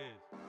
is.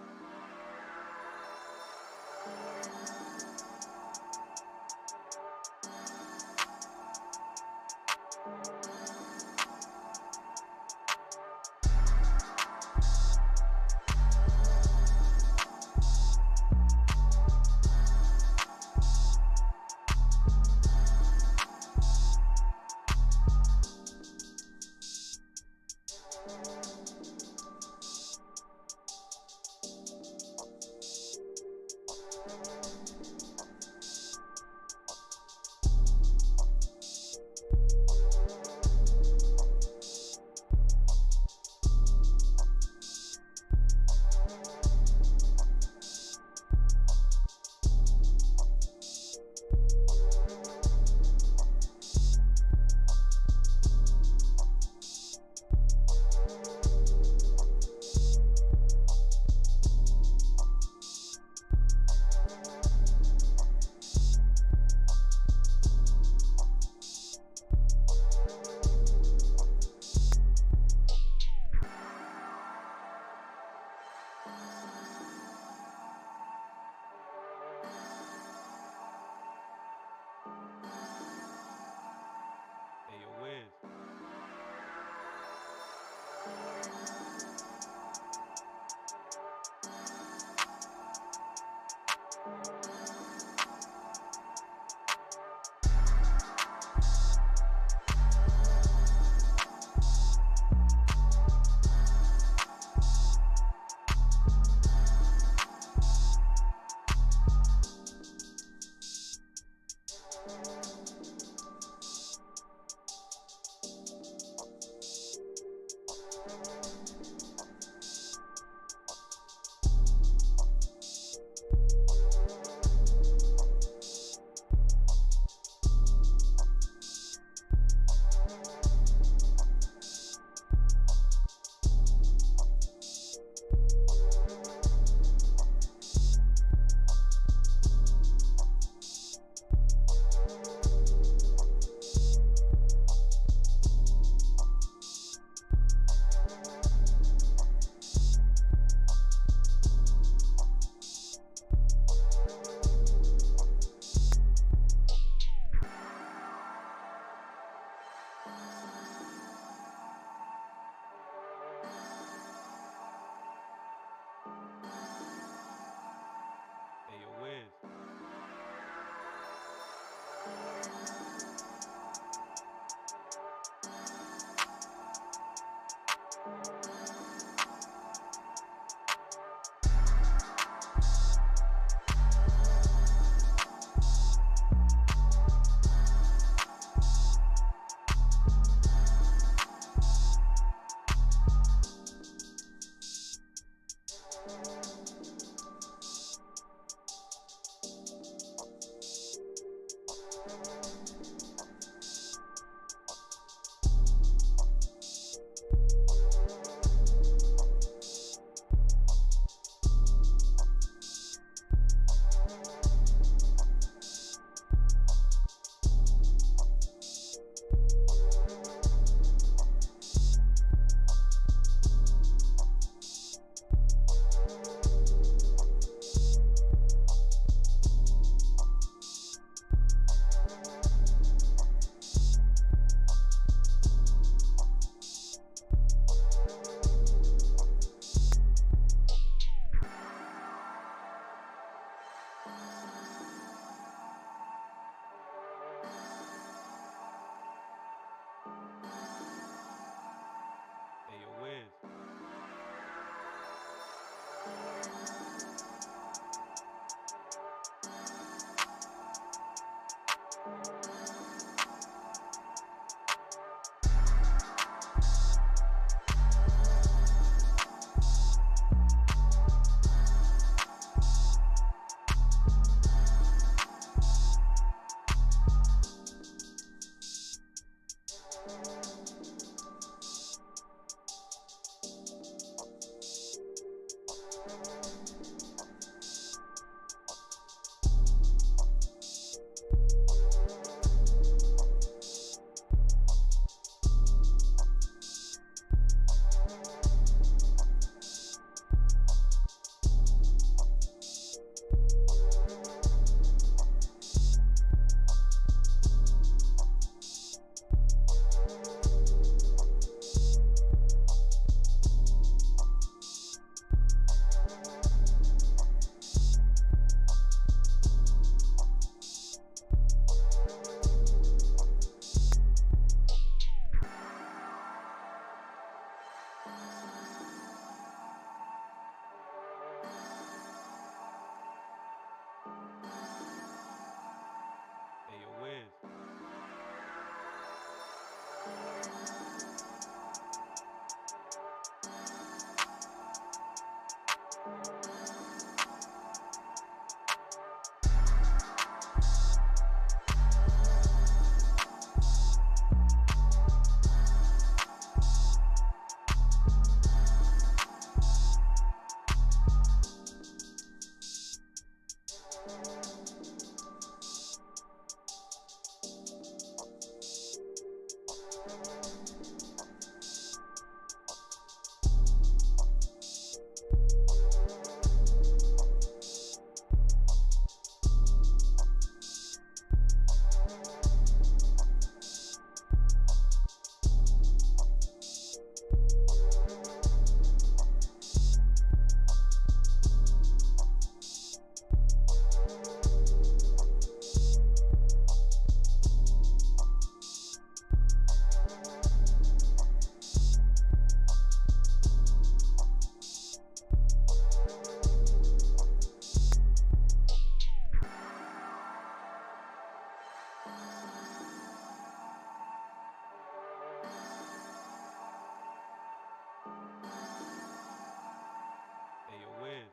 whiz.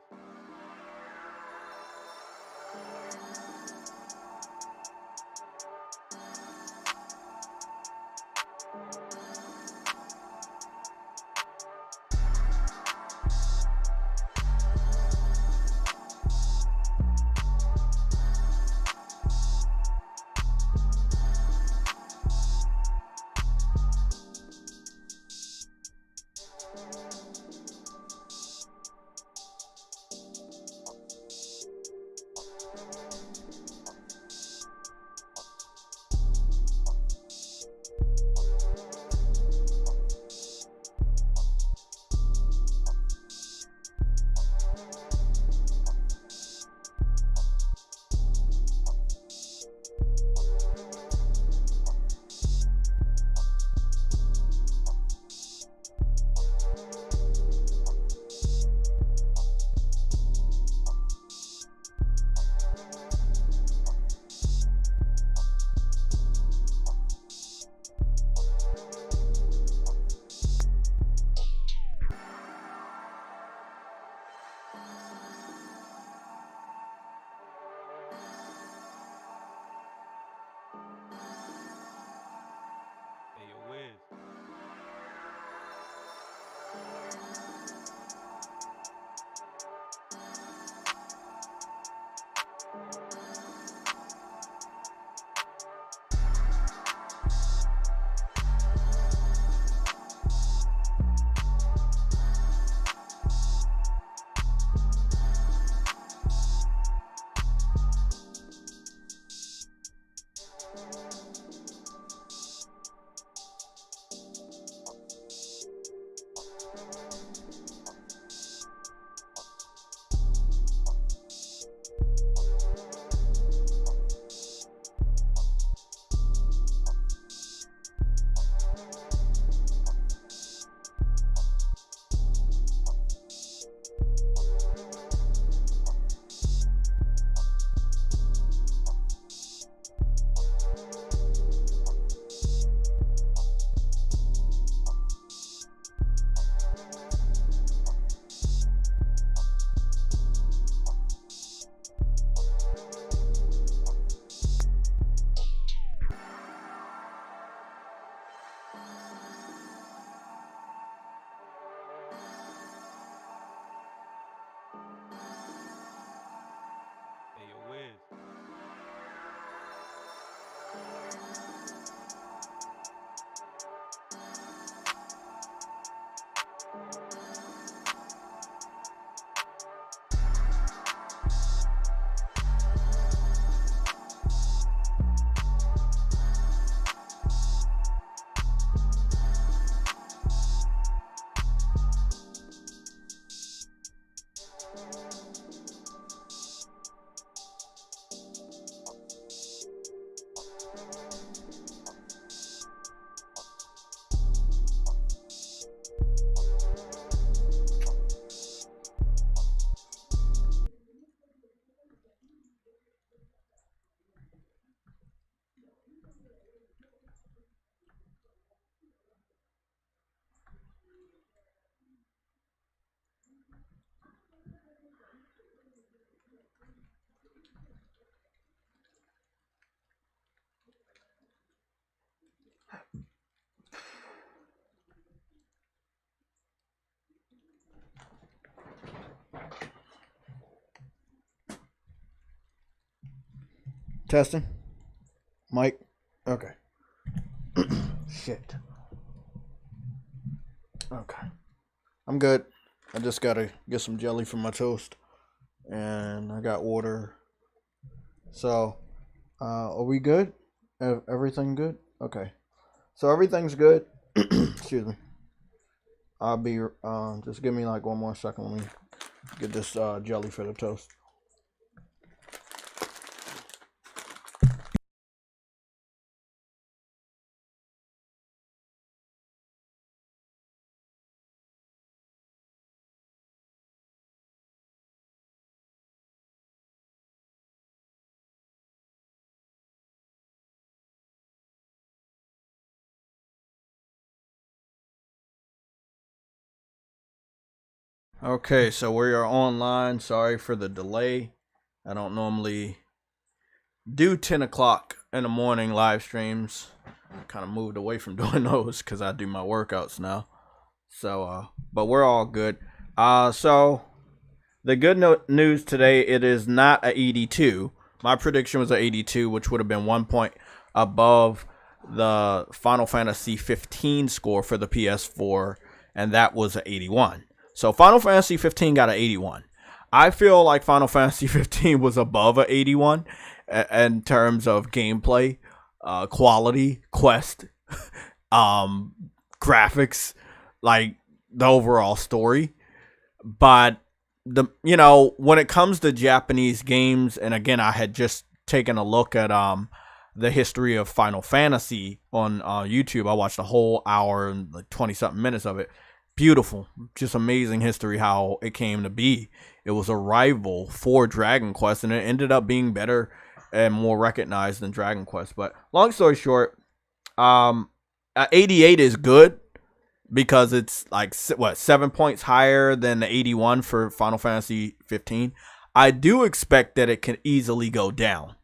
Hey, yo, whiz. Hey, yo, whiz. Testing. Mike. Okay. Shit. Okay. I'm good. I just gotta get some jelly for my toast. And I got water. So, are we good? Everything good? Okay. So everything's good. Excuse me. I'll be, just give me like one more second. Let me get this jelly for the toast. Okay, so we are online. Sorry for the delay. I don't normally do 10 o'clock in the morning live streams. Kind of moved away from doing those because I do my workouts now. So, but we're all good. So the good news today, it is not a 82. My prediction was a 82, which would have been 1 point above the Final Fantasy 15 score for the PS4, and that was a 81. So Final Fantasy 15 got an 81. I feel like Final Fantasy 15 was above a 81 in terms of gameplay, quality, quest, graphics, like the overall story. But when it comes to Japanese games, and again, I had just taken a look at the history of Final Fantasy on YouTube. I watched a whole hour and like 20 something minutes of it. Beautiful, just amazing history how it came to be. It was a rival for Dragon Quest, and it ended up being better and more recognized than Dragon Quest. But long story short, 88 is good because it's like 7 points higher than the 81 for Final Fantasy 15. I do expect that it can easily go down.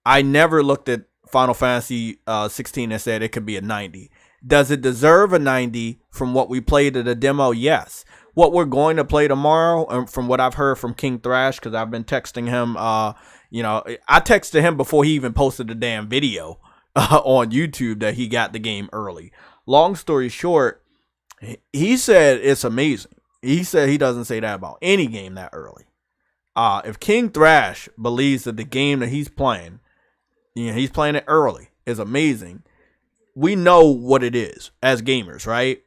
I never looked at Final Fantasy 16 and said it could be a 90. Does it deserve a 90 from what we played at the demo? Yes. What we're going to play tomorrow, and from what I've heard from King Thrash, because I've been texting him, I texted him before he even posted the damn video on YouTube that he got the game early. Long story short, he said it's amazing. He said he doesn't say that about any game that early. If King Thrash believes that the game that he's playing, he's playing it early, is amazing, we know what it is as gamers, right?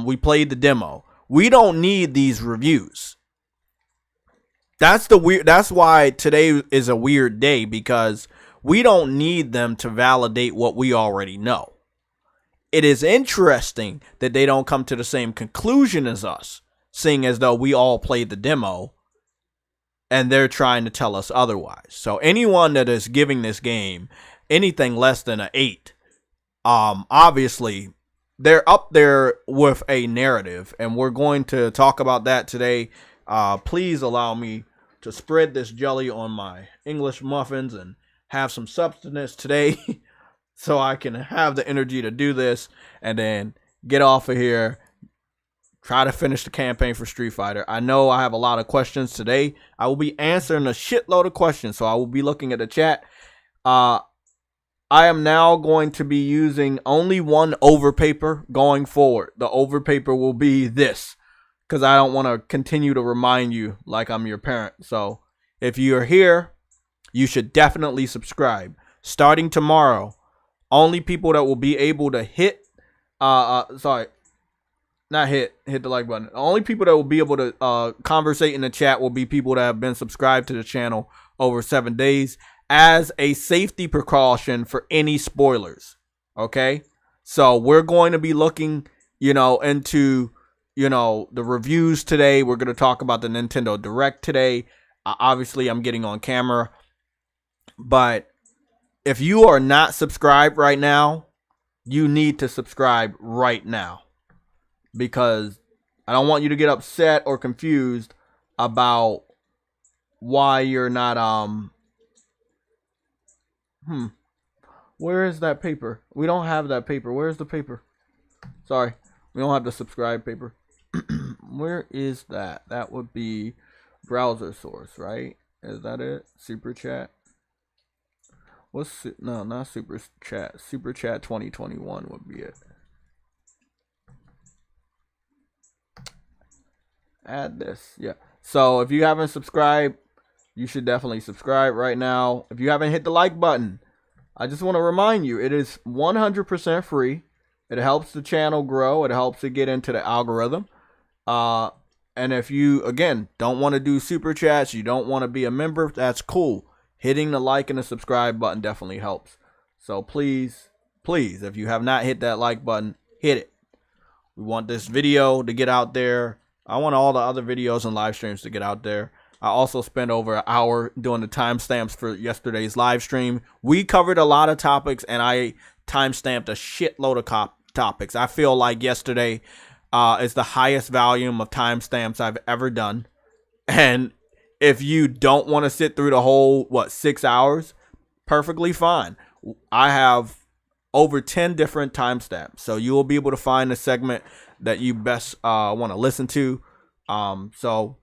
We played the demo. We don't need these reviews. That's why today is a weird day, because we don't need them to validate what we already know. It is interesting that they don't come to the same conclusion as us, seeing as though we all played the demo and they're trying to tell us otherwise. So anyone that is giving this game anything less than an 8, obviously they're up there with a narrative, and we're going to talk about that today. Please allow me to spread this jelly on my English muffins and have some substance today so I can have the energy to do this and then get off of here, try to finish the campaign for Street Fighter. I know I have a lot of questions today. I will be answering a shitload of questions, so I will be looking at the chat. I am now going to be using only one overpaper going forward. The overpaper will be this, because I don't want to continue to remind you like I'm your parent. So if you're here, you should definitely subscribe. Starting tomorrow, only people that will be able to hit, not hit the like button. The only people that will be able to conversate in the chat will be people that have been subscribed to the channel over 7 days, as a safety precaution for any spoilers. Okay? So we're going to be looking, into, the reviews today. We're going to talk about the Nintendo Direct today. Obviously, I'm getting on camera. But if you are not subscribed right now, you need to subscribe right now, because I don't want you to get upset or confused about why you're not, where is that paper? We don't have that paper. Where's the paper? Sorry, we don't have the subscribe paper. Where is that? That would be browser source, right? Is that it? Super chat? No, not super chat. Super chat 2021 would be it. Add this. Yeah. So if you haven't subscribed, you should definitely subscribe right now. If you haven't hit the like button, I just want to remind you, it is 100% free. It helps the channel grow. It helps it get into the algorithm. And if you, again, don't want to do super chats, you don't want to be a member, that's cool. Hitting the like and the subscribe button definitely helps. So please, if you have not hit that like button, hit it. We want this video to get out there. I want all the other videos and live streams to get out there. I also spent over an hour doing the timestamps for yesterday's live stream. We covered a lot of topics, and I timestamped a shitload of topics. I feel like yesterday It's the highest volume of timestamps I've ever done. And if you don't want to sit through the whole, 6 hours, perfectly fine. I have over 10 different timestamps. So you will be able to find the segment that you best want to listen to. So,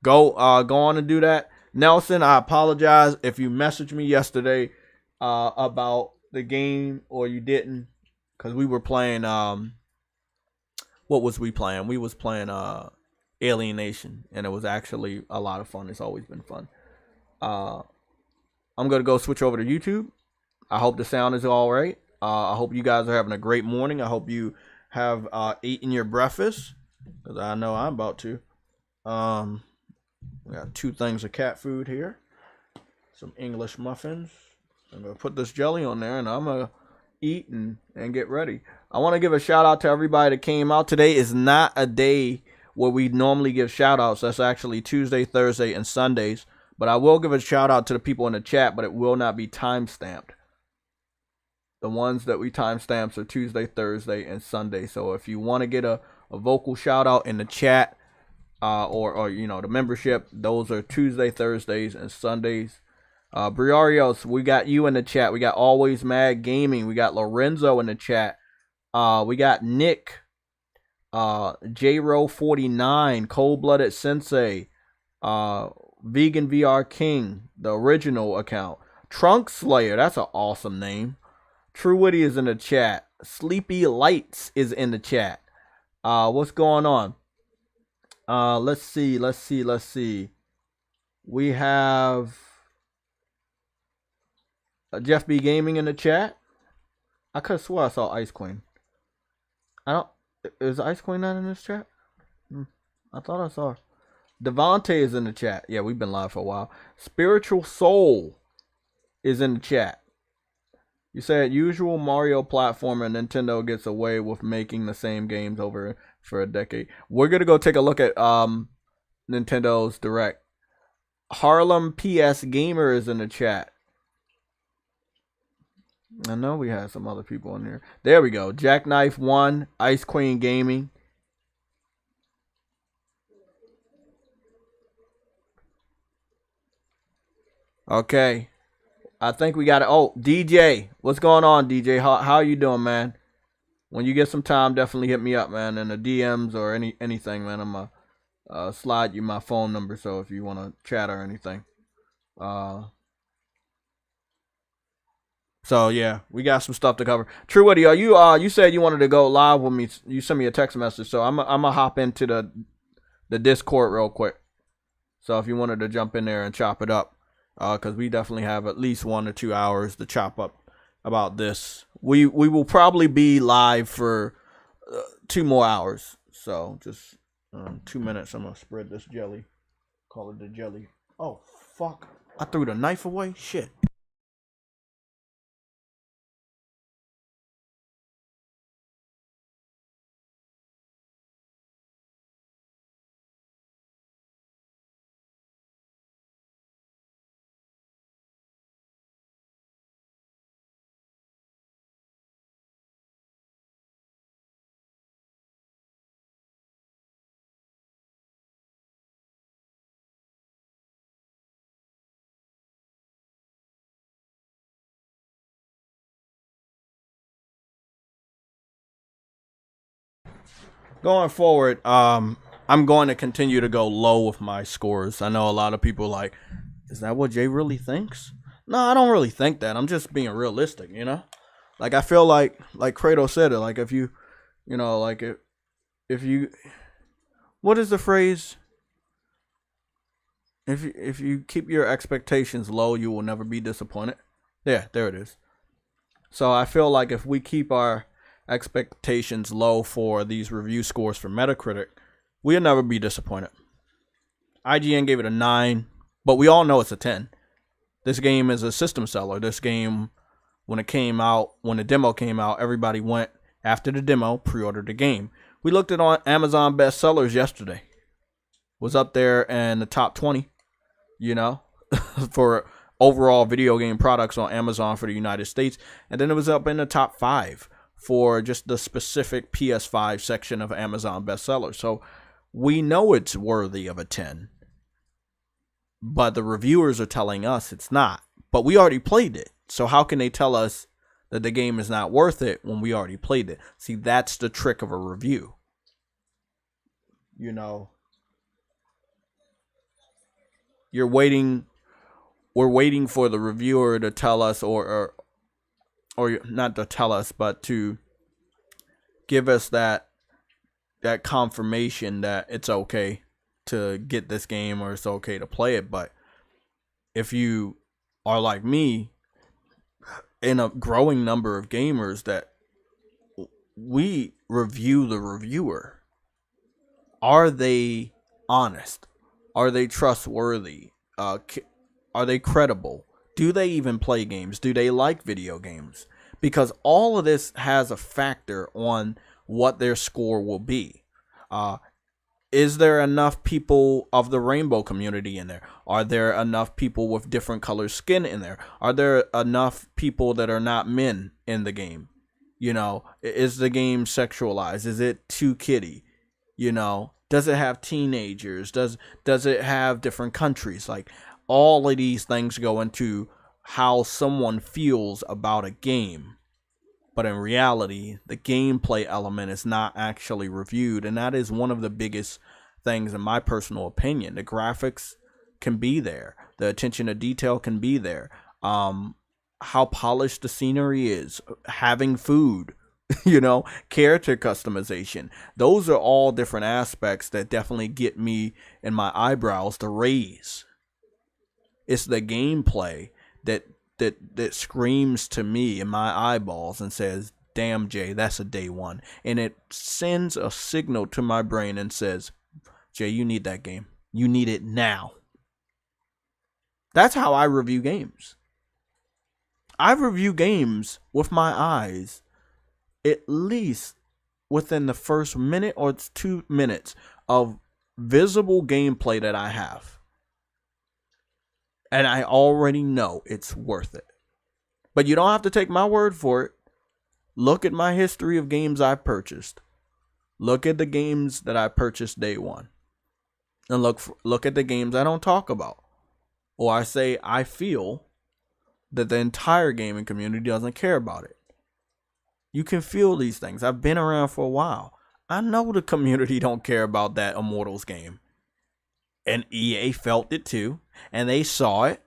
go on and do that. Nelson, I apologize if you messaged me yesterday about the game or you didn't, because we were playing, what was we playing? We was playing Alienation, and it was actually a lot of fun. It's always been fun. I'm going to go switch over to YouTube. I hope the sound is all right. I hope you guys are having a great morning. I hope you have eaten your breakfast, because I know I'm about to. We got 2 things of cat food here. Some English muffins. I'm going to put this jelly on there, and I'm going to eat and get ready. I want to give a shout out to everybody that came out. Today is not a day where we normally give shout outs. That's actually Tuesday, Thursday, and Sundays. But I will give a shout out to the people in the chat, but it will not be time stamped. The ones that we time stamps are Tuesday, Thursday, and Sunday. So if you want to get a vocal shout out in the chat, or the membership, those are Tuesday, Thursdays, and Sundays. Briarios, we got you in the chat. We got Always Mad Gaming. We got Lorenzo in the chat. We got Nick, JRO49, Cold Blooded Sensei, Vegan VR King, the original account. Trunk Slayer, that's an awesome name. True Witty is in the chat. Sleepy Lights is in the chat. What's going on? Let's see. We have Jeff B Gaming in the chat. I could have swore I saw Ice Queen. Is Ice Queen not in this chat? I thought I saw her. Devontae is in the chat. Yeah, we've been live for a while. Spiritual Soul is in the chat. You said usual Mario platformer, Nintendo gets away with making the same games over for a decade. We're going to go take a look at Nintendo's Direct. Harlem PS Gamer is in the chat. I know we had some other people in there. There we go. Jackknife 1, Ice Queen Gaming. Okay. I think we got it. Oh, DJ. What's going on, DJ? How you doing, man? When you get some time, definitely hit me up, man. In the DMs or anything, man. I'm going to slide you my phone number, so if you want to chat or anything. So, yeah, we got some stuff to cover. True Woody, you said you wanted to go live with me. You sent me a text message, so I'm going to hop into the Discord real quick. So if you wanted to jump in there and chop it up. Because we definitely have at least 1 or 2 hours to chop up about this. We will probably be live for 2 more hours. So just 2 minutes. I'm going to spread this jelly. Call it the jelly. Oh, fuck. I threw the knife away? Shit. Going forward, I'm going to continue to go low with my scores. I know a lot of people like, is that what Jay really thinks? No, I don't really think that. I'm just being realistic, Like, I feel like Kratos said it, like, if you, like, if you, what is the phrase? If you keep your expectations low, you will never be disappointed. Yeah, there it is. So I feel like if we keep our expectations low for these review scores for Metacritic, we'll never be disappointed. IGN gave it a 9, but we all know it's a 10. This game is a system seller. This game, when the demo came out, everybody went after the demo, pre-ordered the game. We looked at on Amazon bestsellers yesterday. Was up there in the top 20, for overall video game products on Amazon for the United States. And then it was up in the top 5 for just the specific PS5 section of Amazon bestsellers. So we know it's worthy of a 10. But the reviewers are telling us it's not. But we already played it. So how can they tell us that the game is not worth it when we already played it? See, that's the trick of a review. You know, we're waiting for the reviewer to tell us, or not to tell us, but to give us that confirmation that it's okay to get this game or it's okay to play it. But if you are like me, in a growing number of gamers, that we review the reviewer. Are they honest? Are they trustworthy? Are they credible? Do they even play games? Do they like video games? Because all of this has a factor on what their score will be. Is there enough people of the rainbow community in there? Are there enough people with different color skin in there? Are there enough people that are not men in the game? You know, is the game sexualized? Is it too kiddie? You know, does it have teenagers? Does it have different countries? Like, all of these things go into how someone feels about a game. But in reality, the gameplay element is not actually reviewed. And that is one of the biggest things, in my personal opinion. The graphics can be there. The attention to detail can be there. How polished the scenery is. Having food. You know, character customization. Those are all different aspects that definitely get me and my eyebrows to raise. It's the gameplay that screams to me in my eyeballs and says, damn, Jay, that's a day one. And it sends a signal to my brain and says, Jay, you need that game. You need it now. That's how I review games. I review games with my eyes at least within the first minute or 2 minutes of visible gameplay that I have. And I already know it's worth it. But you don't have to take my word for it. Look at my history of games I've purchased. Look at the games that I purchased day one. And look at the games I don't talk about. Or I say I feel that the entire gaming community doesn't care about it. You can feel these things. I've been around for a while. I know the community don't care about that Immortals game. And EA felt it too. And they saw it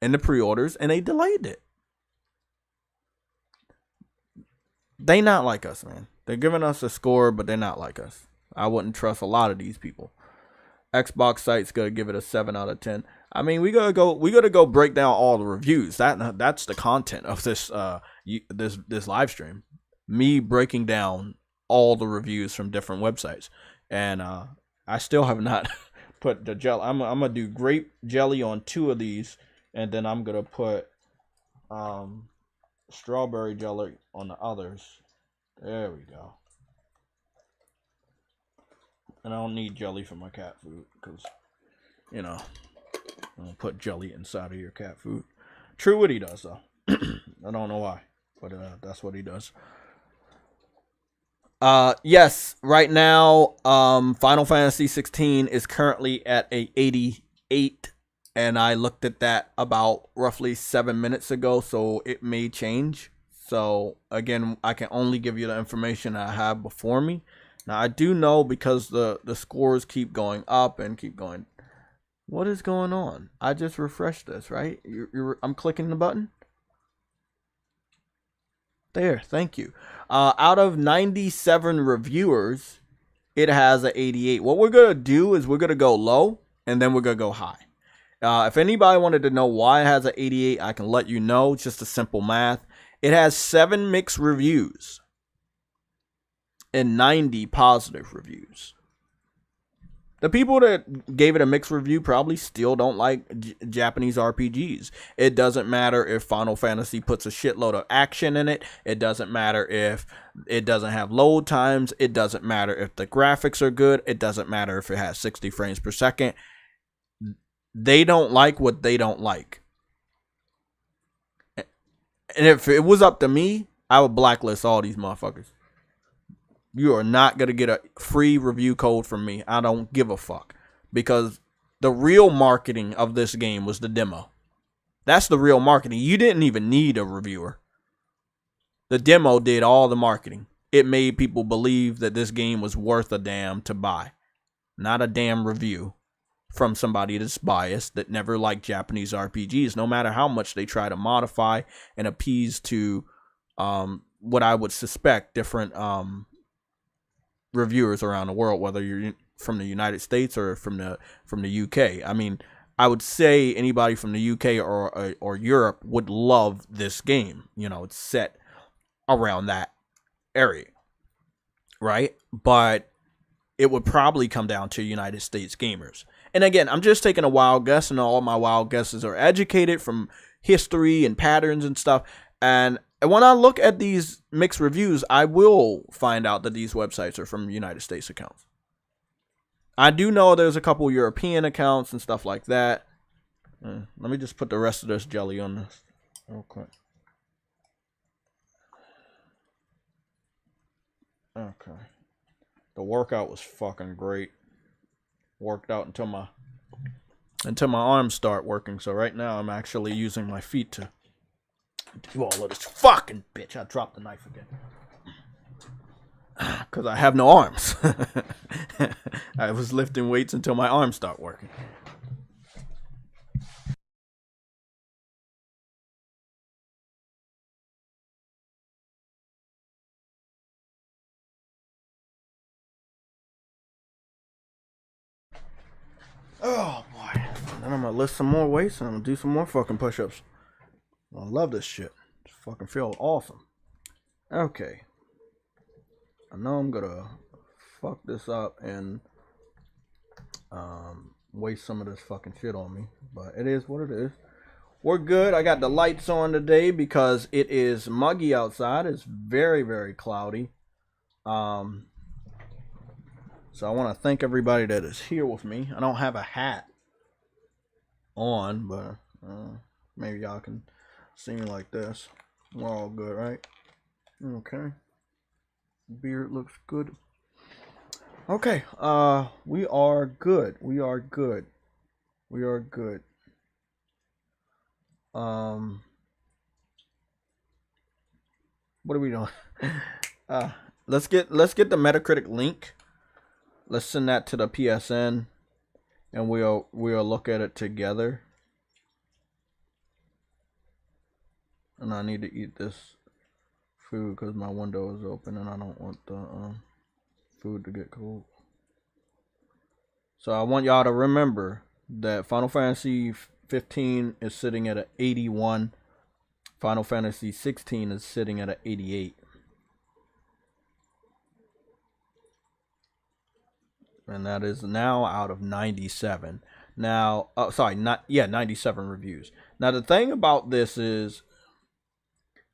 in the pre-orders and they delayed it. They not like us, man. They're giving us a score, but they're not like us. I wouldn't trust a lot of these people. Xbox site's gonna give it a 7 out of 10. I mean, we gotta go break down all the reviews. That's the content of this this live stream. Me breaking down all the reviews from different websites, and I still have not put the jelly. I'm gonna do grape jelly on 2 of these, and then I'm gonna put strawberry jelly on the others. There we go. And I don't need jelly for my cat food because, you know, I'm gonna put jelly inside of your cat food. True what he does though. I don't know why, but that's what he does. Yes, right now, Final Fantasy 16 is currently at a 88, and I looked at that about roughly 7 minutes ago, so it may change. So again, I can only give you the information I have before me. Now I do know, because the scores keep going up and keep going. What is going on? I just refreshed this, right? I'm clicking the button. There, thank you. Out of 97 reviewers, it has an 88. What we're going to do is we're going to go low, and then we're going to go high. If anybody wanted to know why it has an 88, I can let you know. It's just a simple math. It has 7 mixed reviews and 90 positive reviews. The people that gave it a mixed review probably still don't like Japanese RPGs. It doesn't matter if Final Fantasy puts a shitload of action in it. It doesn't matter if it doesn't have load times. It doesn't matter if the graphics are good. It doesn't matter if it has 60 frames per second. They don't like what they don't like. And if it was up to me, I would blacklist all these motherfuckers. You are not going to get a free review code from me. I don't give a fuck. Because the real marketing of this game was the demo. That's the real marketing. You didn't even need a reviewer. The demo did all the marketing. It made people believe that this game was worth a damn to buy. Not a damn review from somebody that's biased, that never liked Japanese RPGs, no matter how much they try to modify and appease to what I would suspect different reviewers around the world, whether you're from the United States or from the UK. I mean, I would say anybody from the UK or Europe would love this game. You know, it's set around that area, right? But it would probably come down to United States gamers. And again, I'm just taking a wild guess, and all my wild guesses are educated from history and patterns and stuff. And when I look at these mixed reviews, I will find out that these websites are from United States accounts. I do know there's a couple European accounts and stuff like that. Let me just put the rest of this jelly on this real quick. Okay. The workout was fucking great. Worked out until my arms start working. So right now I'm actually using my feet to do all of this. Fucking bitch! I dropped the knife again because I have no arms. I was lifting weights until my arms start working. Oh boy. And then I'm gonna lift some more weights and I'm gonna do some more fucking push-ups. I love this shit. It fucking feel awesome. Okay. I know I'm gonna fuck this up and waste some of this fucking shit on me, but it is what it is. We're good. I got the lights on today because it is muggy outside. It's very, very cloudy. So I want to thank everybody that is here with me. I don't have a hat on, but maybe y'all can see me like this. We're all good, right? Okay. Beard looks good. Okay. We are good. We are good. We are good. What are we doing? Let's get the Metacritic link. Let's send that to the PSN, and we'll look at it together. And I need to eat this food because my window is open, and I don't want the food to get cold. So I want y'all to remember that Final Fantasy 15 is sitting at an 81. Final Fantasy 16 is sitting at an 88. And that is now out of 97. Now, 97 reviews. Now, the thing about this is,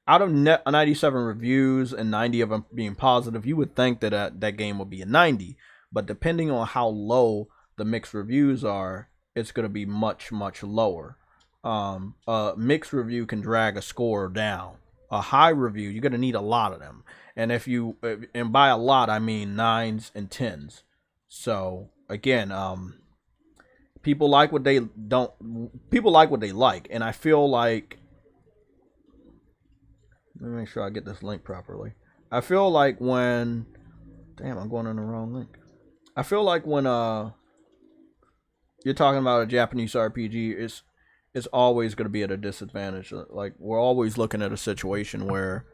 out of 97 reviews and 90 of them being positive, you would think that that game would be a 90. But depending on how low the mixed reviews are, it's going to be much, much lower. A mixed review can drag a score down. A high review, you're going to need a lot of them. And and by a lot, I mean 9s and 10s. So again, people like what they like, and I feel like, let me make sure I get this link properly. I feel like when, damn, I'm going on the wrong link. I feel like when you're talking about a Japanese RPG, it's always going to be at a disadvantage. Like, we're always looking at a situation where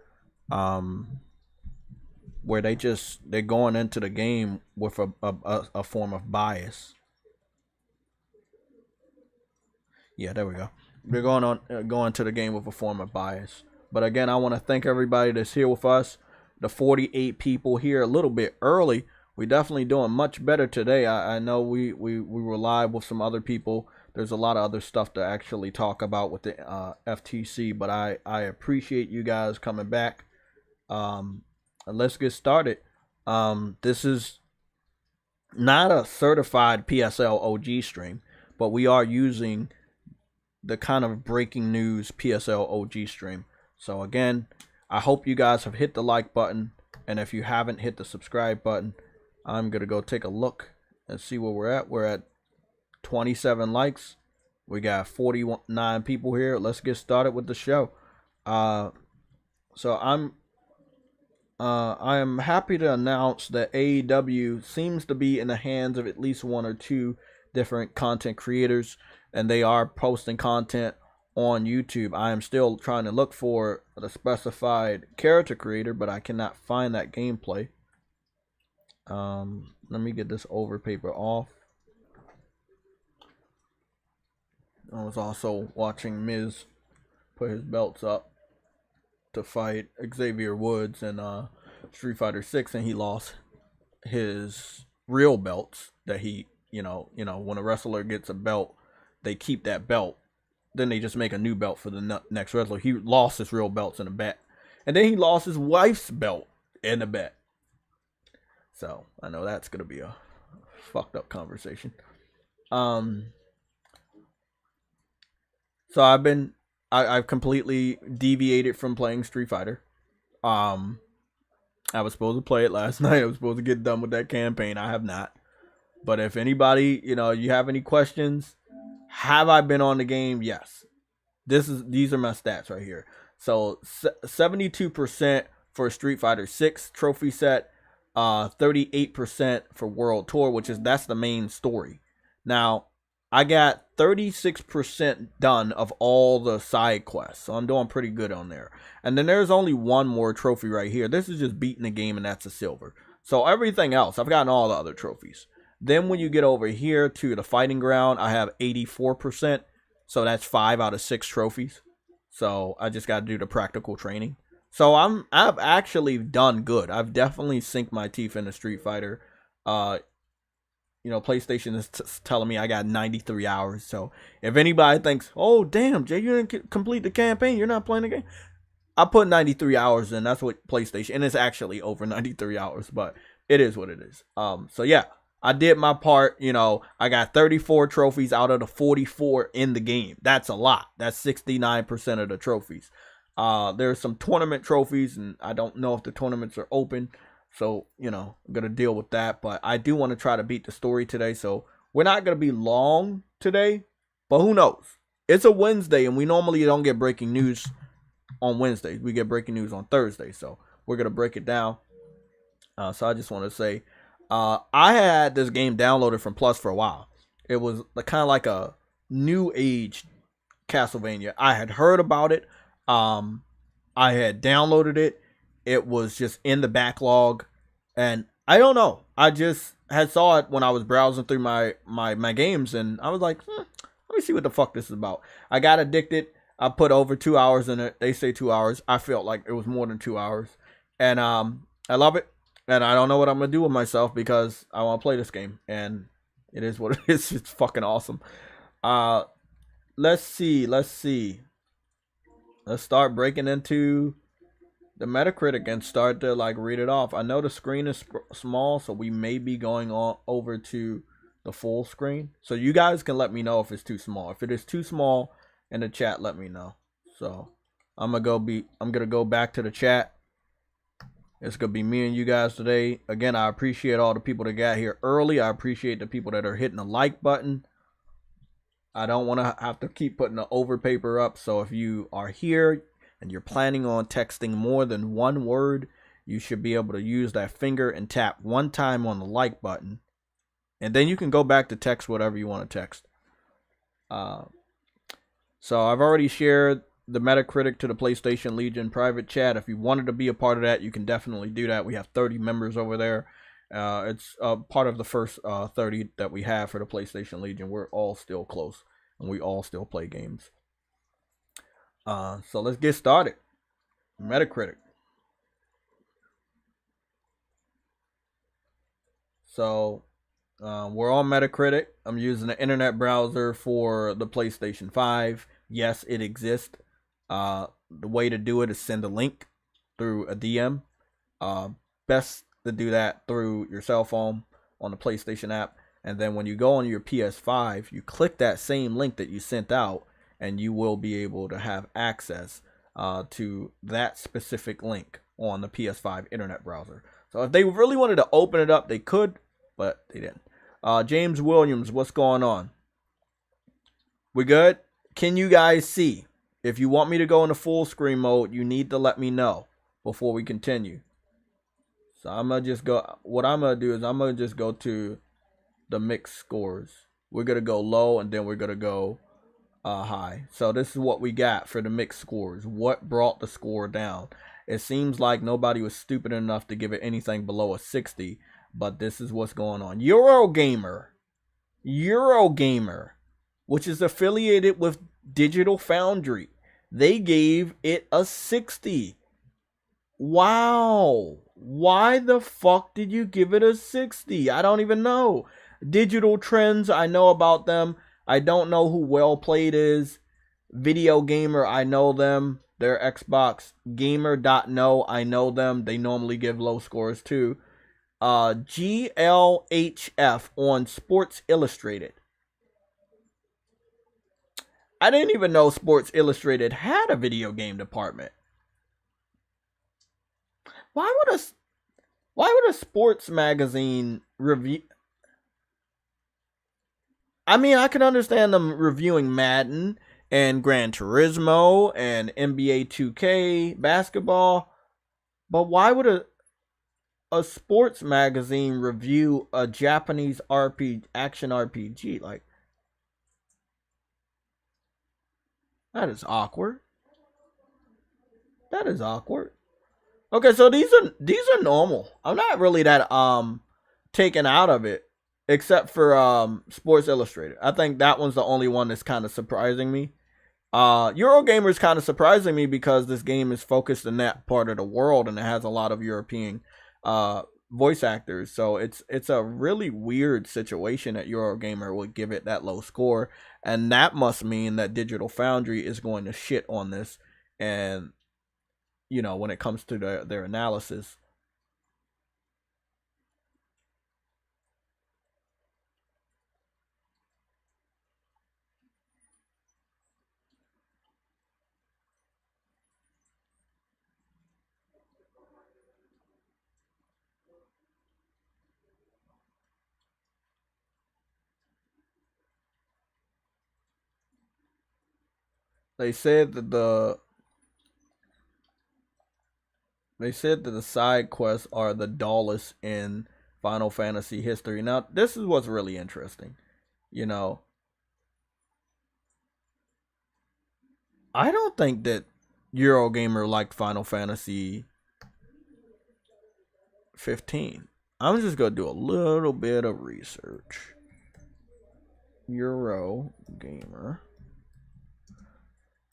they're going into the game with a form of bias. Yeah, there we go. They're going to the game with a form of bias. But again, I want to thank everybody that's here with us. The 48 people here a little bit early. We definitely doing much better today. I know we were live with some other people. There's a lot of other stuff to actually talk about with the FTC, but I appreciate you guys coming back. Let's get started. This is not a certified PSL OG stream, but we are using the kind of breaking news PSL OG stream. So again, I hope you guys have hit the like button, and if you haven't hit the subscribe button, I'm gonna go take a look and see where we're at. We're at 27 likes. We got 49 people here. Let's get started with the show. So I am happy to announce that AEW seems to be in the hands of at least one or two different content creators, and they are posting content on YouTube. I am still trying to look for the specified character creator, but I cannot find that gameplay. Let me get this over paper off. I was also watching Miz put his belts up to fight Xavier Woods in Street Fighter 6, and he lost his real belts that he, when a wrestler gets a belt, they keep that belt. Then they just make a new belt for the next wrestler. He lost his real belts in a bet. And then he lost his wife's belt in a bet. So, I know that's going to be a fucked up conversation. So I've completely deviated from playing Street Fighter. I was supposed to play it last night. I was supposed to get done with that campaign. I have not. But if anybody, you have any questions, have I been on the game? Yes. These are my stats right here. So 72% for Street Fighter 6 trophy set, 38% for World Tour, that's the main story. Now, I got 36% done of all the side quests, so I'm doing pretty good on there. And then there's only one more trophy right here. This is just beating the game, and that's a silver. So everything else, I've gotten all the other trophies. Then when you get over here to the fighting ground, I have 84%. So that's 5 out of 6 trophies. So I just got to do the practical training. So I've actually done good. I've definitely sunk my teeth into Street Fighter. PlayStation is telling me I got 93 hours. So if anybody thinks, oh, damn, Jay, you didn't complete the campaign, you're not playing the game. I put 93 hours in. That's what PlayStation, and it's actually over 93 hours, but it is what it is. So yeah, I did my part. I got 34 trophies out of the 44 in the game. That's a lot. That's 69% of the trophies. There's some tournament trophies, and I don't know if the tournaments are open. So, I'm going to deal with that. But I do want to try to beat the story today. So, we're not going to be long today. But who knows? It's a Wednesday, and we normally don't get breaking news on Wednesdays. We get breaking news on Thursday. So, we're going to break it down. So, I just want to say, I had this game downloaded from Plus for a while. It was kind of like a new age Castlevania. I had heard about it. I had downloaded it. It was just in the backlog, and I don't know. I just had saw it when I was browsing through my games, and I was like, let me see what the fuck this is about. I got addicted. I put over 2 hours in it. They say 2 hours. I felt like it was more than 2 hours, and I love it. And I don't know what I'm gonna do with myself because I want to play this game, and it is what it is. It's fucking awesome. Let's see. Let's start breaking into the Metacritic and start to read it off. I know the screen is small, so we may be going on over to the full screen. So you guys can let me know if it's too small. If it is too small in the chat, let me know. So I'm gonna go back to the chat. It's gonna be me and you guys today. Again, I appreciate all the people that got here early. I appreciate the people that are hitting the like button. I don't want to have to keep putting the over paper up. So if you are here and you're planning on texting more than one word, you should be able to use that finger and tap one time on the like button. And then you can go back to text whatever you want to text. So I've already shared the Metacritic to the PlayStation Legion private chat. If you wanted to be a part of that, you can definitely do that. We have 30 members over there. It's part of the first 30 that we have for the PlayStation Legion. We're all still close, and we all still play games. So let's get started. Metacritic. So we're on Metacritic. I'm using the internet browser for the PlayStation 5. Yes, it exists. The way to do it is send a link through a DM. Best to do that through your cell phone on the PlayStation app. And then when you go on your PS5, you click that same link that you sent out, and you will be able to have access to that specific link on the PS5 internet browser. So if they really wanted to open it up, they could, but they didn't. James Williams, what's going on? We good? Can you guys see? If you want me to go into full screen mode, you need to let me know before we continue. So I'm going to just go, what I'm going to do is I'm going to just go to the mixed scores. We're going to go low and then we're going to go high. So this is what we got for the mixed scores. What brought the score down? It seems like nobody was stupid enough to give it anything below a 60, but this is what's going on. Eurogamer, which is affiliated with Digital Foundry, they gave it a 60. Wow. Why the fuck did you give it a 60? I don't even know. Digital Trends, I know about them. I don't know who Well Played is. Video Gamer, I know them. They're Xbox. Gamer.no, I know them. They normally give low scores too. GLHF on Sports Illustrated. I didn't even know Sports Illustrated had a video game department. Why would a sports magazine review? I mean, I can understand them reviewing Madden and Gran Turismo and NBA 2K basketball, but why would a sports magazine review a Japanese action RPG? Like, that is awkward. That is awkward. Okay, so these are normal. I'm not really that taken out of it, except for Sports Illustrated. I think that one's the only one that's kind of surprising me. Eurogamer is kind of surprising me because this game is focused in that part of the world and it has a lot of European voice actors. So it's a really weird situation that Eurogamer would give it that low score, and that must mean that Digital Foundry is going to shit on this, and you know, when it comes to their analysis. They said that the side quests are the dullest in Final Fantasy history. Now, this is what's really interesting. You know, I don't think that Eurogamer liked Final Fantasy 15. I'm just going to do a little bit of research. Eurogamer.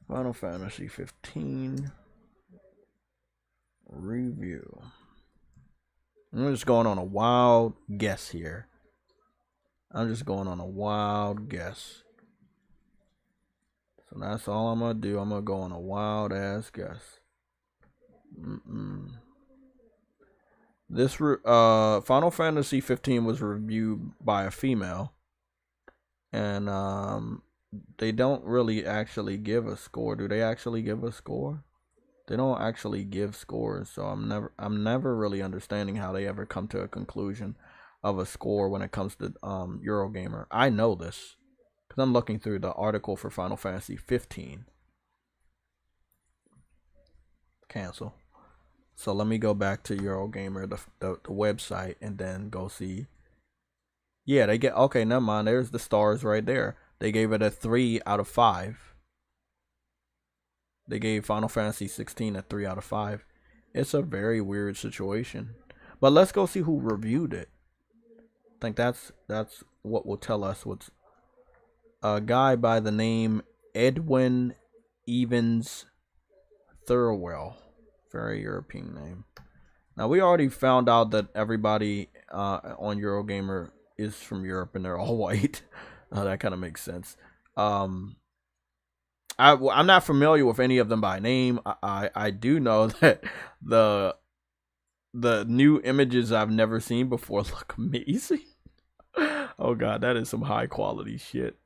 Final Fantasy 15 review. I'm just going on a wild guess here. So that's all I'm going to do. I'm going to go on a wild ass guess. This Final Fantasy 15 was reviewed by a female, and they don't really actually give a score. Do they actually give a score? They don't actually give scores, so I'm never really understanding how they ever come to a conclusion of a score when it comes to Eurogamer. I know this because I'm looking through the article for Final Fantasy 15. Cancel. So let me go back to Eurogamer, the website, and then go see. Yeah, they get, okay, never mind. There's the stars right there. They gave it a 3 out of 5. They gave Final Fantasy 16 a 3 out of 5. It's a very weird situation. But let's go see who reviewed it. I think that's what will tell us what's. A guy by the name Edwin Evans Thurwell. Very European name. Now, we already found out that everybody on Eurogamer is from Europe and they're all white. That kind of makes sense. I'm not familiar with any of them by name. I do know that the new images I've never seen before look amazing. Oh god, that is some high quality shit.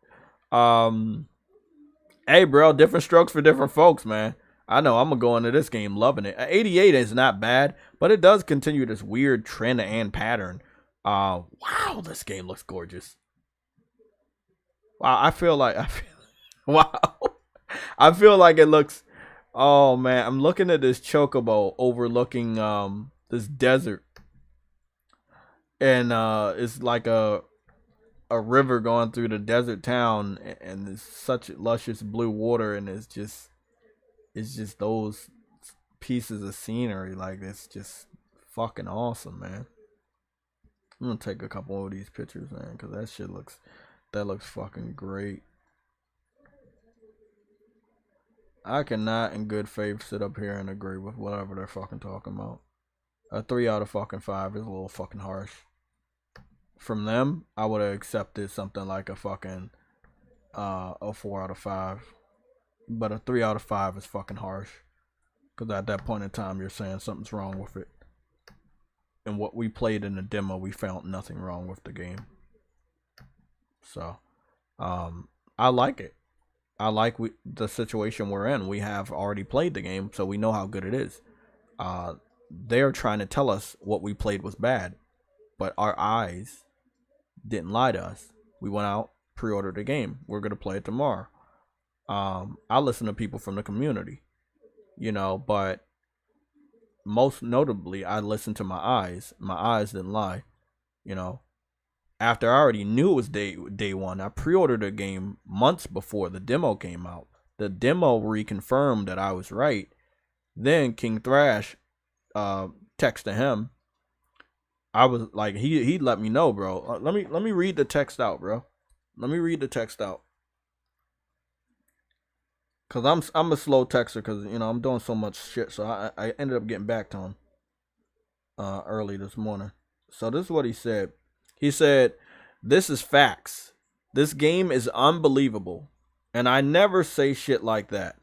Hey bro, different strokes for different folks, man. I know I'm gonna go into this game loving it. 88 is not bad, but it does continue this weird trend and pattern. Wow, this game looks gorgeous. Wow, wow, I feel like it looks. Oh man, I'm looking at this chocobo overlooking this desert, and it's like a river going through the desert town, and there's such luscious blue water, and it's just those pieces of scenery. Like, it's just fucking awesome, man. I'm gonna take a couple of these pictures, man, because that looks fucking great. I cannot in good faith sit up here and agree with whatever they're fucking talking about. A 3 out of fucking 5 is a little fucking harsh. From them, I would have accepted something like a fucking a 4 out of 5. But a 3 out of 5 is fucking harsh. Because at that point in time, you're saying something's wrong with it. And what we played in the demo, we found nothing wrong with the game. So, I like it. I like the situation we're in. We have already played the game, so we know how good it is. They're trying to tell us what we played was bad, but our eyes didn't lie to us. We went out, pre-ordered the game. We're gonna play it tomorrow. I listen to people from the community, but most notably, I listened to my eyes. My eyes didn't lie, After I already knew it was day one, I pre-ordered a game months before the demo came out. The demo reconfirmed that I was right. Then King Thrash texted him. I was like, he let me know, bro. Let me read the text out, bro. Let me read the text out. Cause I'm a slow texter, cause I'm doing so much shit. So I ended up getting back to him early this morning. So this is what he said. He said, "This is facts. This game is unbelievable. And I never say shit like that.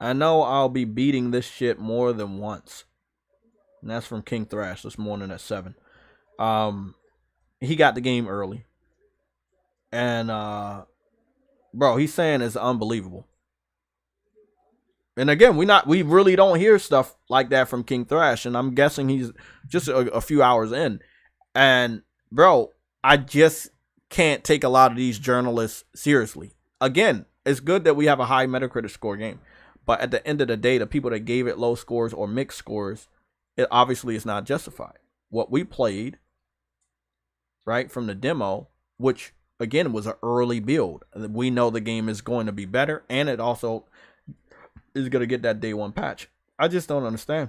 I know I'll be beating this shit more than once." And that's from King Thrash this morning at 7. He got the game early. And bro, he's saying it's unbelievable. And again, we really don't hear stuff like that from King Thrash, and I'm guessing he's just a few hours in. And bro, I just can't take a lot of these journalists seriously. Again, it's good that we have a high Metacritic score game, but at the end of the day, the people that gave it low scores or mixed scores, it obviously is not justified. What we played, right, from the demo, which again was an early build, we know the game is going to be better, and it also is going to get that day one patch. I just don't understand.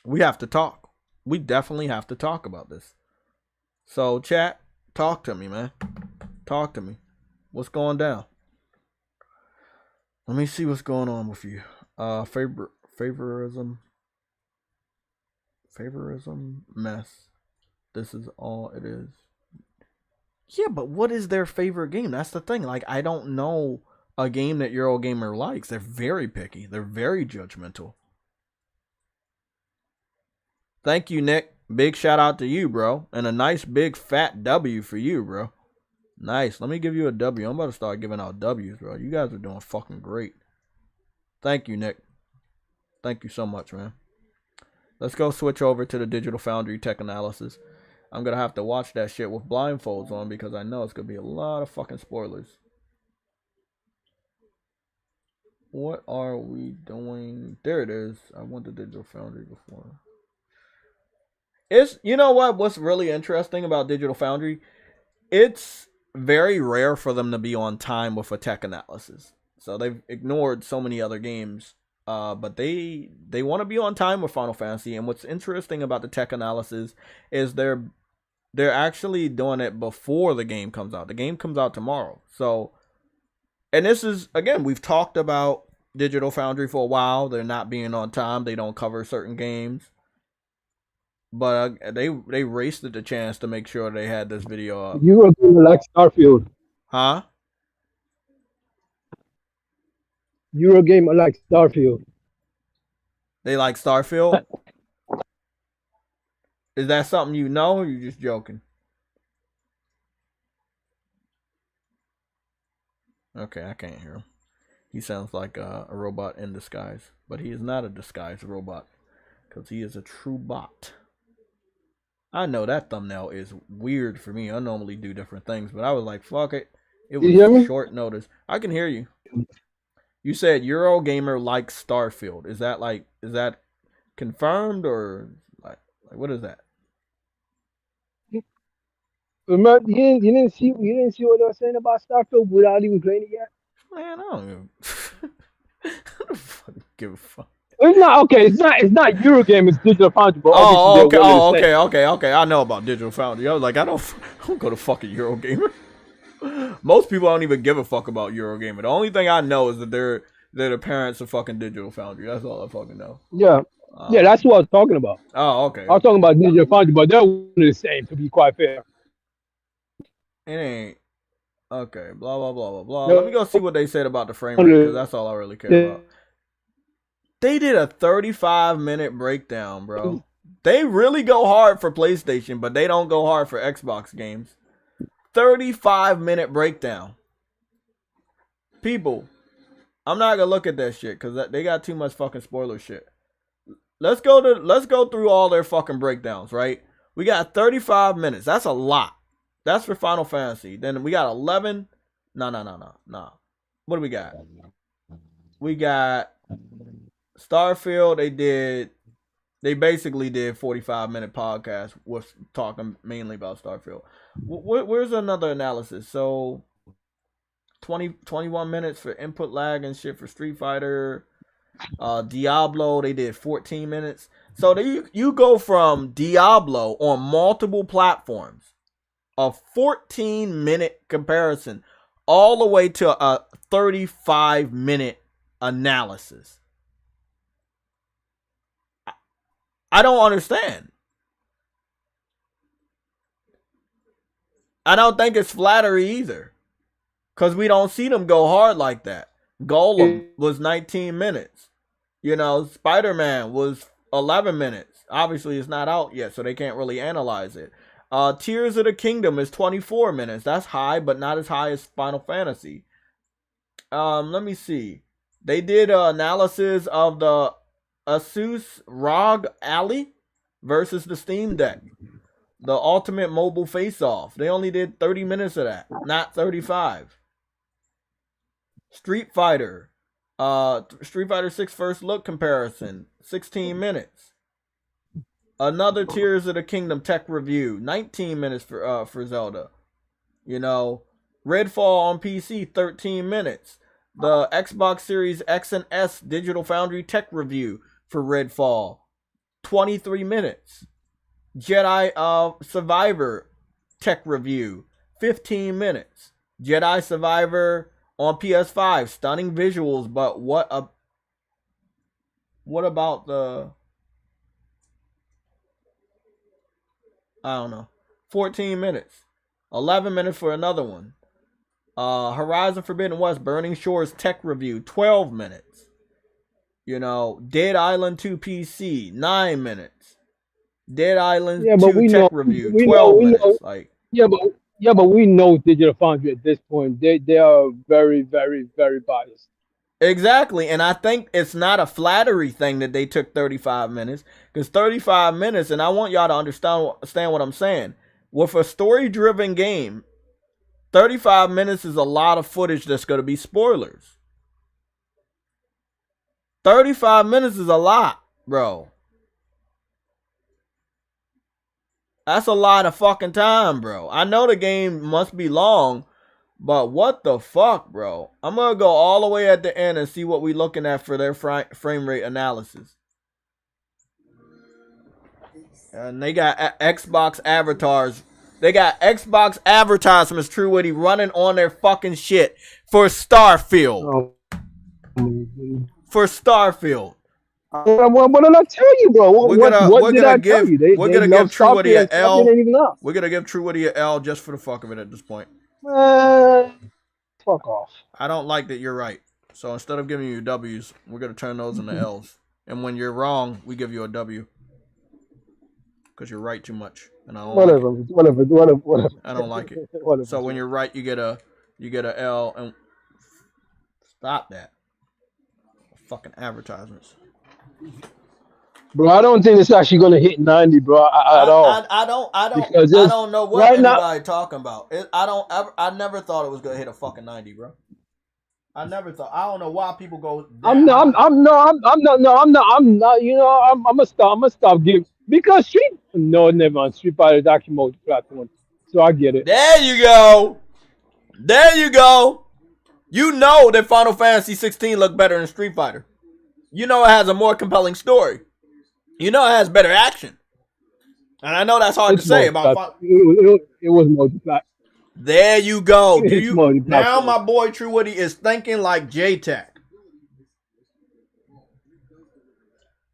We have to talk. We definitely have to talk about this. So chat, talk to me, man. Talk to me. What's going down? Let me see what's going on with you. Favorism mess. This is all it is. Yeah, but what is their favorite game? That's the thing. Like, I don't know a game that Eurogamer likes. They're very picky. They're very judgmental. Thank you, Nick. Big shout out to you, bro. And a nice big fat W for you, bro. Nice. Let me give you a W. I'm about to start giving out W's, bro. You guys are doing fucking great. Thank you, Nick. Thank you so much, man. Let's go switch over to the Digital Foundry tech analysis. I'm going to have to watch that shit with blindfolds on because I know it's going to be a lot of fucking spoilers. What are we doing? There it is. I went to Digital Foundry before. You know what's really interesting about Digital Foundry? It's very rare for them to be on time with a tech analysis. So they've ignored so many other games. But they want to be on time with Final Fantasy. And what's interesting about the tech analysis is they're actually doing it before the game comes out. The game comes out tomorrow. So, and this is, again, we've talked about Digital Foundry for a while. They're not being on time. They don't cover certain games. But they wasted the chance to make sure they had this video up. Eurogame like Starfield. Huh? Eurogame like Starfield. They like Starfield? Is that something you know, or you just joking? Okay, I can't hear him. He sounds like a robot in disguise, but he is not a disguised robot because he is a true bot. I know that thumbnail is weird for me. I normally do different things, but I was like, fuck it. It You hear was me? short notice. I can hear you. You said Eurogamer likes Starfield. Is that confirmed or like what is that? Remember, you didn't see what I was saying about Starfield without even playing it yet. Man, I don't fucking give a fuck. It's not okay. It's not Eurogame. It's Digital Foundry, but obviously Okay. they're one and the same. Okay. I know about Digital Foundry. I was like, I don't go to fucking Eurogamer. Most people don't even give a fuck about Eurogamer. The only thing I know is that they're the parents of fucking Digital Foundry. That's all I fucking know. Yeah, that's what I was talking about. Oh, okay. I was talking about Digital Foundry, but they're one and the same. To be quite fair, It ain't okay. Blah blah blah blah blah. Let me go see what they said about the frame rate because that's all I really care about. They did a 35-minute breakdown, bro. They really go hard for PlayStation, but they don't go hard for Xbox games. 35-minute breakdown. People, I'm not gonna look at that shit because they got too much fucking spoiler shit. Let's go through all their fucking breakdowns, right? We got 35 minutes. That's a lot. That's for Final Fantasy. Then we got 11. No. What do we got? We got Starfield. They basically did 45-minute podcast with talking mainly about Starfield. Where's another analysis? So 21 minutes for input lag and shit for Street Fighter. Diablo, they did 14 minutes. So you go from Diablo on multiple platforms, a 14-minute comparison, all the way to a 35-minute analysis. I don't understand. I don't think it's flattery either. Because we don't see them go hard like that. Golem was 19 minutes. You know, Spider-Man was 11 minutes. Obviously, it's not out yet, so they can't really analyze it. Tears of the Kingdom is 24 minutes. That's high, but not as high as Final Fantasy. Let me see. They did an analysis of the Asus ROG Ally versus the Steam Deck. The Ultimate Mobile Face-Off. They only did 30 minutes of that, not 35. Street Fighter 6 first look comparison, 16 minutes. Another Tears of the Kingdom tech review, 19 minutes for Zelda. You know, Redfall on PC, 13 minutes. The Xbox Series X and S Digital Foundry tech review for Redfall, 23 minutes. Jedi Survivor tech review, 15 minutes. Jedi Survivor on PS5, stunning visuals, but what about the, I don't know, 14 minutes. 11 minutes for another one. Horizon Forbidden West Burning Shores tech review, 12 minutes. You know, Dead Island 2 PC, 9 minutes. Dead Island 2 tech review, 12 minutes. Like, but we know Digital Foundry at this point. They are very, very, very biased. exactly, and I think it's not a flattery thing that they took 35 minutes, because 35 minutes, and I want y'all to understand what I'm saying. With a story-driven game, 35 minutes is a lot of footage that's going to be spoilers. 35 minutes is a lot, bro. That's a lot of fucking time, bro. I know the game must be long, but what the fuck, bro? I'm going to go all the way at the end and see what we're looking at for their frame rate analysis. And they got Xbox avatars. They got Xbox advertisements, True Witty, running on their fucking shit for Starfield. For Starfield. What did I tell you, bro? What did I tell you? We're gonna give True Witty an L. We're gonna give True Witty an L just for the fuck of it at this point. Fuck off. I don't like that you're right. So instead of giving you W's, we're gonna turn those into L's. And when you're wrong, we give you a W. Because you're right too much. And I don't whatever. I don't like it. Whatever. So when you're right, you get a L, and stop that. Fucking advertisements. Bro, I don't think it's actually gonna hit 90, bro, at all. I don't know what right now. anybody talking about. I never thought it was gonna hit a fucking 90, bro. I never thought. I don't know why people go. I'm not. You know, I'm gonna stop giving because never mind. Street Fighter is actually multi-platform, so I get it. There you go. There you go. You know that Final Fantasy 16 looked better than Street Fighter. You know it has a more compelling story. You know it has better action. And I know that's hard to say about. It was multi-platform. There you go. Now my boy True Woody is thinking like JayTech.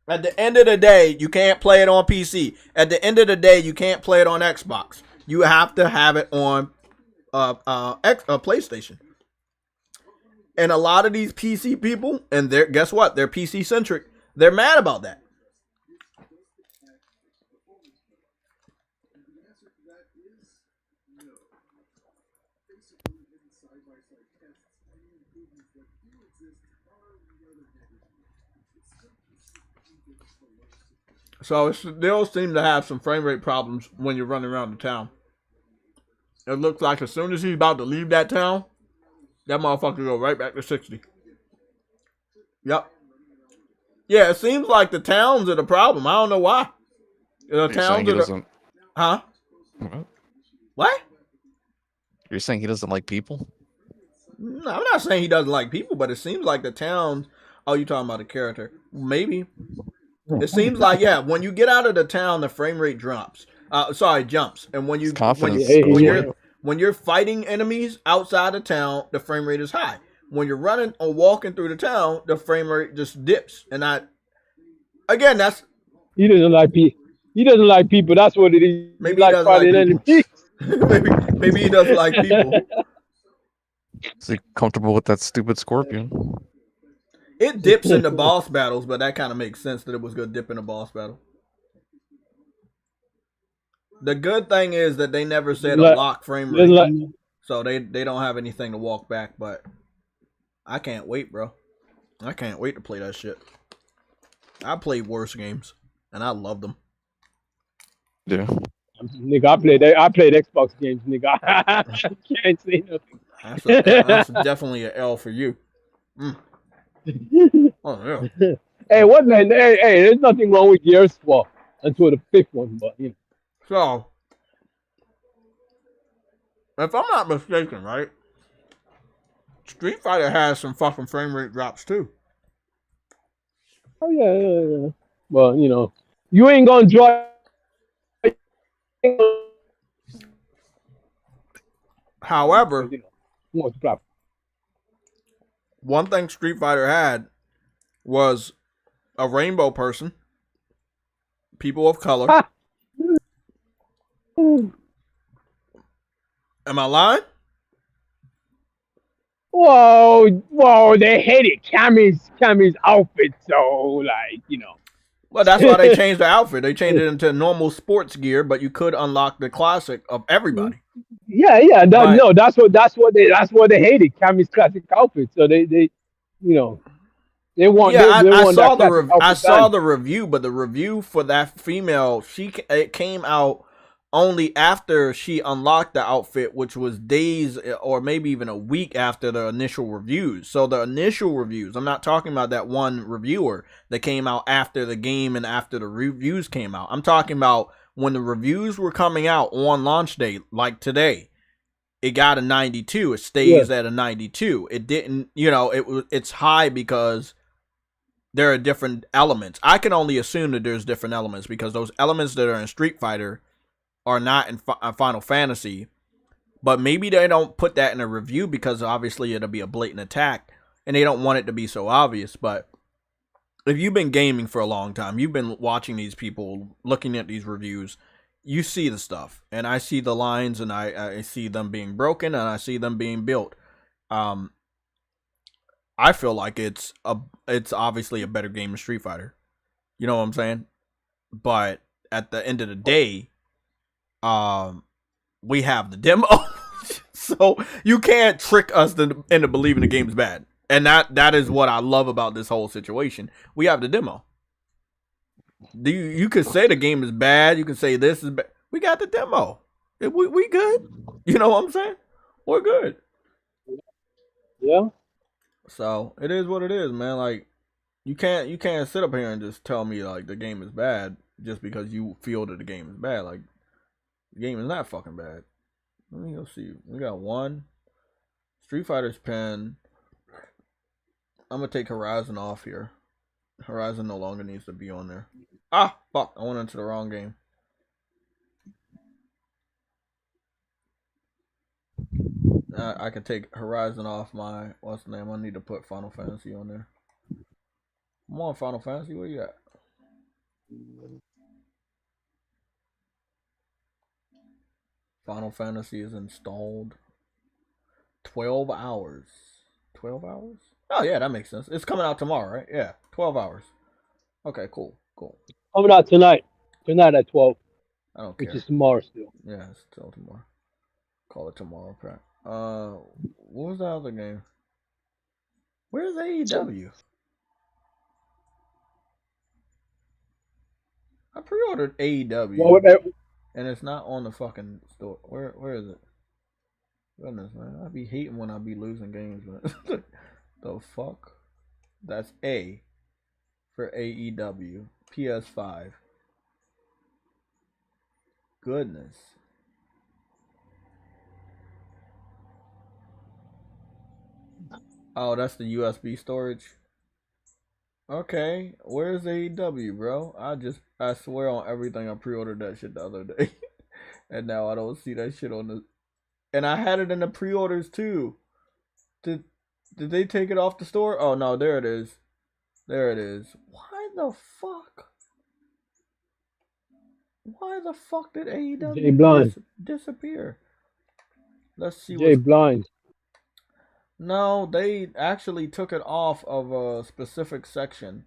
At the end of the day, you can't play it on PC. At the end of the day, you can't play it on Xbox. You have to have it on PlayStation. And a lot of these PC people, and guess what? They're PC centric. They're mad about that. So it still seems to have some frame rate problems when you're running around the town. It looks like as soon as he's about to leave that town, that motherfucker go right back to 60. Yep. Yeah, it seems like the towns are the problem. I don't know why. The towns are the... Huh? What? You're saying he doesn't like people? No, I'm not saying he doesn't like people, but it seems like the towns... Oh, you talking about the character? Maybe. It seems like, yeah, when you get out of the town, the frame rate drops. Jumps. And when you're fighting enemies outside the town, the frame rate is high. When you're running or walking through the town, the frame rate just dips. And that's... He doesn't like people. He doesn't like people. That's what it is. Maybe he doesn't like people. maybe he doesn't like people. Is he comfortable with that stupid scorpion? It dips in the boss battles, but that kind of makes sense that it was going to dip in the boss battle. The good thing is that they never said a lock frame rate, so they don't have anything to walk back, but I can't wait, bro. I can't wait to play that shit. I played worse games, and I loved them. Yeah. Nigga, I played Xbox games, nigga. I can't say nothing. That's definitely an L for you. Oh, yeah. Hey, what man? Hey, there's nothing wrong with Gears 4 until the 5th one, but you know. So, if I'm not mistaken, right? Street Fighter has some fucking frame rate drops too. Oh yeah. Well, you know, you ain't gonna draw. However, You know, one thing Street Fighter had was a rainbow person, people of color. Am I lying? Whoa, they hated Cammy's outfit, so like, you know. Well, that's why they changed the outfit. They changed it into normal sports gear, but you could unlock the classic of everybody. Yeah. That's what they hated, Cammy's classic outfit. So they you know, they want. Yeah, they I want saw the review, but the review for that female, it came out only after she unlocked the outfit, which was days or maybe even a week after the initial reviews. So the initial reviews, I'm not talking about that one reviewer that came out after the game and after the reviews came out. I'm talking about when the reviews were coming out on launch day, like today. It got a 92. It stays at a 92. It didn't, it's high because there are different elements. I can only assume that there's different elements because those elements that are in Street Fighter are not in Final Fantasy. But maybe they don't put that in a review because obviously it'll be a blatant attack and they don't want it to be so obvious. But if you've been gaming for a long time, you've been watching these people, looking at these reviews, you see the stuff, and I see the lines, and I see them being broken, and I see them being built. I feel like it's obviously a better game than Street Fighter. You know what I'm saying? But at the end of the day, we have the demo, so you can't trick us into believing the game's bad. And that is what I love about this whole situation. We have the demo. You could say the game is bad. You could say this is bad. We got the demo. We good. You know what I'm saying? We're good. Yeah. So it is what it is, man. Like you can't sit up here and just tell me like the game is bad just because you feel that the game is bad. Like the game is not fucking bad. Let me go see. We got one Street Fighter's pen. I'm gonna take Horizon off here. Horizon no longer needs to be on there. Ah, fuck! I went into the wrong game. I can take Horizon off my what's the name? I need to put Final Fantasy on there. I'm on Final Fantasy. Where you at? Final Fantasy is installed. 12 hours. 12 hours? Oh yeah, that makes sense. It's coming out tomorrow, right? Yeah, 12 hours. Okay, cool. Coming out tonight. Tonight at 12. I don't care. Which is tomorrow still. Yeah, it's still tomorrow. Call it tomorrow, Pat. What was the other game? Where's AEW? I pre-ordered AEW, and it's not on the fucking store. Where is it? Goodness, man, I be hating when I be losing games, man. The fuck? That's A for AEW PS5. Goodness. Oh, that's the USB storage. Okay, where's AEW, bro? I swear on everything I pre-ordered that shit the other day. And now I don't see that shit on the... And I had it in the pre-orders too. Did they take it off the store? Oh no, there it is. There it is. Why the fuck? Why the fuck did AEW disappear? Let's see. Jay Blind. No, they actually took it off of a specific section.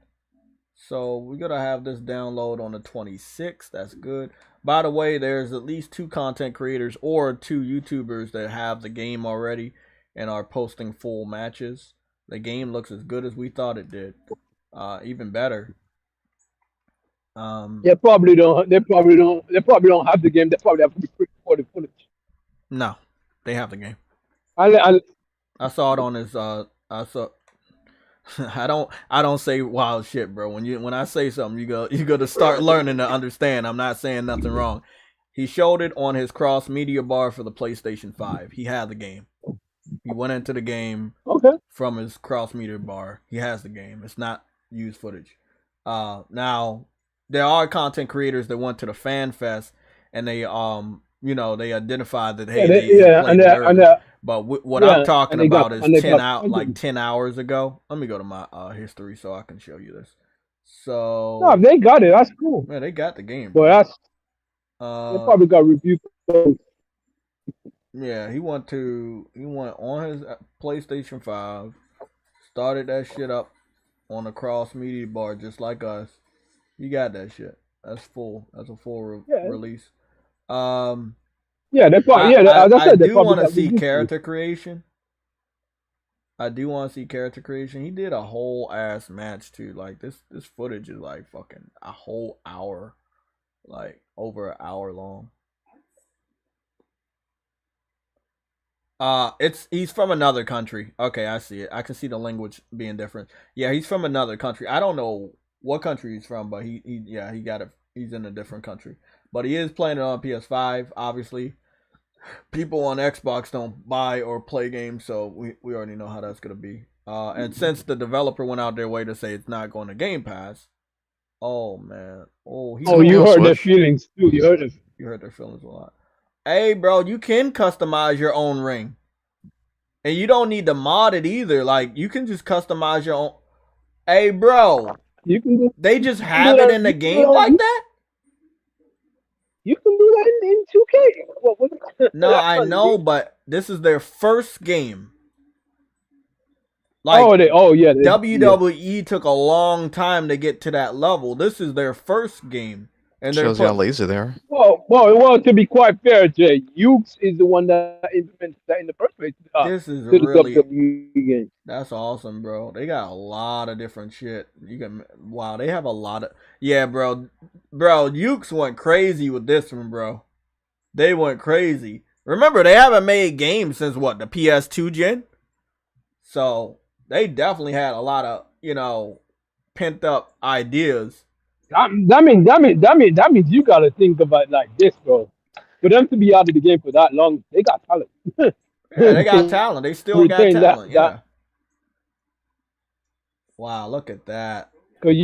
So we're going to have this download on the 26th. That's good. By the way, there's at least 2 content creators or 2 YouTubers that have the game already and are posting full matches. The game looks as good as we thought it did. Even better. They probably don't have the game. They probably have to pre-recorded footage. No, they have the game. I saw it on his I saw I don't say wild shit, bro. When I say something, you go to start learning to understand. I'm not saying nothing wrong. He showed it on his cross media bar for the PlayStation 5. He had the game. He went into the game from his cross media bar. He has the game. It's not used footage. Now there are content creators that went to the fan fest and they they identified that hey but what I'm talking about is 10 hours ago. Let me go to my history so I can show you this. So no, they got it. That's cool. Yeah, they got the game. Well, that's they probably got review. Yeah, he went on his PlayStation 5, started that shit up on a cross media bar just like us. You got that shit. That's full. That's a full release. Yeah, they probably. As I said, I do want to see character creation. I do want to see character creation. He did a whole ass match too. Like this footage is like fucking a whole hour, like over an hour long. He's from another country. Okay, I see it. I can see the language being different. Yeah, he's from another country. I don't know what country he's from, but he got it. He's in a different country. But he is playing it on PS5, obviously. People on Xbox don't buy or play games, so we already know how that's going to be. And since the developer went out their way to say it's not going to Game Pass, oh, man. You heard their feelings, too. You heard their feelings a lot. Hey, bro, you can customize your own ring. And you don't need to mod it either. Like, you can just customize your own. Hey, bro. They just have it in the game like that? You can do that in 2K. No, I know, but this is their first game. Like, WWE took a long time to get to that level. This is their first game. And they're Shows you how put. lazy they are. Well. To be quite fair, Jay, Ukes is the one that implemented that in the first place This is to the really. WWE game. That's awesome, bro. They got a lot of different shit. You can. Wow, they have a lot of. Yeah, bro. Bro, Ukes went crazy with this one, bro. They went crazy. Remember, they haven't made games since what, the PS2 gen? So they definitely had a lot of, pent up ideas. That means you gotta think about it like this, bro. For them to be out of the game for that long, they got talent. Yeah, they got To talent. They still got retain talent. that. Yeah. Wow, look at that. Cause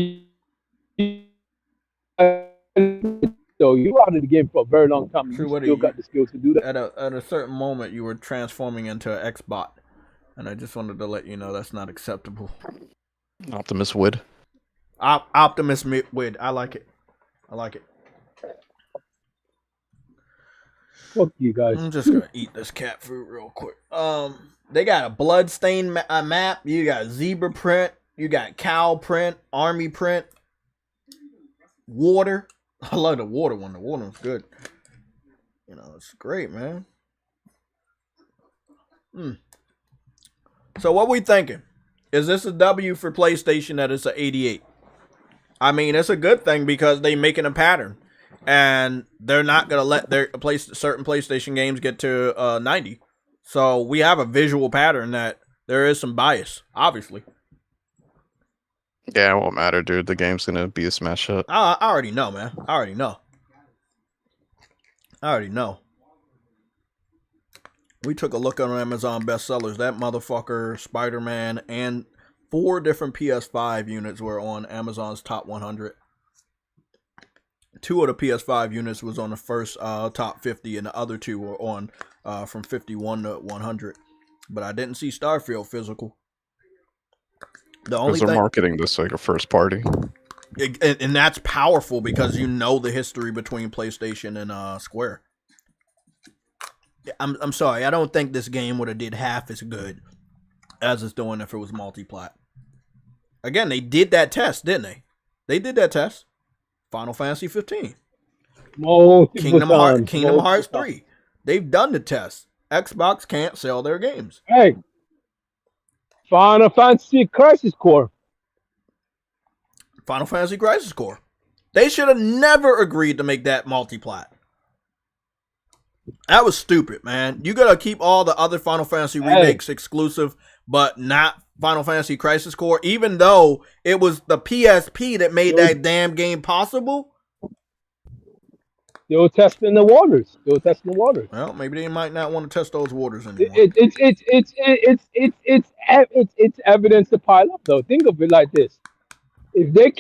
so you out of the game for a very long time, and True, you what still got the skills to do that. at a certain moment you were transforming into an Xbot, and I just wanted to let you know that's not acceptable. Optimus Wood. Optimus Wid. I like it. I like it. Fuck you guys. I'm just gonna eat this cat food real quick. They got a bloodstain map. You got zebra print. You got cow print. Army print. Water. I love the water one. The water one's good. It's great, man. So what we thinking? Is this a W for PlayStation that it's an 88? I mean, it's a good thing because they making a pattern. And they're not going to let their certain PlayStation games get to 90. So we have a visual pattern that there is some bias, obviously. Yeah, it won't matter, dude. The game's gonna be a smash hit. I already know, man. I already know. We took a look on Amazon bestsellers. That motherfucker, Spider-Man, and 4 different PS5 units were on Amazon's top 100. 2 of the PS5 units was on the first top 50, and the other 2 were on from 51 to 100. But I didn't see Starfield physical. The only Because they're thing, marketing this like a first party. and that's powerful because you know the history between PlayStation and Square. I'm sorry, I don't think this game would have did half as good as it's doing if it was multi-plat. Again, they did that test, didn't they? They did that test. Final Fantasy 15. Kingdom Hearts 3. They've done the test. Xbox can't sell their games. Hey, Final Fantasy Crisis Core. Final Fantasy Crisis Core. They should have never agreed to make that multi-plat. That was stupid, man. You gotta keep all the other Final Fantasy remakes exclusive, but not Final Fantasy Crisis Core, even though it was the PSP that made that damn game possible. They were testing the waters. Well, maybe they might not want to test those waters anymore. It's evidence to pile up, though. Think of it like this: if they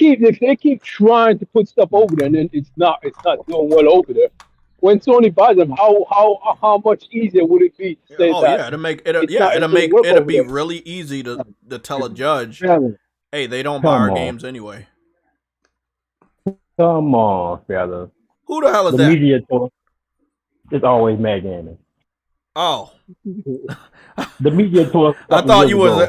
keep trying to put stuff over there, and then it's not doing well over there. When Sony buys them, how much easier would it be to say that? It'll be really easy to tell a judge, hey, they don't buy our games anyway. Come on, fella. Who the hell is the that? Media tour is always Mad Gaming. Oh, the media tour. I thought you were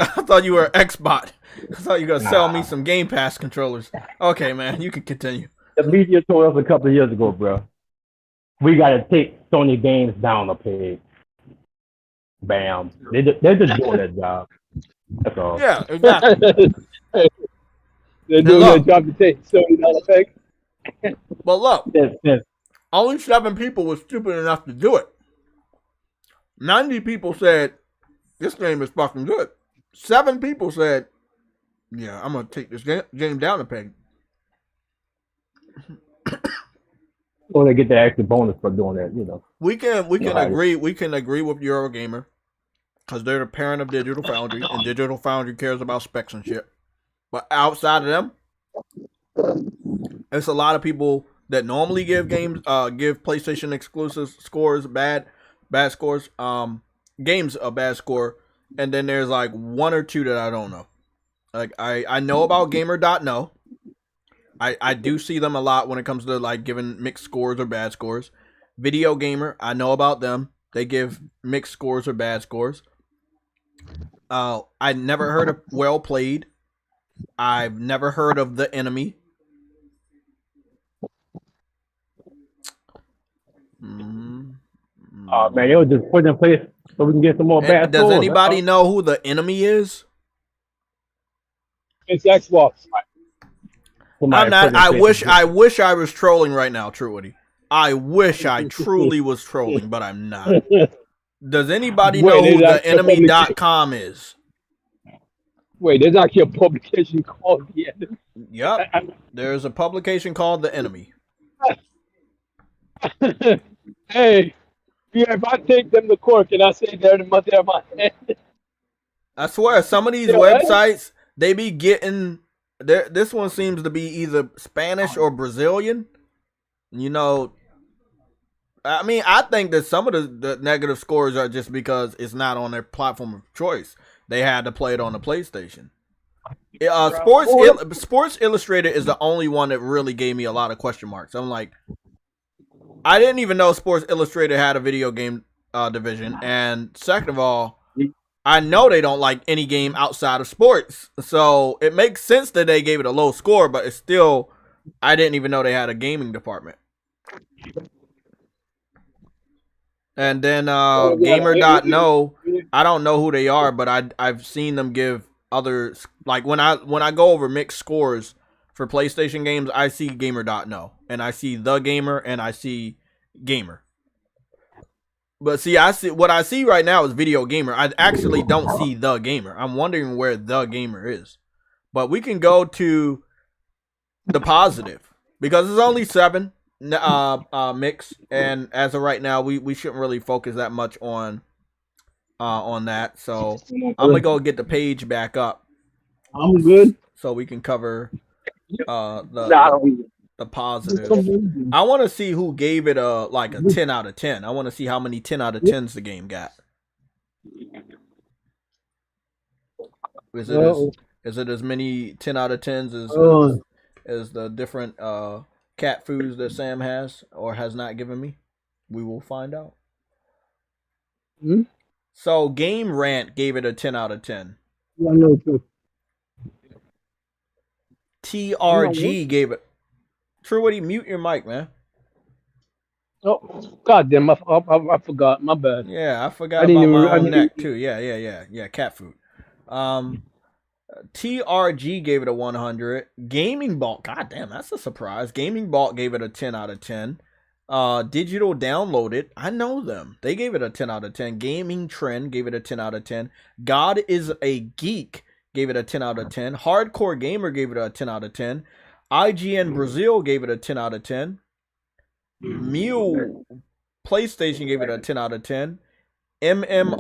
an Xbot. I thought you were gonna sell me some Game Pass controllers. Okay, man, you can continue. The media tour was a couple of years ago, bro. We gotta take Sony games down a peg. Bam. They're just doing their job. That's all. Yeah, exactly. They're doing their job to take Sony down a peg. But look, Yes. only 7 people were stupid enough to do it. 90 people said, this game is fucking good. 7 people said, yeah, I'm going to take this game down a peg. Or they get the extra bonus for doing that, We can agree with Eurogamer because they're the parent of Digital Foundry, and Digital Foundry cares about specs and shit. But outside of them, there's a lot of people that normally give PlayStation exclusive scores bad scores, games a bad score, and then there's like 1 or 2 that I don't know. Like I know about Gamer.no. I do see them a lot when it comes to like giving mixed scores or bad scores. Video Gamer, I know about them. They give mixed scores or bad scores. I never heard of Well Played. I've never heard of The Enemy. Mhm. Man, they were just put in place so we can get some more bad Does scores. anybody know who the enemy is? It's Xbox. I'm Somebody not. put in place I wish I was trolling right now, Truity. I wish I truly was trolling, but I'm not. Does anybody know Wait, who there's the actually a enemy.com is? wait, there's actually a publication called The Enemy. Yep. There's a publication called The Enemy. Hey, yeah, if I take them to court, can I say they're my head? I swear, some of these websites, they be getting... This one seems to be either Spanish or Brazilian. You know... I mean, I think that some of the negative scores are just because it's not on their platform of choice. They had to play it on the PlayStation. Sports Illustrated is the only one that really gave me a lot of question marks. I'm like, I didn't even know Sports Illustrated had a video game division. And second of all, I know they don't like any game outside of sports. So it makes sense that they gave it a low score, but it's still, I didn't even know they had a gaming department. And then Gamer.no, I don't know who they are, but I've seen them give others, like when I go over mixed scores for PlayStation games, I see Gamer.no, and I see The Gamer, and I see Gamer. But see, what I see right now is Video Gamer. I actually don't see The Gamer. I'm wondering where The Gamer is. But we can go to the positive, because it's only 7 mix, and as of right now, we shouldn't really focus that much on that. So I'm gonna go get the page back up. I'm good. So we can cover the positive. I want to see who gave it a 10 out of 10. I want to see how many 10 out of 10s the game got. Is it as many 10 out of 10s as the different cat foods that Sam has or has not given me? We will find out. So Game Rant gave it a 10 out of 10. I know too. TRG gave it. Truity, mute your mic, man. Oh, goddamn! I forgot. My bad. Yeah, I forgot about my own neck too. Yeah. Cat food. TRG gave it a 100. Gaming Vault, goddamn, that's a surprise. Gaming Vault gave it a 10 out of 10. Digital Downloaded, I know them. They gave it a 10 out of 10. Gaming Trend gave it a 10 out of 10. God is a Geek gave it a 10 out of 10. Hardcore Gamer gave it a 10 out of 10. IGN Brazil gave it a 10 out of 10. Mew PlayStation gave it a 10 out of 10. MMRPG.com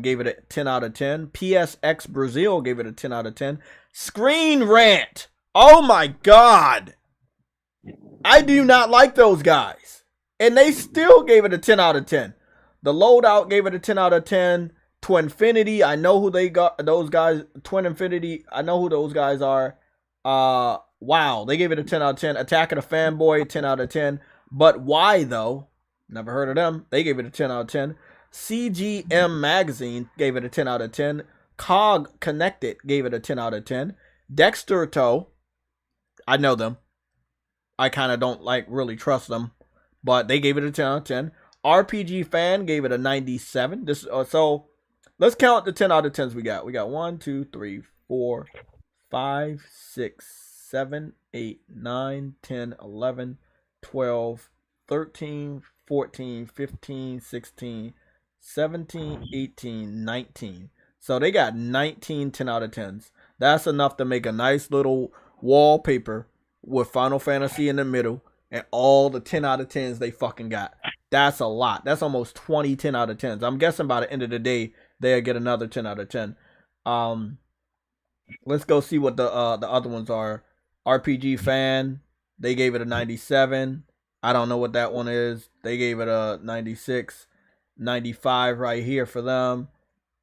gave it a 10 out of 10. PSX Brazil gave it a 10 out of 10. Screen Rant. Oh my God. I do not like those guys. And they still gave it a 10 out of 10. The Loadout gave it a 10 out of 10. Twinfinity, I know who they got. Those guys, Twinfinity, I know who those guys are. Wow, they gave it a 10 out of 10. Attack of the Fanboy, 10 out of 10. But why though? Never heard of them. They gave it a 10 out of 10. CGM Magazine gave it a 10 out of 10. Cog Connected gave it a 10 out of 10. Dexter Toe, I know them. I kind of don't really trust them, but they gave it a 10 out of 10. RPG Fan gave it a 97. So let's count the 10 out of 10s we got. We got 1, 2, 3, 4, 5, 6, 7, 8, 9, 10, 11, 12, 13, 14, 15, 16, 17, 18, 19. So they got 19 10 out of 10s. That's enough to make a nice little wallpaper with Final Fantasy in the middle and all the 10 out of 10s they fucking got. That's a lot. That's almost 20 10 out of 10s. I'm guessing by the end of the day, they'll get another 10 out of 10. Let's go see what the other ones are. RPG Fan, they gave it a 97. I don't know what that one is. They gave it a 96. 95 right here for them.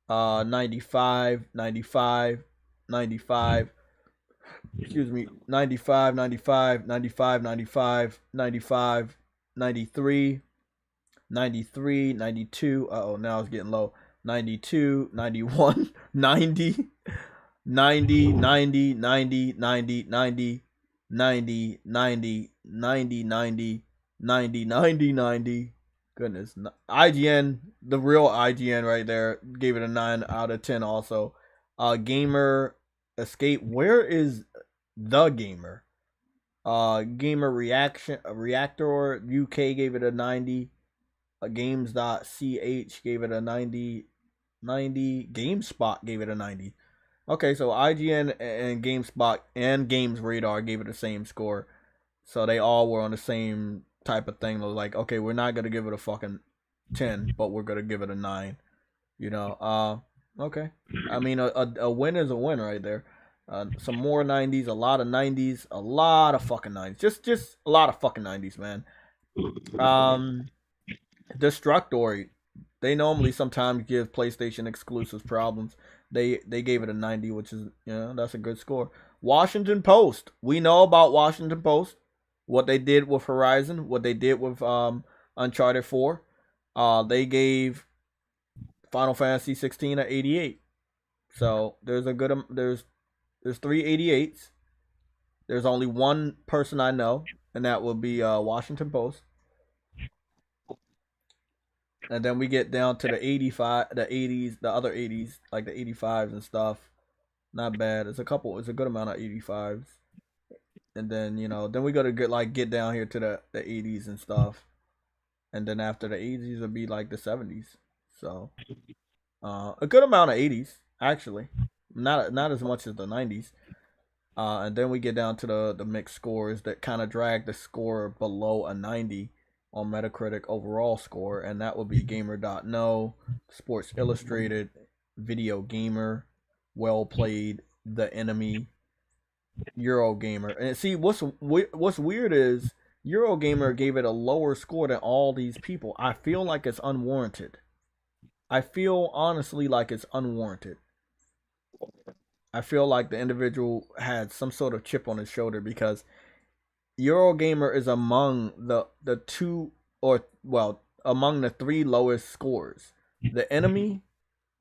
95, 95, 95. Excuse me. 95, 95, 95, 95, 95, 93, 93, 92. Uh-oh, now it's getting low. 92, 91, 90, 90, 90, 90, 90, 90, 90, 90, 90, 90, 90, 90, 90. Goodness. IGN, the real IGN right there, gave it a 9 out of 10 also. Gamer Escape, where is the Gamer? Gamer Reactor UK gave it a 90. Games.ch gave it a 90. GameSpot gave it a 90. Okay, so IGN and GameSpot and Games Radar gave it the same score. So they all were on the same type of thing. They were like, okay, we're not gonna give it a fucking 10, but we're gonna give it a 9. You know, okay. I mean, a win is a win right there. Some more 90s, a lot of 90s, a lot of fucking 90s. Just a lot of fucking 90s, man. Destructoid, they normally sometimes give PlayStation exclusives problems. They gave it a 90, which is, you know, that's a good score. Washington Post, we know about Washington Post, what they did with Horizon, what they did with Uncharted 4. They gave Final Fantasy 16 an 88. So there's a good there's 3 88s. There's only one person I know, and that will be Washington Post. And then we get down to the 85, the 80s, the other 80s, like the 85s and stuff. Not bad. It's a good amount of 85s. And then, you know, then we got to get down here to the 80s and stuff. And then after the 80s it'll be like the 70s. So a good amount of 80s, actually. Not as much as the 90s. And then we get down to the mixed scores that kind of drag the score below a 90 on Metacritic overall score, and that would be Gamer.no, Sports Illustrated, Video Gamer, Well Played, The Enemy, Eurogamer. And see, what's weird is Eurogamer gave it a lower score than all these people. I feel like it's unwarranted. I feel honestly like it's unwarranted. I feel like the individual had some sort of chip on his shoulder, because Eurogamer is among the two, or well, among the 3 lowest scores. The Enemy,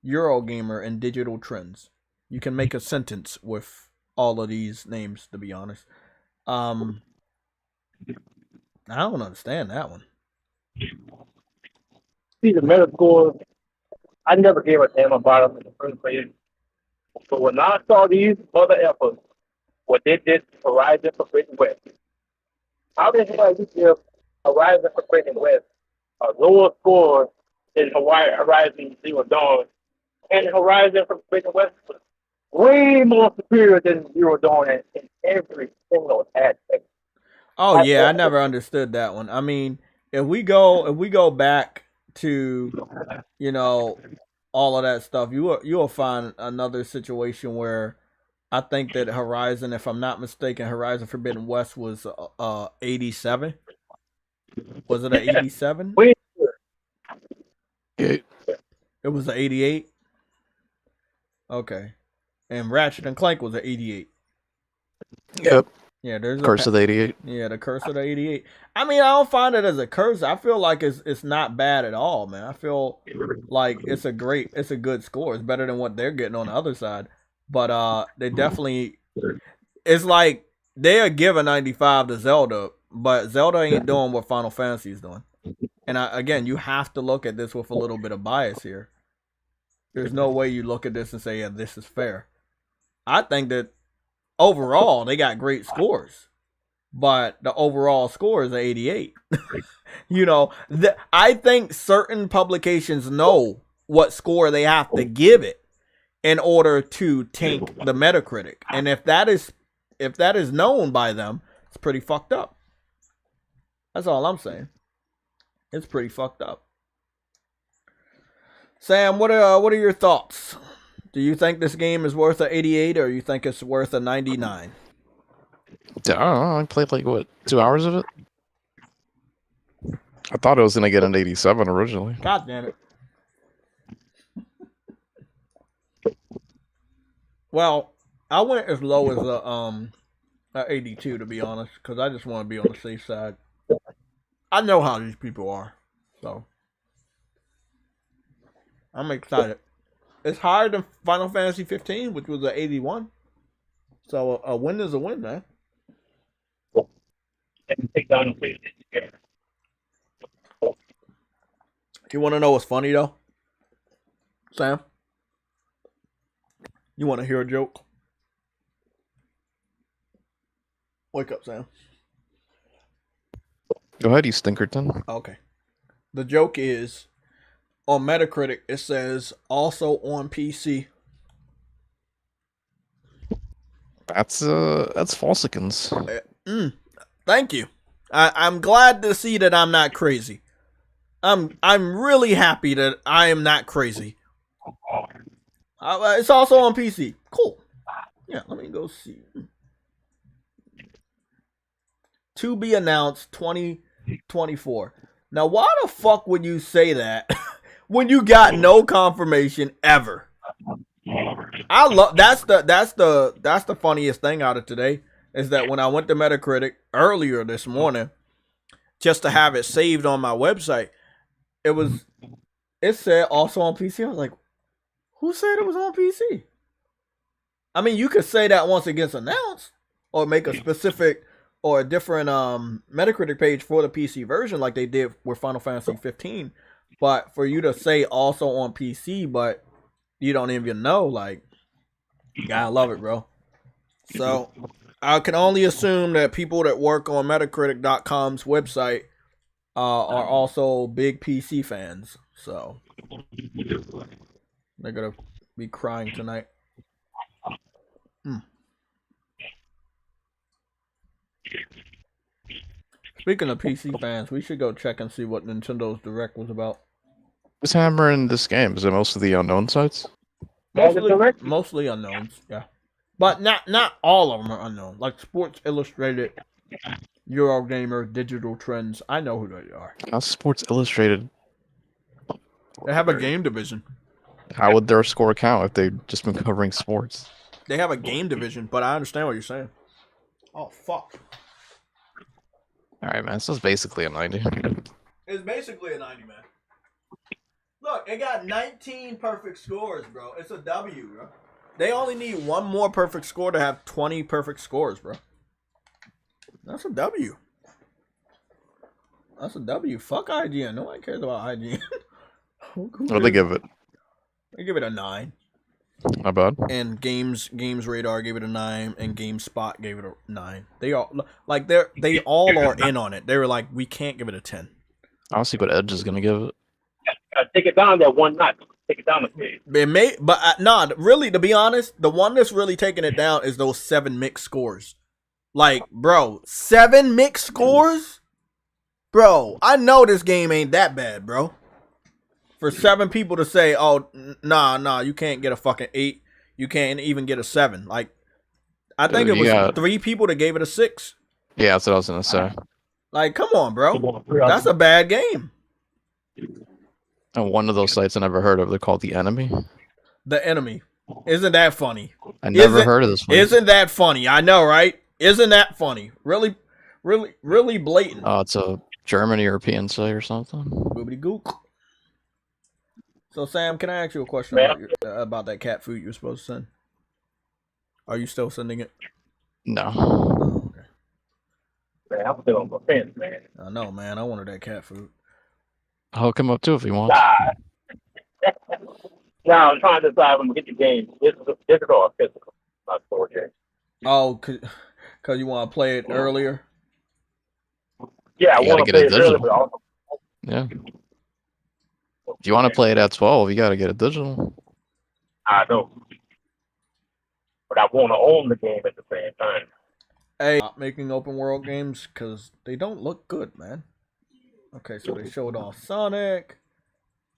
Eurogamer, and Digital Trends. You can make a sentence with all of these names, to be honest. I don't understand that one. See, the Metascore, I never gave a damn about them in the first place. But when I saw these other efforts, what they did for Horizon Forbidden West, how the hell you give Horizon Forbidden West a lower score than Horizon Zero Dawn? And Horizon Forbidden West was way more superior than Zero Dawn in every single aspect. Oh yeah, I never understood that one. I mean, if we go back to, you know, all of that stuff, you'll find another situation where I think that Horizon, if I'm not mistaken, Horizon Forbidden West was 87. Was it an 87? Yeah. It was an 88. Okay, and Ratchet and Clank was an 88. Yep. Yeah, there's Curse of the 88. Yeah, the Curse of the 88. I mean, I don't find it as a curse. I feel like it's not bad at all, man. I feel like it's a good score. It's better than what they're getting on the other side. But they definitely, it's like they'll give a 95 to Zelda, but Zelda ain't doing what Final Fantasy is doing. And again, you have to look at this with a little bit of bias here. There's no way you look at this and say, yeah, this is fair. I think that overall, they got great scores, but the overall score is 88. You know, I think certain publications know what score they have to give it in order to tank the Metacritic, and if that is known by them, it's pretty fucked up. That's all I'm saying. It's pretty fucked up. Sam, what are your thoughts? Do you think this game is worth a 88, or you think it's worth a 99? I don't know. I played like, what, 2 hours of it? I thought it was going to get an 87 originally. God damn it. Well, I went as low as a 82, to be honest, because I just want to be on the safe side. I know how these people are, so I'm excited. It's higher than Final Fantasy 15, which was an 81. So a win is a win, man. Take down the PlayStation. You want to know what's funny though, Sam? You want to hear a joke? Wake up, Sam. Go ahead, you stinkerton. Okay. The joke is, on Metacritic, it says also on PC. That's falsicans. Thank you. I'm glad to see that I'm not crazy. I'm really happy that I am not crazy. It's also on PC. Cool. Yeah, let me go see. To be announced 2024. Now, why the fuck would you say that when you got no confirmation ever? I love that's the funniest thing out of today is that when I went to Metacritic earlier this morning, just to have it saved on my website, it said also on PC. I was like, who said it was on PC? I mean, you could say that once it gets announced, or make a specific or a different Metacritic page for the PC version, like they did with Final Fantasy 15. But for you to say also on PC, but you don't even know, like, gotta love it, bro. So I can only assume that people that work on Metacritic.com's website are also big PC fans. So they're gonna be crying tonight. Speaking of PC fans, we should go check and see what Nintendo's Direct was about. Who's hammering this game? Is it most of the unknown sites? Mostly unknowns, yeah. But not all of them are unknown. Like Sports Illustrated, Eurogamer, Digital Trends. I know who they are. How's Sports Illustrated? They have a game division. How would their score count if they've just been covering sports? They have a game division, but I understand what you're saying. Oh, fuck. Alright, man. This is basically a 90. It's basically a 90, man. Look, it got 19 perfect scores, bro. It's a W, bro. They only need one more perfect score to have 20 perfect scores, bro. That's a W. That's a W. Fuck IGN. Nobody cares about IGN. What'd they give it? They give it a 9. Not bad. And Games Radar gave it a 9, and GameSpot gave it a 9. They all they all are in on it. They were like, we can't give it a 10. I'll see what Edge is gonna give it. Take it down that one notch. Take it down a page. It may, but nah. Really, to be honest, the one that's really taking it down is those 7 mixed scores. Like, bro, 7 mixed scores, bro. I know this game ain't that bad, bro. For 7 people to say, oh, nah, you can't get a fucking 8. You can't even get a 7. Like, I think it was 3 people that gave it a 6. Yeah, that's what I was gonna say. Like, come on, bro. That's a bad game. And one of those sites I never heard of, they're called The Enemy. The Enemy. Isn't that funny? I never heard of this one. Isn't that funny? I know, right? Isn't that funny? Really blatant. Oh, it's a German European site or something. Boobity gook. So, Sam, can I ask you a question about that cat food you were supposed to send? Are you still sending it? No. Oh, okay. Man, I'm still on the fence, man. I know, man. I wanted that cat food. I'll hook him up too if he wants. Now I'm trying to decide when we get the game. Digital or physical? Not 4J. Oh, because you want to play it earlier? Yeah, I want to play it earlier, but also. Yeah. If you want to play it at 12, you got to get it digital. I know. But I want to own the game at the same time. Hey, not making open world games because they don't look good, man. Okay, so they showed off Sonic.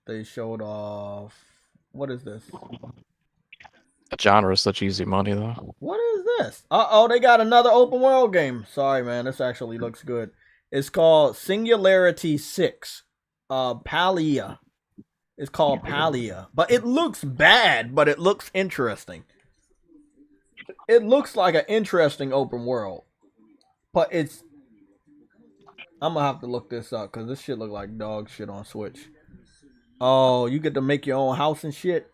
They showed off... What is this? The genre is such easy money, though. What is this? Uh-oh, they got another open world game. Sorry, man. This actually looks good. It's called Singularity 6. Palia. It's called Palia. But it looks bad, but it looks interesting. It looks like an interesting open world. But it's... I'm gonna have to look this up because this shit look like dog shit on Switch. Oh, you get to make your own house and shit?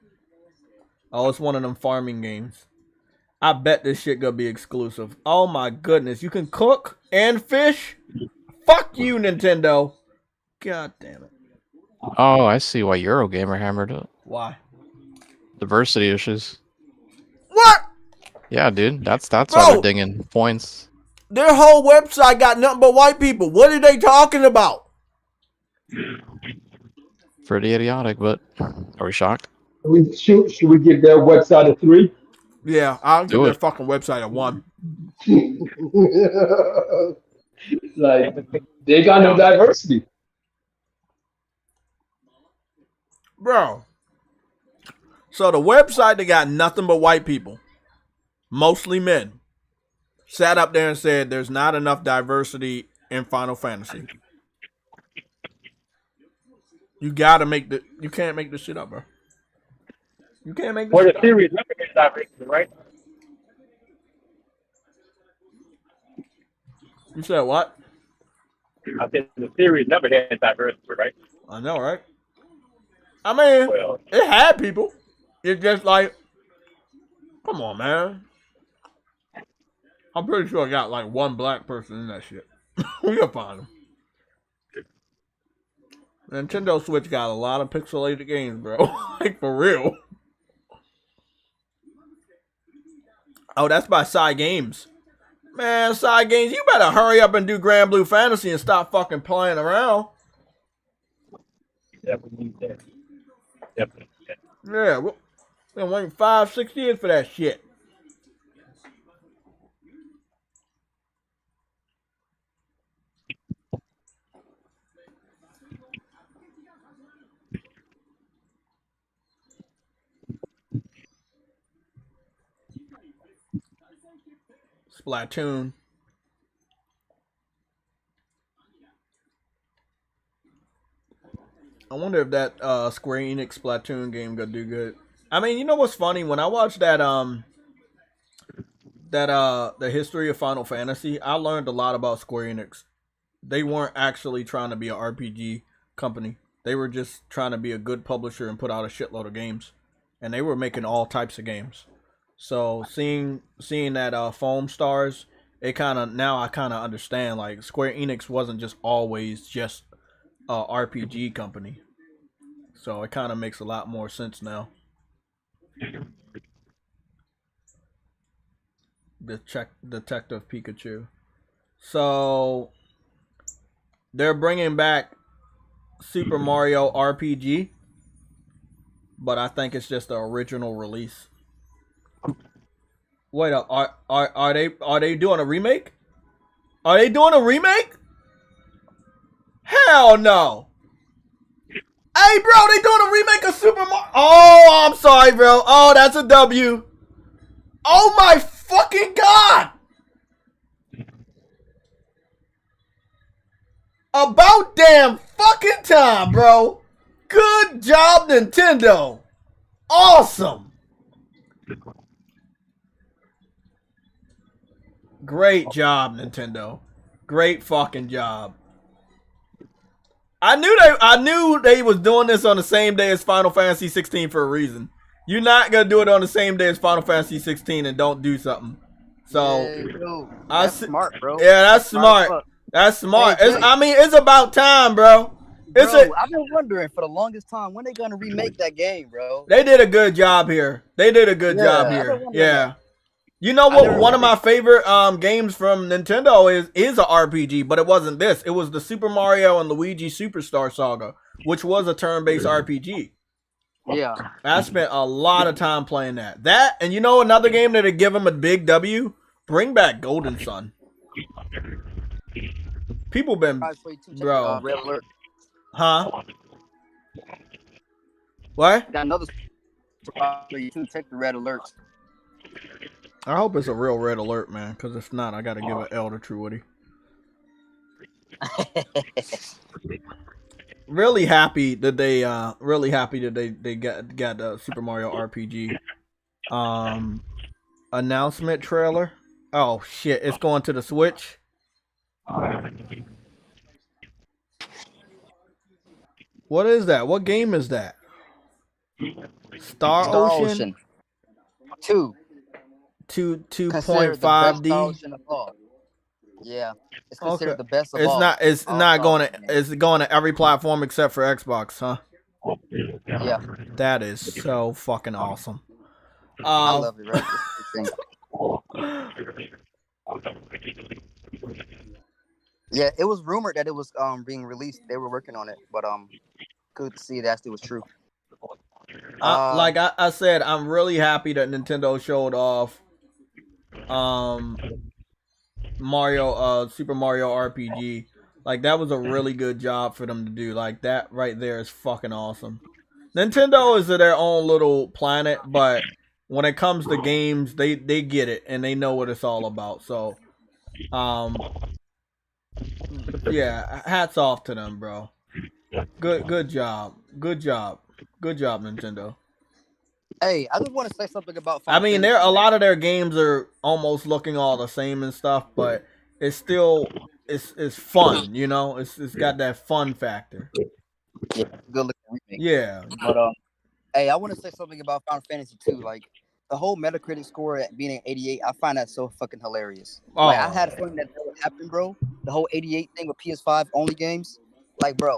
Oh, it's one of them farming games. I bet this shit gonna be exclusive. Oh my goodness. You can cook and fish? Fuck you, Nintendo. God damn it. Oh, I see why Eurogamer hammered it. Why? Diversity issues. What? Yeah, dude. That's why they're Bro, dinging points. their whole website got nothing but white people. What are they talking about? Pretty idiotic, but are we shocked? Should we give their website a 3? Yeah, I'll give Do their it. fucking website a 1. Like, they got no diversity. Bro. So the website that got nothing but white people, mostly men, sat up there and said there's not enough diversity in Final Fantasy. You gotta make you can't make this shit up, bro. You can't make this Well, shit the up. series never had diversity, right? You said what? I said the series never had diversity, right? I know, right? I mean, Well, it had people. It's just like, come on, man. I'm pretty sure I got like one black person in that shit. We'll find them. Nintendo Switch got a lot of pixelated games, bro. Like, for real. Oh, that's by Psy Games. Man, Psy Games, you better hurry up and do Grand Blue Fantasy and stop fucking playing around. definitely need that. Definitely need that. Yeah, we've been waiting 5-6 years for that shit. Splatoon. I wonder if that Square Enix Splatoon game gonna do good. I mean, you know what's funny? When I watched that the history of Final Fantasy, I learned a lot about Square Enix. They weren't actually trying to be an RPG company. They were just trying to be a good publisher and put out a shitload of games. And they were making all types of games. So seeing that Foam Stars, I kind of understand, like, Square Enix wasn't just always just a RPG company. So it kind of makes a lot more sense now. Detective Pikachu. So they're bringing back Super Mario RPG, but I think it's just the original release. Wait up, are they doing a remake? Are they doing a remake? Hell no. Hey, bro, they doing a remake of Super Mario. Oh, I'm sorry, bro. Oh, that's a W. Oh my fucking god. About damn fucking time, bro. Good job, Nintendo. Awesome. Great job, Nintendo. Great fucking job. I knew they was doing this on the same day as Final Fantasy 16 for a reason. You're not gonna do it on the same day as Final Fantasy 16 and don't do something. So that's smart, bro. Yeah, that's smart. That's smart. Hey, it's about time, bro. I've been wondering for the longest time when they gonna remake that game, bro. They did a good job here. Yeah. You know what? One of my favorite games from Nintendo is a RPG, but it wasn't this. It was the Super Mario and Luigi Superstar Saga, which was a turn-based RPG. Yeah. I spent a lot of time playing that. That, and you know another game that'd give them a big W? Bring back Golden Sun. People been, bro. Red Alert. Huh? What? Got another you too. Check the Red Alerts. I hope it's a real Red Alert, man, because if not, I gotta give an L to True Woody. Really happy that they got Super Mario RPG announcement trailer. Oh shit, it's going to the Switch. What is that? What game is that? Star Ocean 2. 2.5D. Yeah, it's Okay. considered the best of It's all. not. It's all not going console to. games. It's going to every platform except for Xbox, huh? Yeah, That is so fucking awesome. I love it, bro. It's a good thing. Yeah, it was rumored that it was being released. They were working on it, but good to see that it was true. Like I said, I'm really happy that Nintendo showed off Super Mario RPG. Like that was a really good job for them to do. Like that right there is fucking awesome. Nintendo is their own little planet, but when it comes to games, they get it and they know what it's all about. So, yeah, hats off to them, bro. Good job, Nintendo. Hey, I just want to say something about I Final mean, Fantasy. a lot of their games are almost looking all the same and stuff, but it's still it's fun, you know. It's got that fun factor. Yeah, good looking remake. Yeah. But hey, I want to say something about Final Fantasy 2. Like the whole Metacritic score at being an 88, I find that so fucking hilarious. Oh. Like I had fun that would happen, bro. The whole 88 thing with PS5 only games, like bro,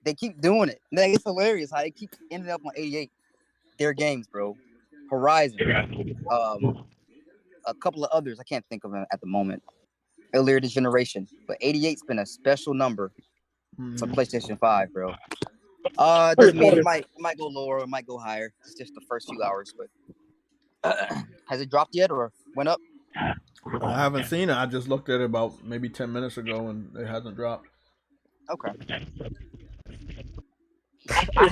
they keep doing it. Like, it's hilarious how they keep ending up on 88. Their games, bro. Horizon, a couple of others I can't think of them at the moment. Earlier this generation, but 88's been a special number for PlayStation 5, bro. Doesn't mean it might go lower, it might go higher. It's just the first few hours, but has it dropped yet or went up? I haven't seen it. I just looked at it about maybe 10 minutes ago and it hasn't dropped. Okay. I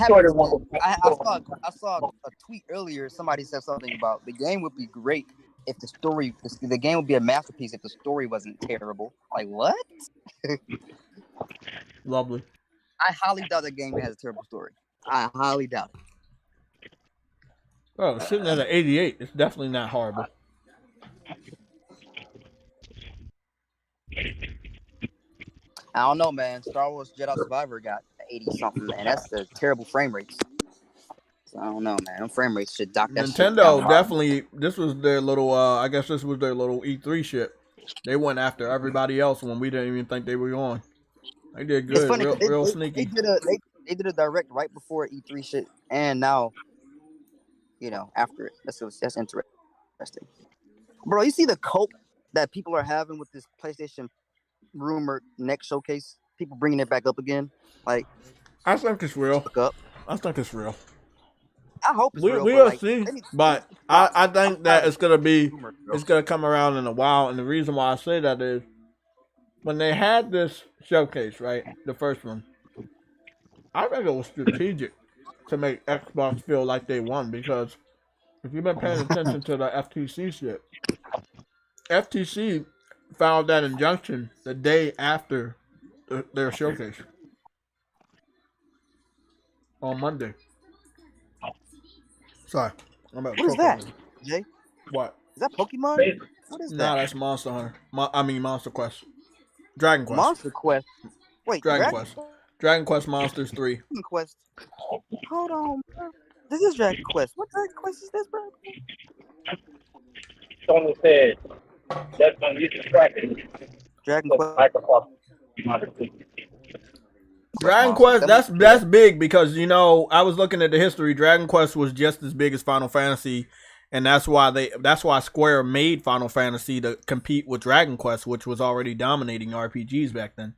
saw a tweet earlier. Somebody said something about the game would be great if the game would be a masterpiece if the story wasn't terrible. Like what? Lovely. I highly doubt that game has a terrible story. I highly doubt it. Oh, sitting at an 88, it's definitely not horrible. I don't know, man. Star Wars Jedi Survivor got 80 something, and that's the terrible frame rates. So I don't know, man. Them frame rates should dock that shit down. Nintendo definitely. This was their little. I guess this was their little E3 shit. They went after everybody else when we didn't even think they were on. They did good. It's funny, real sneaky. They did a direct right before E3 shit, and now, after it. That's interesting, bro. You see the cult that people are having with this PlayStation rumored next showcase? People bringing it back up again. Like, I think it's real. Look up. I think it's real. I hope it's real. We'll see, but I think that it's gonna come around in a while, and the reason why I say that is when they had this showcase, right, the first one, I think it was strategic to make Xbox feel like they won, because if you've been paying attention to the FTC shit, FTC filed that injunction the day after their showcase on Monday. Sorry. What is that, Jay? What? Is that Pokemon? What is that? Nah, that's Monster Hunter. Monster Quest. Dragon Quest. Monster Quest. Wait, Dragon Quest. Dragon Quest Monsters 3. Dragon Quest. Hold on, bro. This is Dragon Quest. What Dragon Quest is this, bro? Someone said that's going to be distracting. Dragon Quest. Microsoft. Dragon Quest, that's big because, I was looking at the history. Dragon Quest was just as big as Final Fantasy, and that's why Square made Final Fantasy to compete with Dragon Quest, which was already dominating RPGs back then.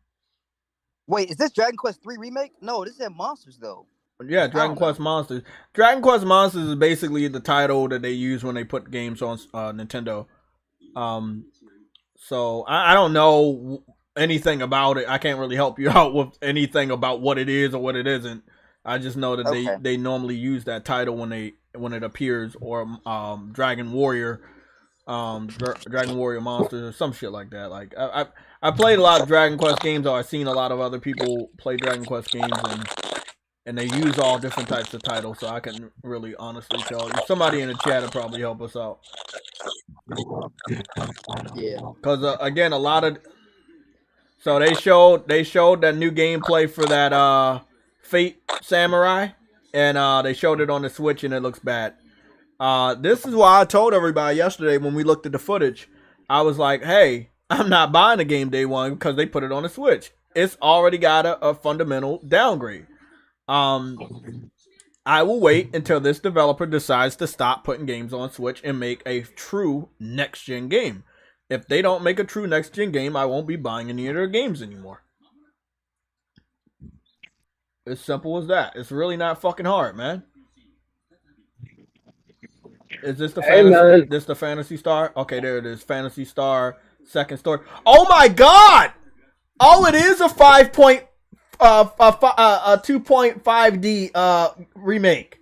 Wait, is this Dragon Quest 3 remake? No, this is Monsters though. Yeah, Dragon Quest Monsters. Dragon Quest Monsters is basically the title that they use when they put games on Nintendo. So I don't know anything about it. I can't really help you out with anything about what it is or what it isn't. I just know that they normally use that title when it appears, or Dragon Warrior Monsters or some shit like that. Like I played a lot of Dragon Quest games, or I've seen a lot of other people play Dragon Quest games, and they use all different types of titles, so I can really honestly tell you. Somebody in the chat will probably help us out. Yeah. Because again, a lot of they showed that new gameplay for that Fate Samurai, and they showed it on the Switch, and it looks bad. This is why I told everybody yesterday when we looked at the footage. I was like, hey, I'm not buying the game day one because they put it on the Switch. It's already got a fundamental downgrade. I will wait until this developer decides to stop putting games on Switch and make a true next-gen game. If they don't make a true next-gen game, I won't be buying any of their games anymore. As simple as that. It's really not fucking hard, man. Is this the fantasy? This the Phantasy Star? Okay, there it is. Phantasy Star Second Story. Oh my god! Oh, it is a 2.5D remake.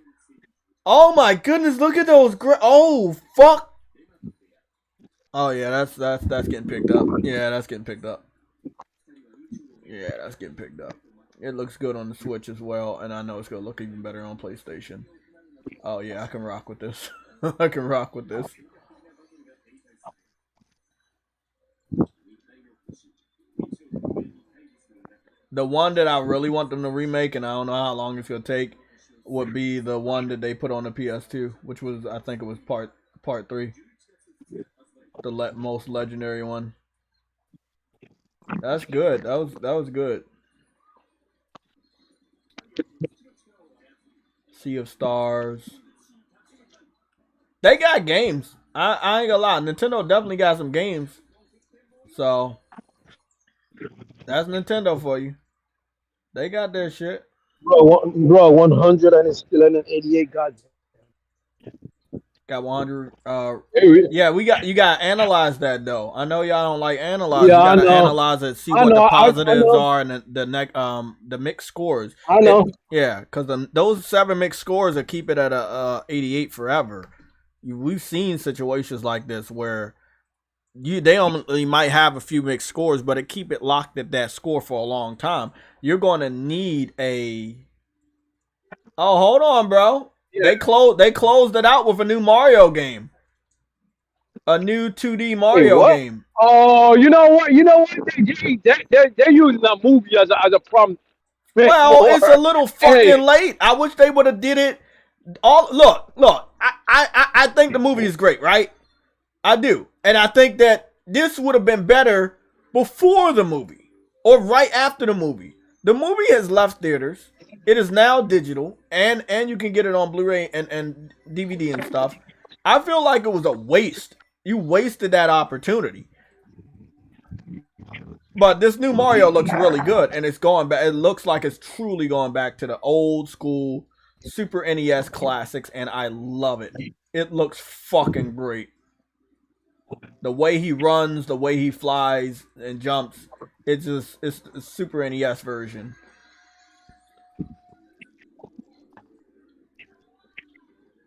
Oh my goodness! Look at those. Oh fuck! Oh yeah, that's getting picked up. Yeah, that's getting picked up. Yeah, that's getting picked up. It looks good on the Switch as well, and I know it's gonna look even better on PlayStation. Oh yeah, I can rock with this. I can rock with this. The one that I really want them to remake, and I don't know how long it's gonna take, would be the one that they put on the PS2, which was, I think it was part 3, the most legendary one. That's good. That was good. Sea of Stars. They got games. I ain't gonna lie. Nintendo definitely got some games. So that's Nintendo for you. They got their shit. Bro, 100 and it's still in an 88. God. Got 100. Yeah, you got to analyze that though. I know y'all don't like analyze. Yeah, you got to analyze it, see what the positives are and the mixed scores. I know. Yeah, because those 7 mixed scores will keep it at a 88 forever. We've seen situations like this where they only might have a few mixed scores, but it keep it locked at that score for a long time. You're going to need a. Oh, hold on, bro. Yeah. They closed it out with a new Mario game. A new 2D Mario game. Oh, you know what? They're using that movie as a prompt. Well, it's a little fucking late. I wish they would have did it. Look. I think the movie is great, right? I do. And I think that this would have been better before the movie or right after the movie. The movie has left theaters. It is now digital, and you can get it on Blu-ray and DVD and stuff. I feel like it was a waste. You wasted that opportunity. But this new Mario looks really good, and it's going back. It looks like it's truly going back to the old school Super NES classics, and I love it. It looks fucking great. The way he runs, the way he flies and jumps, it's a Super NES version.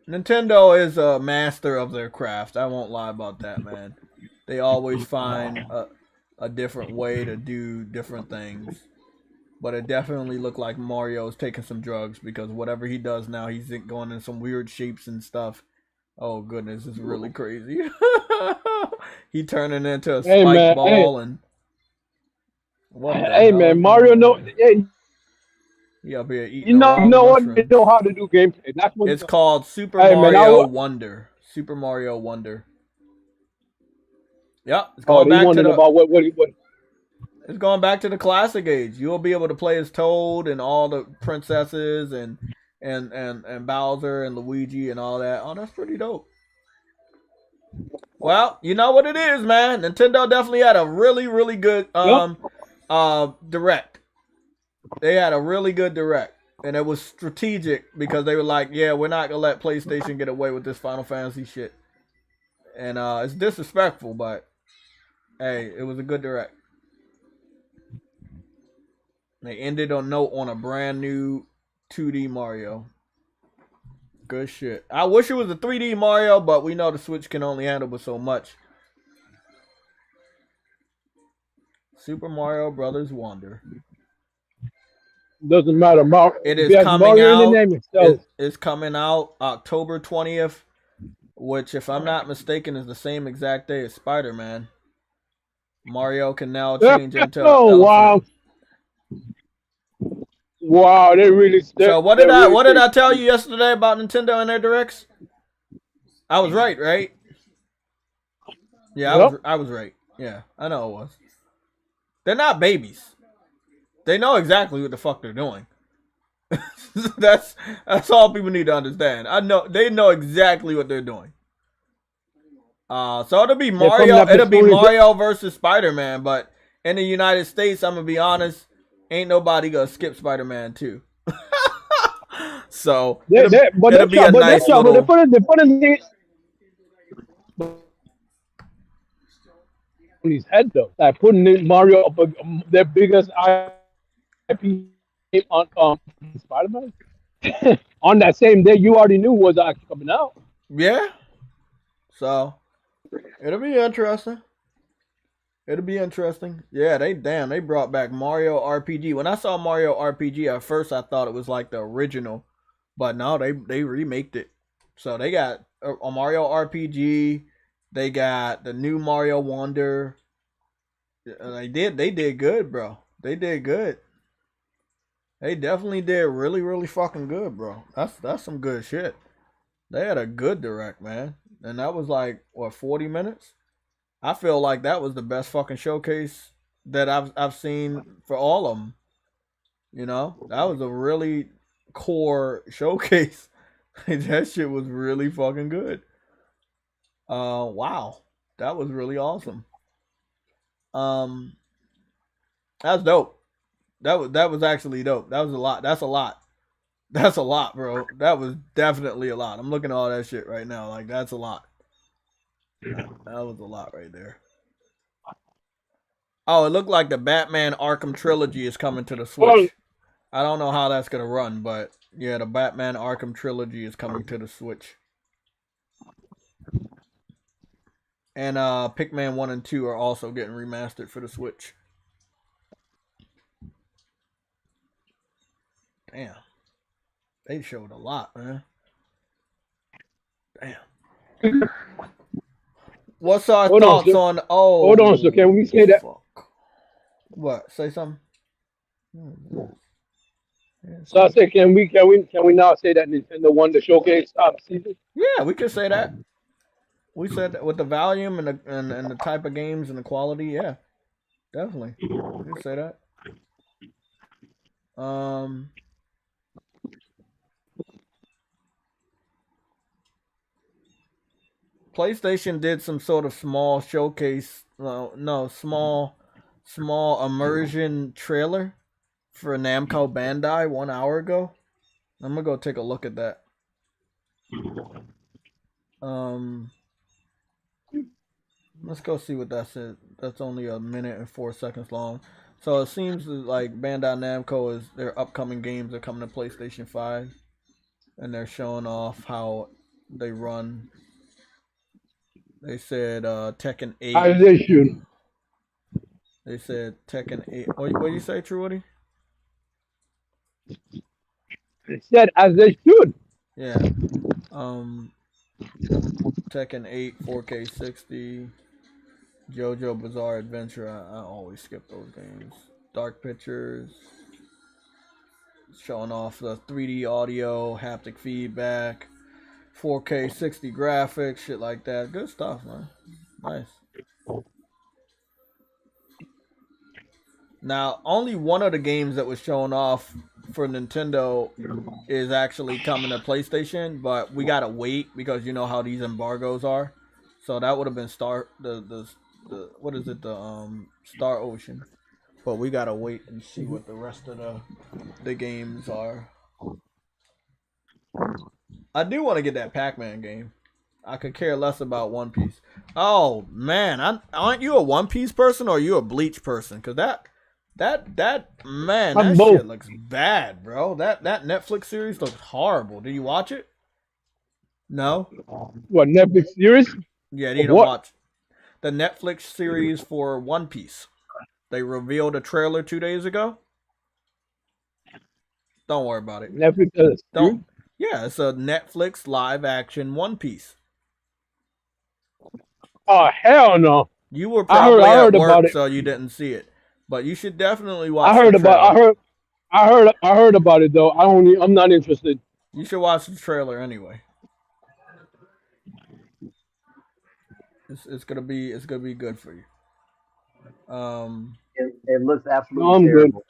Nintendo is a master of their craft. I won't lie about that, man. They always find a different way to do different things. But it definitely looked like Mario's taking some drugs, because whatever he does now, he's going in some weird shapes and stuff. Oh goodness, it's really crazy. He turning into a spike ball and. Hey man, Mario He up here eating. You know what? They know how to do gameplay. That's what it's called. Super Mario Wonder. Super Mario Wonder. Yep, it's going back to the. About what? It's going back to the classic age. You'll be able to play as Toad and all the princesses and Bowser and Luigi and all that. Oh, that's pretty dope. Well, you know what it is, man. Nintendo definitely had a really, really good direct. They had a really good direct. And it was strategic because they were like, yeah, we're not going to let PlayStation get away with this Final Fantasy shit. And it's disrespectful, but hey, it was a good direct. They ended on a brand new 2D Mario. Good shit. I wish it was a 3D Mario, but we know the Switch can only handle but so much. Super Mario Brothers Wonder. Doesn't matter. It is coming out. It's coming out October 20th, which, if I'm not mistaken, is the same exact day as Spider-Man. Mario can now change into. Oh wow! Wow, they really. So what did I tell you yesterday about Nintendo and their directs? I was right? Yeah, I was right. Yeah, I know it was. They're not babies. They know exactly what the fuck they're doing. that's all people need to understand. I know they know exactly what they're doing. So it'll be Mario. It'll be Mario versus Spider-Man, but in the United States, I'm gonna be honest, ain't nobody gonna skip Spider-Man 2. So it'll be a nice little. They put in his head though, like putting in Mario up their biggest IP on Spider-Man. On that same day, you already knew was actually coming out. Yeah. So it'll be interesting. It'll be interesting. Yeah, they brought back Mario RPG. When I saw Mario RPG at first, I thought it was like the original, but no, they remaked it. So they got a Mario RPG. They got the new Mario Wonder. They did good, bro. They did good. They definitely did really, really fucking good, bro. That's some good shit. They had a good direct, man. And that was like, what, 40 minutes? I feel like that was the best fucking showcase that I've seen for all of them. You know? That was a really core showcase. That shit was really fucking good. Wow. That was really awesome. That's dope. That was actually dope. That was a lot. That's a lot. That's a lot, bro. That was definitely a lot. I'm looking at all that shit right now. Like, that's a lot. That was a lot right there. Oh, it looked like the Batman Arkham trilogy is coming to the Switch. I don't know how that's gonna run, but yeah, the Batman Arkham trilogy is coming to the Switch. And Pikmin 1 and 2 are also getting remastered for the Switch. Damn. They showed a lot, man. Damn. What's our thoughts on? Oh, hold on. So can we say that? Fuck. What? Say something. So I said, can we now say that Nintendo won the showcase season? Yeah, we could say that. We said that with the volume and the type of games and the quality. Yeah, definitely. We could say that. PlayStation did some sort of small showcase, small immersion trailer for Namco Bandai 1 hour ago. I'm gonna go take a look at that. Let's go see what that said. That's only a minute and 4 seconds long. So it seems like Bandai Namco their upcoming games are coming to PlayStation 5, and they're showing off how they run. They said Tekken 8. As they should. They said Tekken 8. What do you say, True Woody? They said as they should. Yeah. Tekken 8, 4K 60. JoJo Bizarre Adventure. I always skip those games. Dark Pictures. Showing off the 3D audio, haptic feedback. 4K 60 graphics, shit like that. Good stuff, man. Nice. Now, only one of the games that was shown off for Nintendo is actually coming to PlayStation, but we gotta wait because you know how these embargoes are. So that would have been Star Ocean. But we gotta wait and see what the rest of the games are. I do want to get that Pac-Man game. I could care less about One Piece. Oh man, aren't you a One Piece person or are you a Bleach person? Cause that shit looks bad, bro. That Netflix series looks horrible. Did you watch it? No. What, Netflix series? Yeah, you don't watch the Netflix series for One Piece. They revealed a trailer 2 days ago. Don't worry about it. Netflix. Don't. Yeah, it's a Netflix live action One Piece. Oh hell no! You were probably at work, so you didn't see it. But you should definitely watch. I heard about it though. I'm not interested. You should watch the trailer anyway. It's gonna be good for you. It looks No, absolutely I'm good. terrible.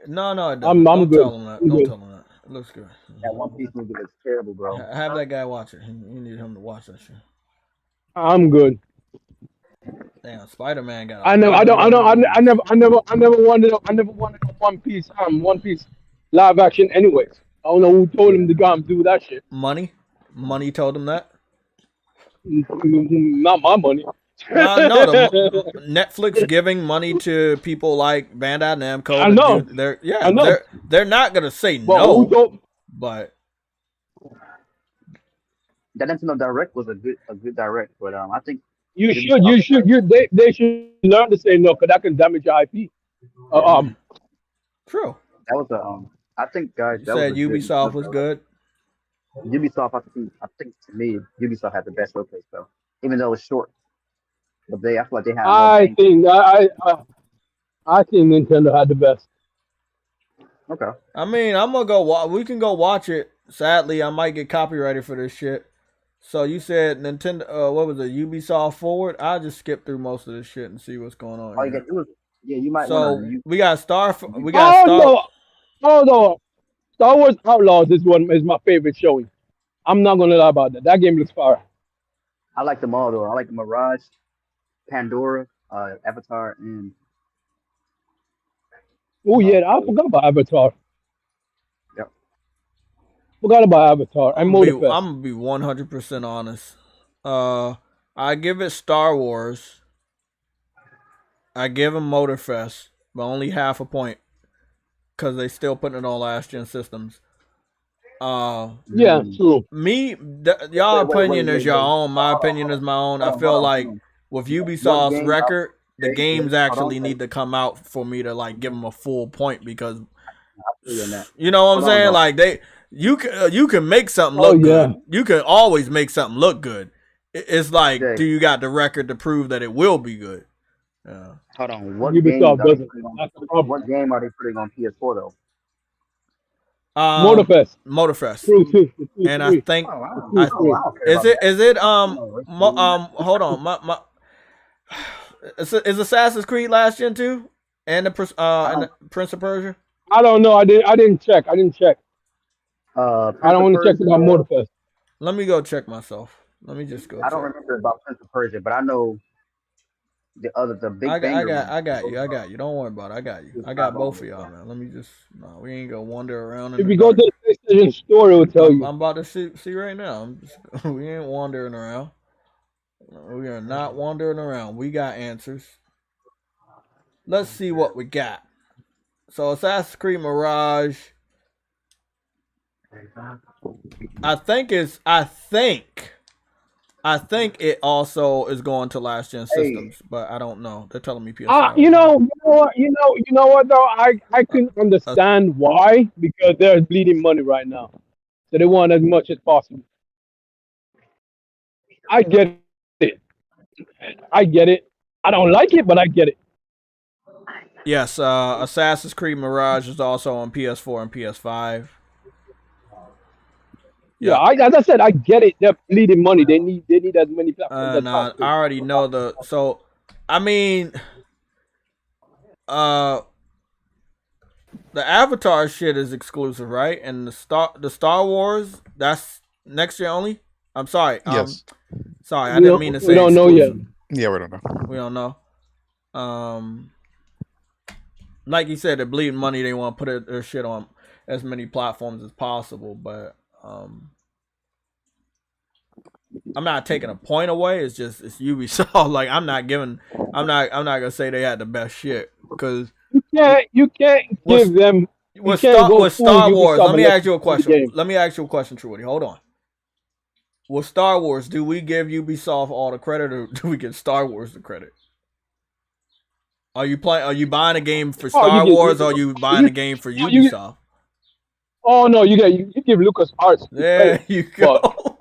No, it doesn't. I'm Don't good. tell him that. I'm Don't good. tell him that. It looks good. That One Piece movie looks terrible, bro. Have that guy watch it. You need him to watch that shit. I'm good. Damn, Spider-Man got. I never wanted a One Piece live action anyways. I don't know who told him to go and do that shit. Money told him that. Not my money. No, Netflix giving money to people like Bandai Namco. I know. I know. They're not gonna say But no. who told? But That Nintendo Direct was a good direct, but I think They should learn to say no, because that can damage your IP. True. that was I think guys You that said was a Ubisoft was good. Ubisoft, I think to me, Ubisoft had the best showcase though, even though it's short. But I feel like they had. I think Nintendo had the best. Okay. I mean, I'm gonna go. We can go watch it. Sadly, I might get copyrighted for this shit. So you said Nintendo. What was it? Ubisoft Forward. I'll just skip through most of this shit and see what's going on. All you got to do is, you might. So we got Star. We Oh got Star. no, Star Wars Outlaws is my favorite showing. I'm not gonna lie about that. That game looks fire. I like them all though. I like the Mirage, Pandora, Avatar, and Oh yeah, I forgot about Avatar. Yep. Forgot about Avatar. I'm gonna be 100% honest. I give it Star Wars. I give them Motorfest, but only half a point because they still putting it on last gen systems. Yeah, true. Y'all opinion is your own. My opinion is my own. I feel like with Ubisoft's record, the games actually need to come out for me to like give them a full point because you know what I'm saying. Like you can make something look good. You can always make something look good. It's like, do you got the record to prove that it will be good? Yeah. Hold on. What game are they putting on PS4 though? Motorfest. True. And I think is it hold on, is Assassin's Creed last gen too, and the Prince of Persia? I don't know. I didn't check. I don't want to check about Motorfest. Let me go check myself. Let me just go. I don't remember about Prince of Persia, but I know the big. I got you. Don't worry about it. I got you. I got both of y'all, man. Let me just. No, we ain't gonna wander around. If you go to the PlayStation Store, it will tell you. I'm about to see right now. We ain't wandering around. We are not wandering around. We got answers. Let's see what we got. So Assassin's Creed Mirage. I think it also is going to last gen systems, but I don't know. They're telling me PS5. You know what though? I can understand why, because they're bleeding money right now, so they want as much as possible. I get it. I don't like it, but I get it. Yes, Assassin's Creed Mirage is also on PS4 and PS5. Yeah, as I said, I get it. They're bleeding money. They need as many platforms. I already know so I mean, the Avatar shit is exclusive, right? And the Star Wars, that's next year only. I'm sorry. Yes. Sorry, I didn't mean to say. We don't know yet. Yeah, we don't know. We don't know. Like you said, they're bleeding money. They want to put their shit on as many platforms as possible, but I'm not taking a point away. It's Ubisoft. Like I'm not gonna say they had the best shit because you can't give them. With Star Wars, let me ask you a question, Trudy. Hold on. With Star Wars, do we give Ubisoft all the credit, or do we give Star Wars the credit? Are you buying a game for Star Wars, or are you buying a game for Ubisoft? Oh no, you give Lucas Arts. There you go.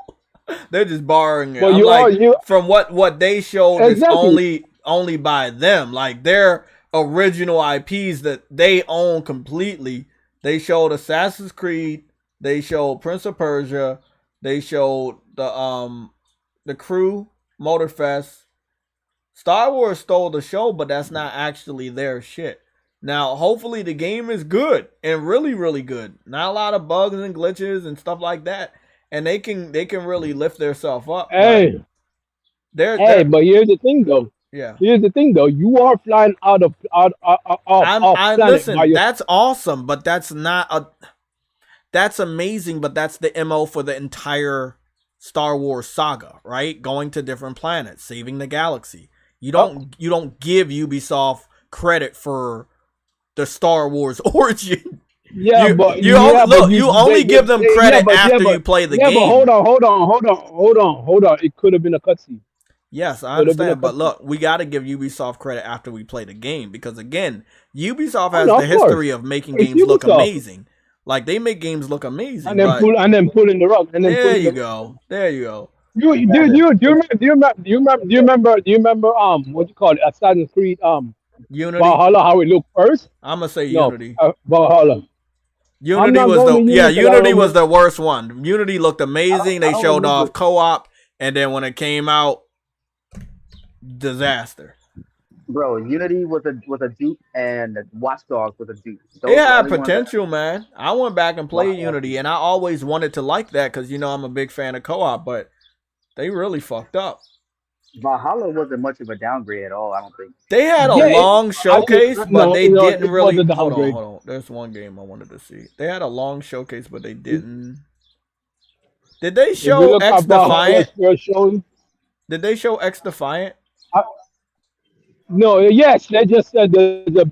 They're just borrowing it. From what they showed, exactly. It's only by them. Like their original IPs that they own completely. They showed Assassin's Creed. They showed Prince of Persia. They showed the Crew, Motorfest, Star Wars stole the show, but that's not actually their shit. Now, hopefully the game is good and really, really good. Not a lot of bugs and glitches and stuff like that. And they can really lift themselves up. Hey, but but here's the thing though. Yeah. Here's the thing though. You are flying out of planet listen, by your... that's awesome, but that's not a that's amazing, but that's the MO for the entire Star Wars saga, right? Going to different planets, saving the galaxy. You don't give Ubisoft credit for the Star Wars origin. Yeah, you only give them credit after you play the game. Yeah, but hold on. It could have been a cutscene. Yes, I understand, but look, we got to give Ubisoft credit after we play the game because again, Ubisoft has the history of making games look amazing. Like they make games look amazing, and then pull in the rug. And then there you go. There you go. Do you remember what you call it, Assassin's Creed Unity? Valhalla, how it looked first? I'm gonna say Unity. Valhalla. Unity was the worst one. Unity looked amazing. They showed off co-op, and then when it came out, disaster. Bro, Unity was a dupe, and Watch Dogs was a dupe. It had potential, man. I went back and played Unity, and I always wanted to like that because I'm a big fan of co-op, but they really fucked up. Valhalla wasn't much of a downgrade at all, I don't think. They had a long showcase, but they didn't really. Hold on. There's one game I wanted to see. They had a long showcase, but they didn't. Did they show X Defiant? Did they show X Defiant? No, yes, they just said there's a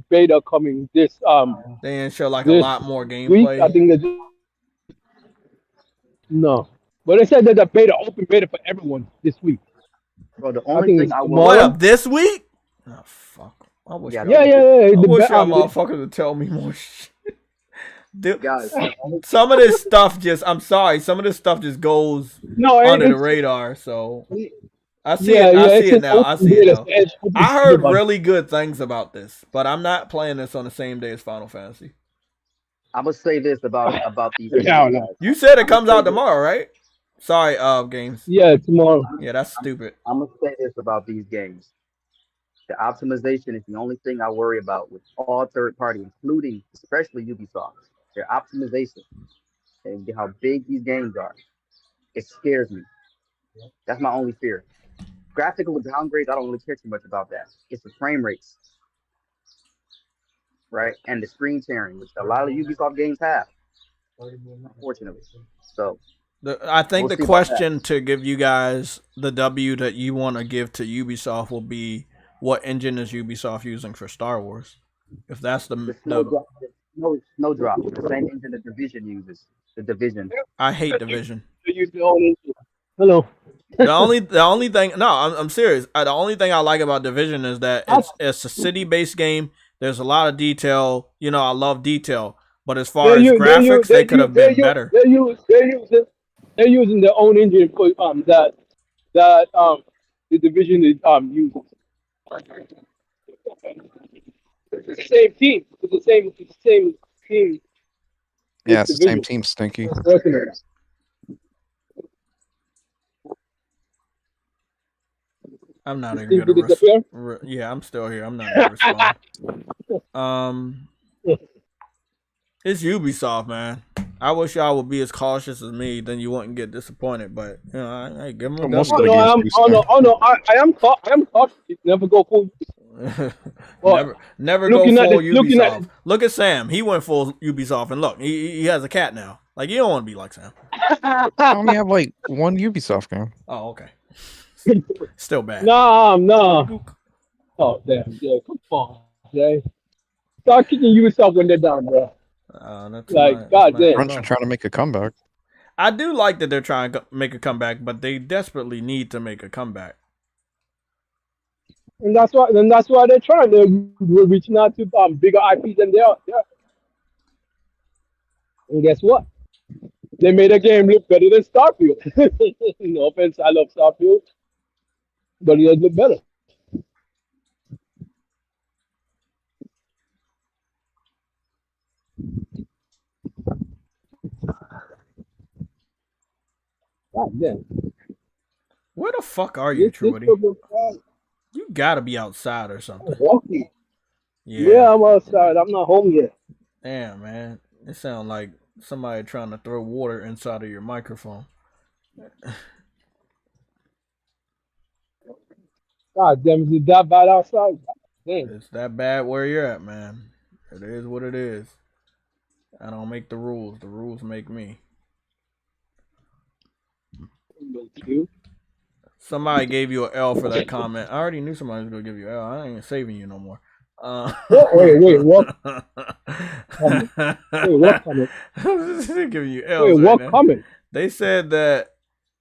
beta coming this They didn't show like a lot more gameplay. Week, I think no. But they said there's a open beta for everyone this week. Bro, the only thing I will... What up, this week? Oh, fuck. I wish yeah. I wish y'all motherfuckers would tell me more shit. Dude, guys, some of this stuff I'm sorry, some of this stuff just goes under the radar, so... I see it now. I heard really good things about this, but I'm not playing this on the same day as Final Fantasy. I'm gonna say this about these. You said it comes out tomorrow, right? Sorry, games. Yeah, tomorrow. Yeah, that's stupid. I'm gonna say this about these games. The optimization is the only thing I worry about with all third party, including especially Ubisoft. Their optimization and how big these games are. It scares me. That's my only fear. Graphical downgrades, I don't really care too much about that. It's the frame rates, right? And the screen sharing, which a lot of Ubisoft games have, unfortunately. So, I think the question to give you guys the W that you want to give to Ubisoft will be, what engine is Ubisoft using for Star Wars? If that's the Snowdrop, the same engine the Division uses. The Division. I hate Division. Hello. The only thing, no, I'm serious. The only thing I like about Division is that it's a city-based game. There's a lot of detail. I love detail. But as far as graphics, they could have been better. They're using their own engine for that the Division is using. It's the same team. It's the same team. Yeah, it's the same team, Stinky. I'm not even gonna yeah, I'm still here. I'm not gonna respond. It's Ubisoft, man. I wish y'all would be as cautious as me, then you wouldn't get disappointed. But I give them a I am cautious. Never go full. never go full Ubisoft. Look at Sam. He went full Ubisoft, and look, he has a cat now. Like, you don't want to be like Sam. I only have like one Ubisoft game. Oh, okay. Still bad. No. Oh, damn. Yeah, come on, Jay. Start kicking Ubisoft when they're down, bro. Goddamn. Crunch are trying to make a comeback. I do like that they're trying to make a comeback, but they desperately need to make a comeback. And that's why they're trying. They're reaching out to bigger IPs than they are. Yeah. And guess what? They made a game look better than Starfield. No offense, I love Starfield, but it does look better. God damn. Where the fuck are you, Trudy? You gotta be outside or something. Walking. Yeah. Yeah, I'm outside. I'm not home yet. Damn, man. It sounds like somebody trying to throw water inside of your microphone. God damn, is it that bad outside? Damn. It's that bad where you're at, man. It is what it is. I don't make the rules. The rules make me. Somebody gave you an L for that comment. I already knew somebody was gonna give you an L. I ain't saving you no more. Wait, what? Comment? Wait, what comment? They're giving you L's Wait, right what now. comment? They said that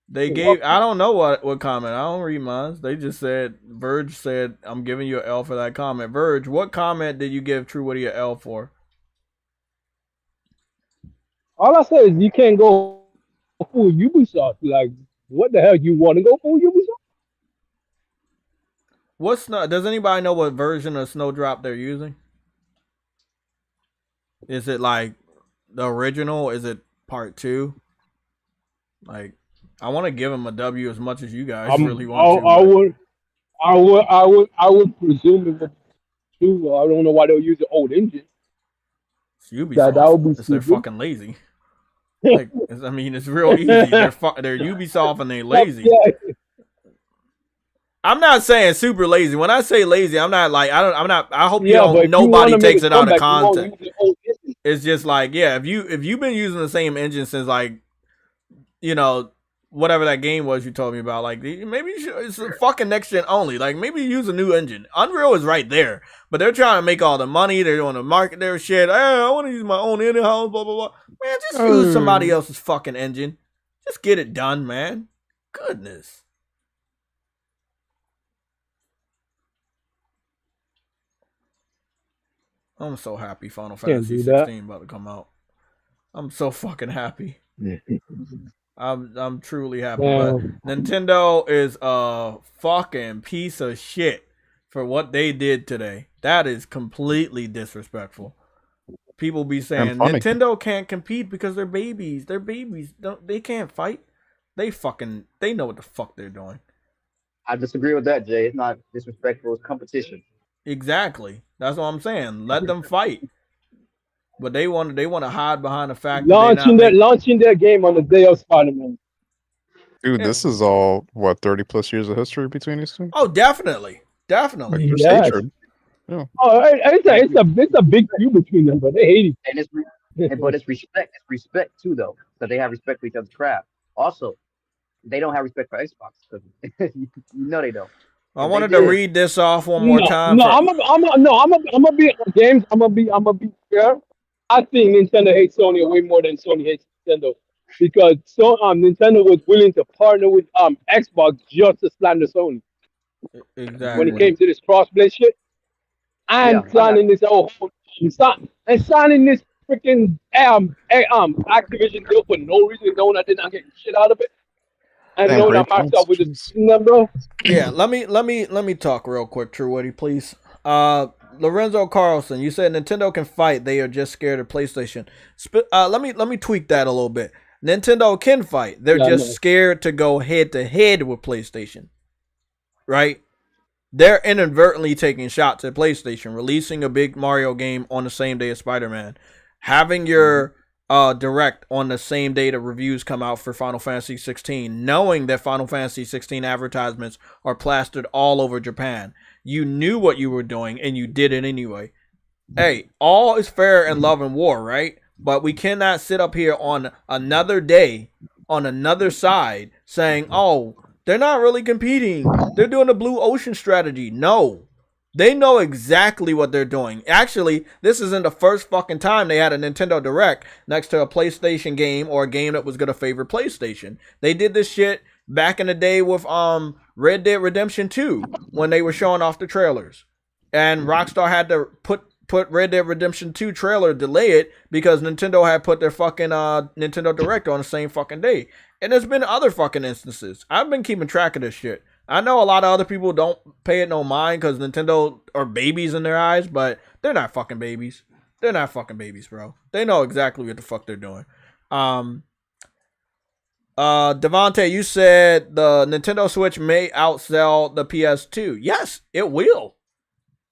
they gave. I don't know what comment. I don't read mine. They just said Verge said I'm giving you an L for that comment. Verge, what comment did you give True Woody an L for? All I said is you can't go full Ubisoft. Like, what the hell? You want to go full Ubisoft? What's not? Does anybody know what version of Snowdrop they're using? Is it like the original? Is it part 2? Like, I want to give him a W as much as you guys really want to. I would presume it would too. I don't know why they'll use the old engine. It's Ubisoft. That would be they're stupid. fucking lazy. Like, I mean, it's real easy. They're Ubisoft and they're lazy. Yeah. I'm not saying super lazy. When I say lazy, I'm not like I hope nobody takes it out of context. It's just like, yeah, if you've been using the same engine since like, you know, whatever that game was you told me about, like maybe it's a fucking next gen only. Like maybe use a new engine. Unreal is right there, but they're trying to make all the money. They're doing to market their shit. Hey, I want to use my own in-house, blah blah blah. Man, just use somebody else's fucking engine. Just get it done, man. Goodness. I'm so happy Final Fantasy 16 about to come out. I'm so fucking happy. I'm truly happy. But Nintendo is a fucking piece of shit for what they did today. That is completely disrespectful. People be saying Nintendo can't compete because they're babies. They're babies. They can't fight. They know what the fuck they're doing. I disagree with that, Jay. It's not disrespectful. It's competition. Exactly. That's what I'm saying. Let them fight. But they want to hide behind the fact launching their game on the day of Spider-Man. Dude, this is all 30 plus years of history between these two. Oh, definitely. Like, yes. Yeah. Oh, it's a big feud between them, but they hate each other. But it's respect. It's respect too, though, because they have respect for each other's craft. Also, they don't have respect for Xbox because you know they don't. I wanted to read this off one more time. I'm gonna be games. I'm gonna be fair. I think Nintendo hates Sony way more than Sony hates Nintendo because Nintendo was willing to partner with Xbox just to slander Sony. Exactly. When it came to this crossplay shit and signing this signing this freaking Activision deal for no reason, knowing I did not get shit out of it. And knowing I marked up with this number. Yeah, let me talk real quick, True Woody, please. Lorenzo Carlson, you said Nintendo can fight, they are just scared of PlayStation. Let me tweak that a little bit. Nintendo can fight, they're just scared to go head to head with PlayStation. Right? They're inadvertently taking shots at PlayStation, releasing a big Mario game on the same day as Spider-Man, having your direct on the same day the reviews come out for Final Fantasy 16, knowing that Final Fantasy 16 advertisements are plastered all over Japan. You knew what you were doing and you did it anyway. Hey, all is fair in love and war, right? But we cannot sit up here on another day, on another side, saying, oh, they're not really competing. They're doing a blue ocean strategy. No. They know exactly what they're doing. Actually, this isn't the first fucking time they had a Nintendo Direct next to a PlayStation game or a game that was going to favor PlayStation. They did this shit back in the day with Red Dead Redemption 2 when they were showing off the trailers. And Rockstar had to put Red Dead Redemption 2 trailer, delay it, because Nintendo had put their fucking Nintendo Direct on the same fucking day. And there's been other fucking instances. I've been keeping track of this shit. I know a lot of other people don't pay it no mind because Nintendo are babies in their eyes, but they're not fucking babies. They're not fucking babies, bro. They know exactly what the fuck they're doing. Devontae, you said the Nintendo Switch may outsell the PS2. Yes, it will.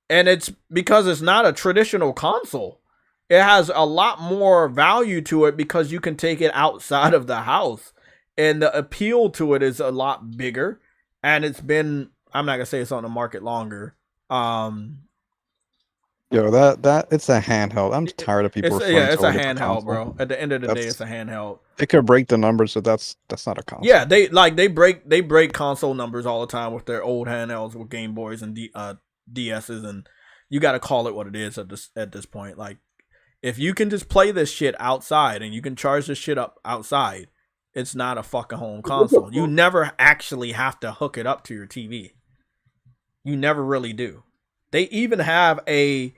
And it's because it's not a traditional console. It has a lot more value to it because you can take it outside of the house. And the appeal to it is a lot bigger. And it's been, I'm not going to say it's on the market longer. Yo, that it's a handheld. I'm tired of people referring it's to a it as handheld, console. bro. At the end of the day, it's a handheld. It could break the numbers, but that's not a console. Yeah, they break console numbers all the time with their old handhelds with Game Boys and DSs, and you got to call it what it is at this point. Like, if you can just play this shit outside and you can charge this shit up outside, it's not a fucking home console. You never actually have to hook it up to your TV. You never really do. They even have a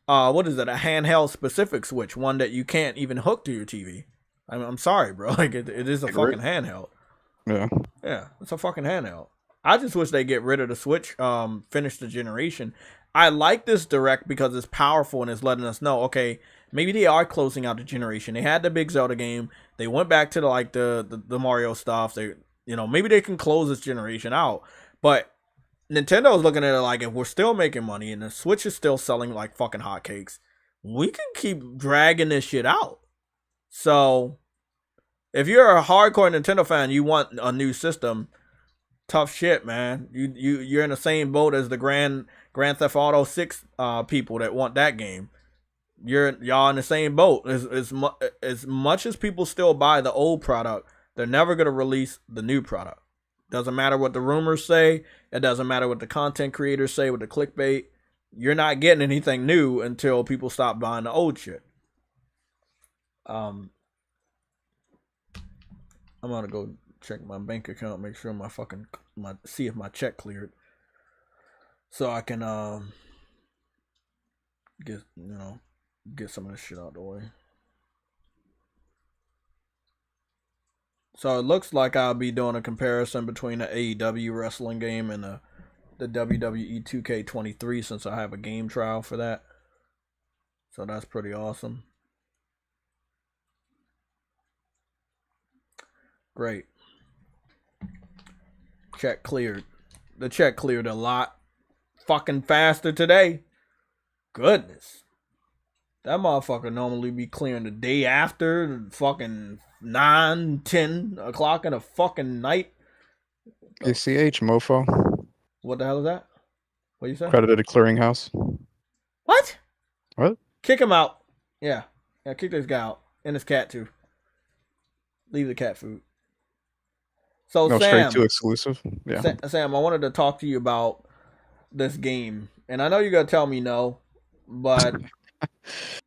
a handheld specific switch, one that you can't even hook to your TV. I'm sorry, bro. Like, it is a fucking handheld. Yeah, it's a fucking handheld. I just wish they get rid of the Switch, finish the generation. I like this Direct because it's powerful and it's letting us know, okay, maybe they are closing out the generation. They had the big Zelda game. They went back to the Mario stuff. They, maybe they can close this generation out. But Nintendo is looking at it like, if we're still making money and the Switch is still selling like fucking hotcakes, we can keep dragging this shit out. So if you're a hardcore Nintendo fan, you want a new system, tough shit, man. You're in the same boat as the Grand Theft Auto 6 people that want that game. Y'all in the same boat. As much as people still buy the old product, they're never gonna release the new product. Doesn't matter what the rumors say. It doesn't matter what the content creators say with the clickbait. You're not getting anything new until people stop buying the old shit. I'm gonna go check my bank account, make sure see if my check cleared, so I can get some of this shit out the way. So it looks like I'll be doing a comparison between the AEW wrestling game and the WWE 2K23 since I have a game trial for that. So that's pretty awesome. Great. Check cleared. The check cleared a lot fucking faster today. Goodness. That motherfucker normally be clearing the day after, fucking 9, 10 o'clock in the fucking night. ACH, mofo. What the hell is that? What you say? Credited clearinghouse. What? What? Kick him out. Yeah, kick this guy out. And his cat too. Leave the cat food. So No, Sam, straight to exclusive. Yeah. Sam, I wanted to talk to you about this game. And I know you're gonna tell me no, but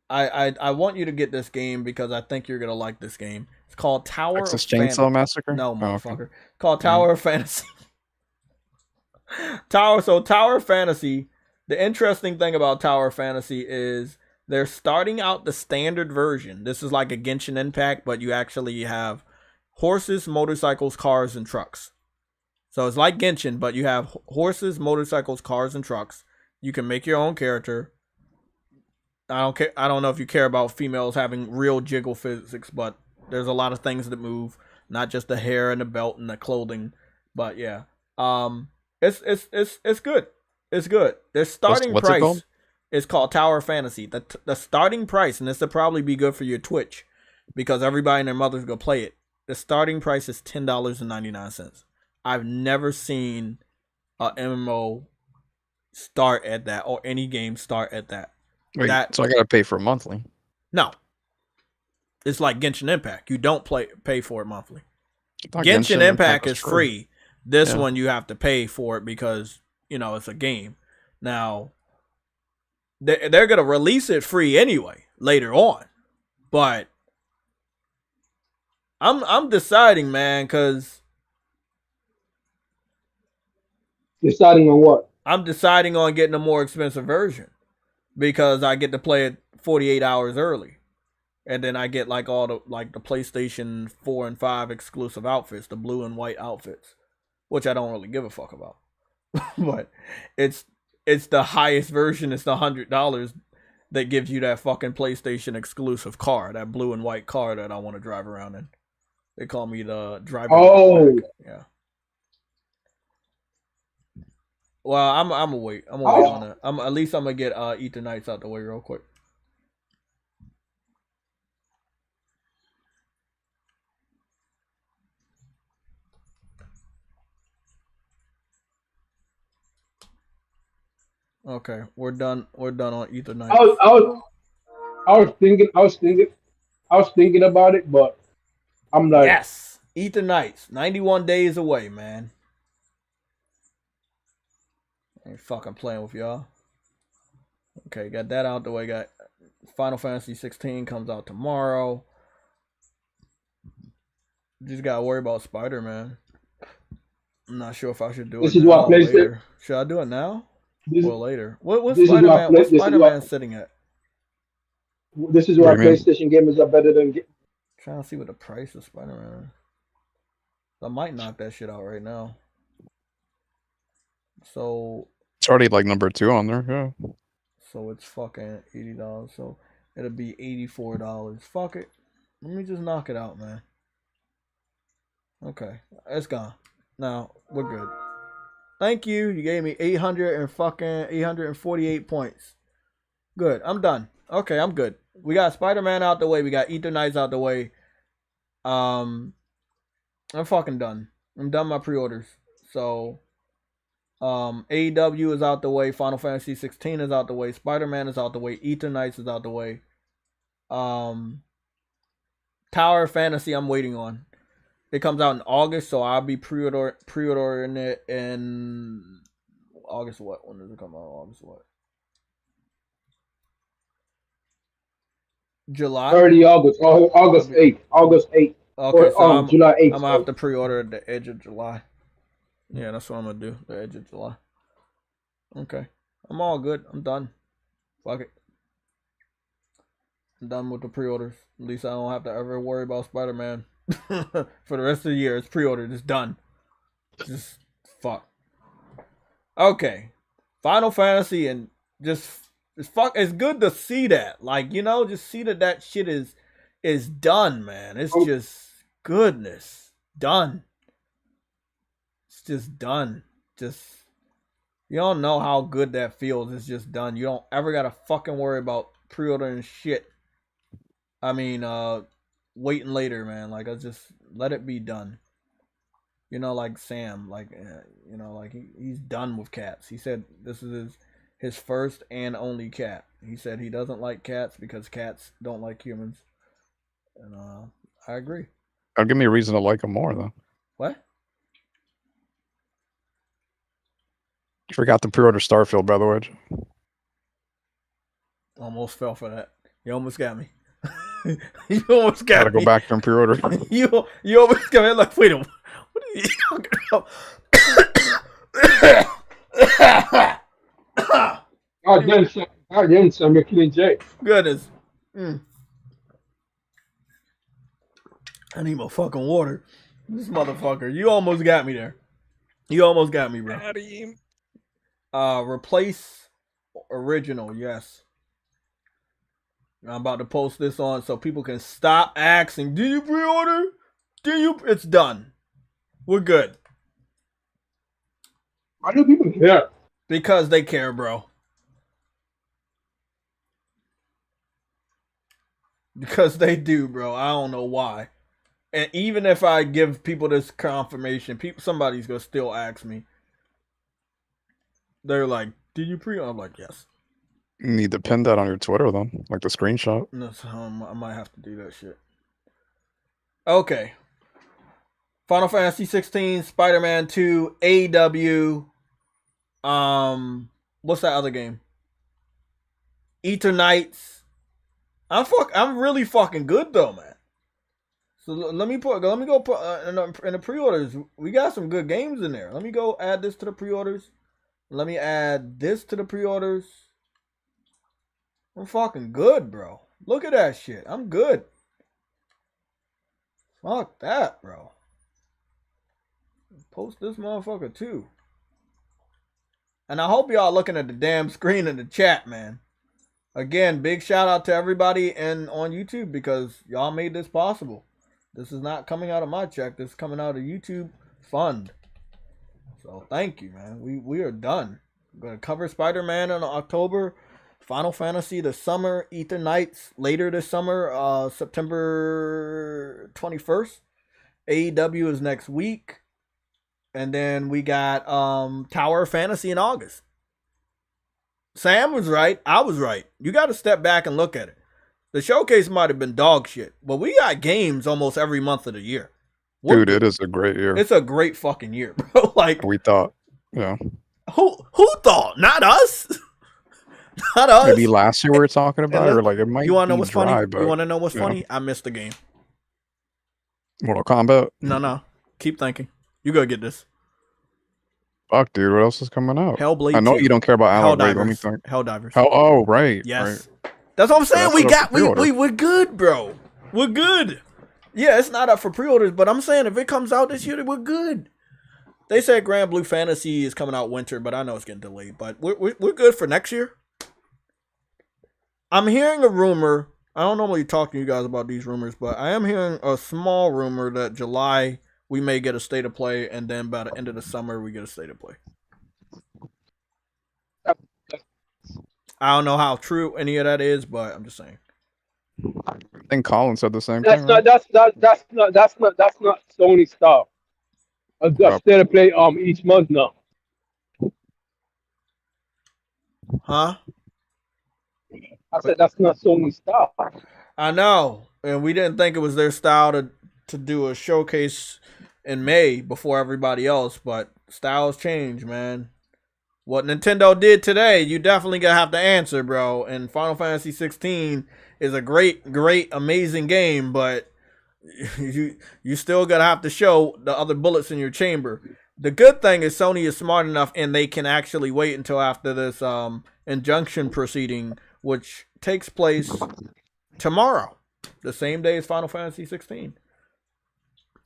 I want you to get this game because I think you're gonna like this game. It's called Tower Texas of Chainsaw Massacre? No, Oh, motherfucker. okay. It's called Tower of Fantasy. Tower of Fantasy. The interesting thing about Tower of Fantasy is they're starting out the standard version. This is like a Genshin Impact, but you actually have horses, motorcycles, cars, and trucks. So it's like Genshin, but you have horses, motorcycles, cars, and trucks. You can make your own character. I don't care. I don't know if you care about females having real jiggle physics, but there's a lot of things that move, not just the hair and the belt and the clothing. But yeah, it's good. It's good. Their starting What's it called? price is called Tower of Fantasy. The starting price, and this will probably be good for your Twitch because everybody and their mother's gonna play it. The starting price is $10.99. I've never seen a MMO start at that, or any game start at that. Wait, so I gotta pay for a monthly? No, it's like Genshin Impact. You don't pay for it monthly. Genshin Impact is was free. This one you have to pay for it because it's a game. Now they're gonna release it free anyway later on, but I'm deciding, man, because deciding on what? I'm deciding on getting a more expensive version because I get to play it 48 hours early. And then I get like all the PlayStation 4 and 5 exclusive outfits, the blue and white outfits, which I don't really give a fuck about. But it's the highest version. It's the $100 that gives you that fucking PlayStation exclusive car, that blue and white car that I want to drive around in. They call me the driver. Oh. Yeah. Well, I'm gonna wait. I'm gonna wait on it. At least I'm gonna get Ether Knights out the way real quick. Okay, we're done. We're done on Ether Knights. I was thinking about it, but I'm like, yes, Ether Knights, 91 days away, man. I ain't fucking playing with y'all. Okay, got that out the way. Got Final Fantasy 16 comes out tomorrow. Just gotta worry about Spider-Man. I'm not sure if I should do this it is now what or PlayStation. later. Should I do it now This, or later? What's this is Spider-Man? what What's this is Spider-Man what sitting at? this is What why do you mean? PlayStation gamers are better than. Trying to see what the price of Spider-Man is. I might knock that shit out right now. So It's already like number 2 on there. Yeah. So it's fucking $80. So it'll be $84. Fuck it. Let me just knock it out, man. Okay, it's gone. Now we're good. Thank you. You gave me 848 points. Good. I'm done. Okay, I'm good. We got Spider-Man out the way. We got Ether Knights out the way. I'm fucking done. I'm done my pre-orders. So AEW is out the way. Final Fantasy 16 is out the way. Spider-Man is out the way. Ether Knights is out the way. Tower of Fantasy I'm waiting on. It comes out in August, so I'll be pre-ordering it in August what? When does it come out? August what? July? Early August. August 8th. August 8th. Okay, so July 8th. I'm gonna have to pre-order at the edge of July. Yeah, that's what I'm gonna do. The edge of July. Okay. I'm all good. I'm done. Fuck it. I'm done with the pre-orders. At least I don't have to ever worry about Spider-Man. For the rest of the year, it's pre-ordered. It's done. Just fuck. Okay. Final Fantasy and just it's fuck. It's good to see that. Like, you know, just see that shit is done, man. It's just goodness. Done. It's just done. Just you don't know how good that feels. It's just done. You don't ever gotta fucking worry about pre-ordering shit. I mean, waiting later, man. Like, I just let it be done. You know, like Sam, like you know, like he's done with cats. He said this is his first and only cat. He said he doesn't like cats because cats don't like humans, and I agree. That'll give me a reason to like him more, though. What? You forgot to pre-order Starfield, by the way. Almost fell for that. You almost got me. You almost got Gotta me. go back and pre-order. you almost got me. I'm like, wait a minute. What are you talking about? God damn, son, you're killing Jay. Goodness. I need my fucking water. This motherfucker. You almost got me there. You almost got me, bro. Replace original, yes. I'm about to post this on so people can stop asking, do you pre-order? It's done. We're good. Why do people care? Because they care, bro. Because they do, bro. I don't know why. And even if I give people this confirmation, somebody's gonna still ask me. They're like, did you pre-order? I'm like, yes. You need to pin that on your Twitter, then, like the screenshot. No, so, I might have to do that shit. Okay. Final Fantasy 16, Spider-Man 2, AEW. What's that other game? Ether Knights. I'm really fucking good though, man. So let me go put in the pre-orders. We got some good games in there. Let me go add this to the pre-orders. Let me add this to the pre-orders. I'm fucking good, bro. Look at that shit. I'm good. Fuck that, bro. Post this motherfucker too. And I hope y'all looking at the damn screen in the chat, man. Again, big shout out to everybody on YouTube because y'all made this possible. This is not coming out of my check. This is coming out of YouTube fund. So thank you, man. We are done. We're gonna cover Spider-Man in October, Final Fantasy this summer, Ether Knights later this summer, September 21st. AEW is next week. And then we got Tower Fantasy in August. Sam was right. I was right. You got to step back and look at it. The showcase might have been dog shit, but we got games almost every month of the year. Dude, it is a great year. It's a great fucking year, bro. Like we thought. Yeah. Who thought? Not us. Not us. Maybe last year we were talking about it, or like it might. You want to know what's dry, funny? But, you want to know what's funny? I missed the game. Mortal Kombat? No. Keep thinking. You go get this. Fuck, dude. What else is coming out? Hellblade. I know 2. you don't care about Alan Wake. Let me Helldivers. think. Helldivers. Oh, right. Yes. Right. That's what I'm saying. So We're good, bro. We're good. Yeah, it's not up for pre-orders, but I'm saying if it comes out this year, we're good. They said Grand Blue Fantasy is coming out winter, but I know it's getting delayed. But we're good for next year. I'm hearing a rumor. I don't normally talk to you guys about these rumors, but I am hearing a small rumor that July we may get a state of play, and then by the end of the summer we get a state of play. I don't know how true any of that is, but I'm just saying. I think Colin said the same That's thing. not that's not Sony style. A state of play each month now. Huh? I said that's not Sony style. I know, and we didn't think it was their style to do a showcase in May before everybody else, but styles change, man. What Nintendo did today, you definitely gonna have to answer, bro. And Final Fantasy 16 is a great, amazing game, but you still gonna have to show the other bullets in your chamber. The good thing is Sony is smart enough, and they can actually wait until after this injunction proceeding, which takes place tomorrow, the same day as Final Fantasy 16.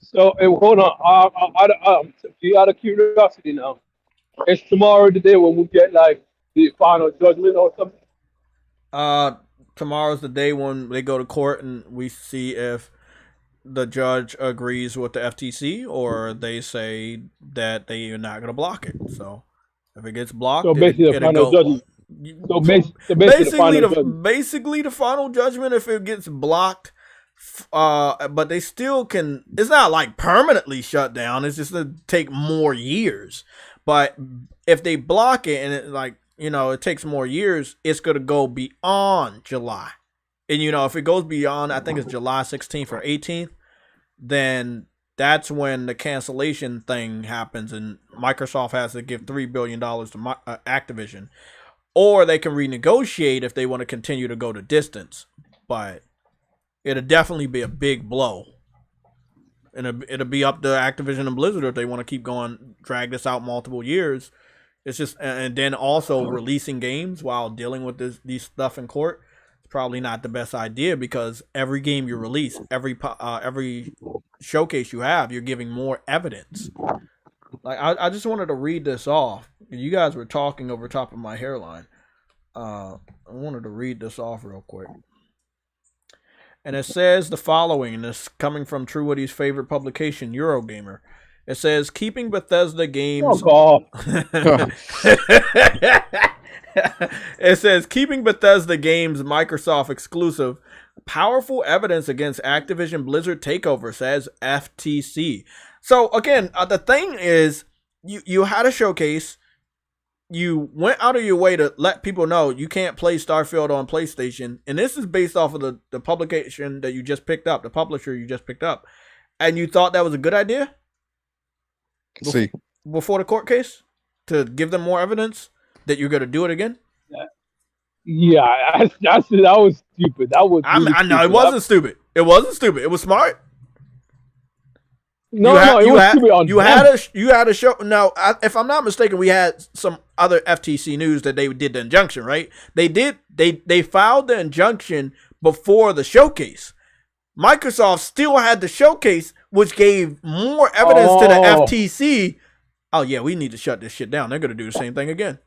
So hold on, out of curiosity now, is tomorrow the day when we get like the final judgment or something? Tomorrow's the day when they go to court and we see if the judge agrees with the FTC or they say that they are not going to block it. So if it gets blocked, so basically the final judgment. So basically the final judgment if it gets blocked, but they still can. It's not like permanently shut down. It's just to take more years. But if they block it and it takes more years, it's gonna go beyond July. And if it goes beyond, I think it's July 16th or 18th, then that's when the cancellation thing happens, and Microsoft has to give $3 billion to Activision. Or they can renegotiate if they want to continue to go the distance. But it'll definitely be a big blow. And it'll be up to Activision and Blizzard if they want to keep going, drag this out multiple years. It's just, and then also releasing games while dealing with these stuff in court. It's probably not the best idea because every game you release, every showcase you have, you're giving more evidence. Like I just wanted to read this off. You guys were talking over top of my hairline. I wanted to read this off real quick. And it says the following, and it's coming from True Woody's favorite publication, Eurogamer. It says, keeping Bethesda games... Oh, God. It says, keeping Bethesda games Microsoft exclusive, powerful evidence against Activision Blizzard takeover, says FTC. So, again, the thing is, you had a showcase. You went out of your way to let people know you can't play Starfield on PlayStation. And this is based off of the publication that you just picked up, the publisher you just picked up. And you thought that was a good idea? Before the court case? To give them more evidence that you're going to do it again? Yeah, that was stupid. That was really I know, it wasn't stupid. It wasn't stupid. It was smart. No, it was stupid on you had a show. No, if I'm not mistaken, we had some other FTC news that they did the injunction, right? They filed the injunction before the showcase. Microsoft still had the showcase, which gave more evidence to the FTC. Oh yeah, we need to shut this shit down. They're gonna do the same thing again.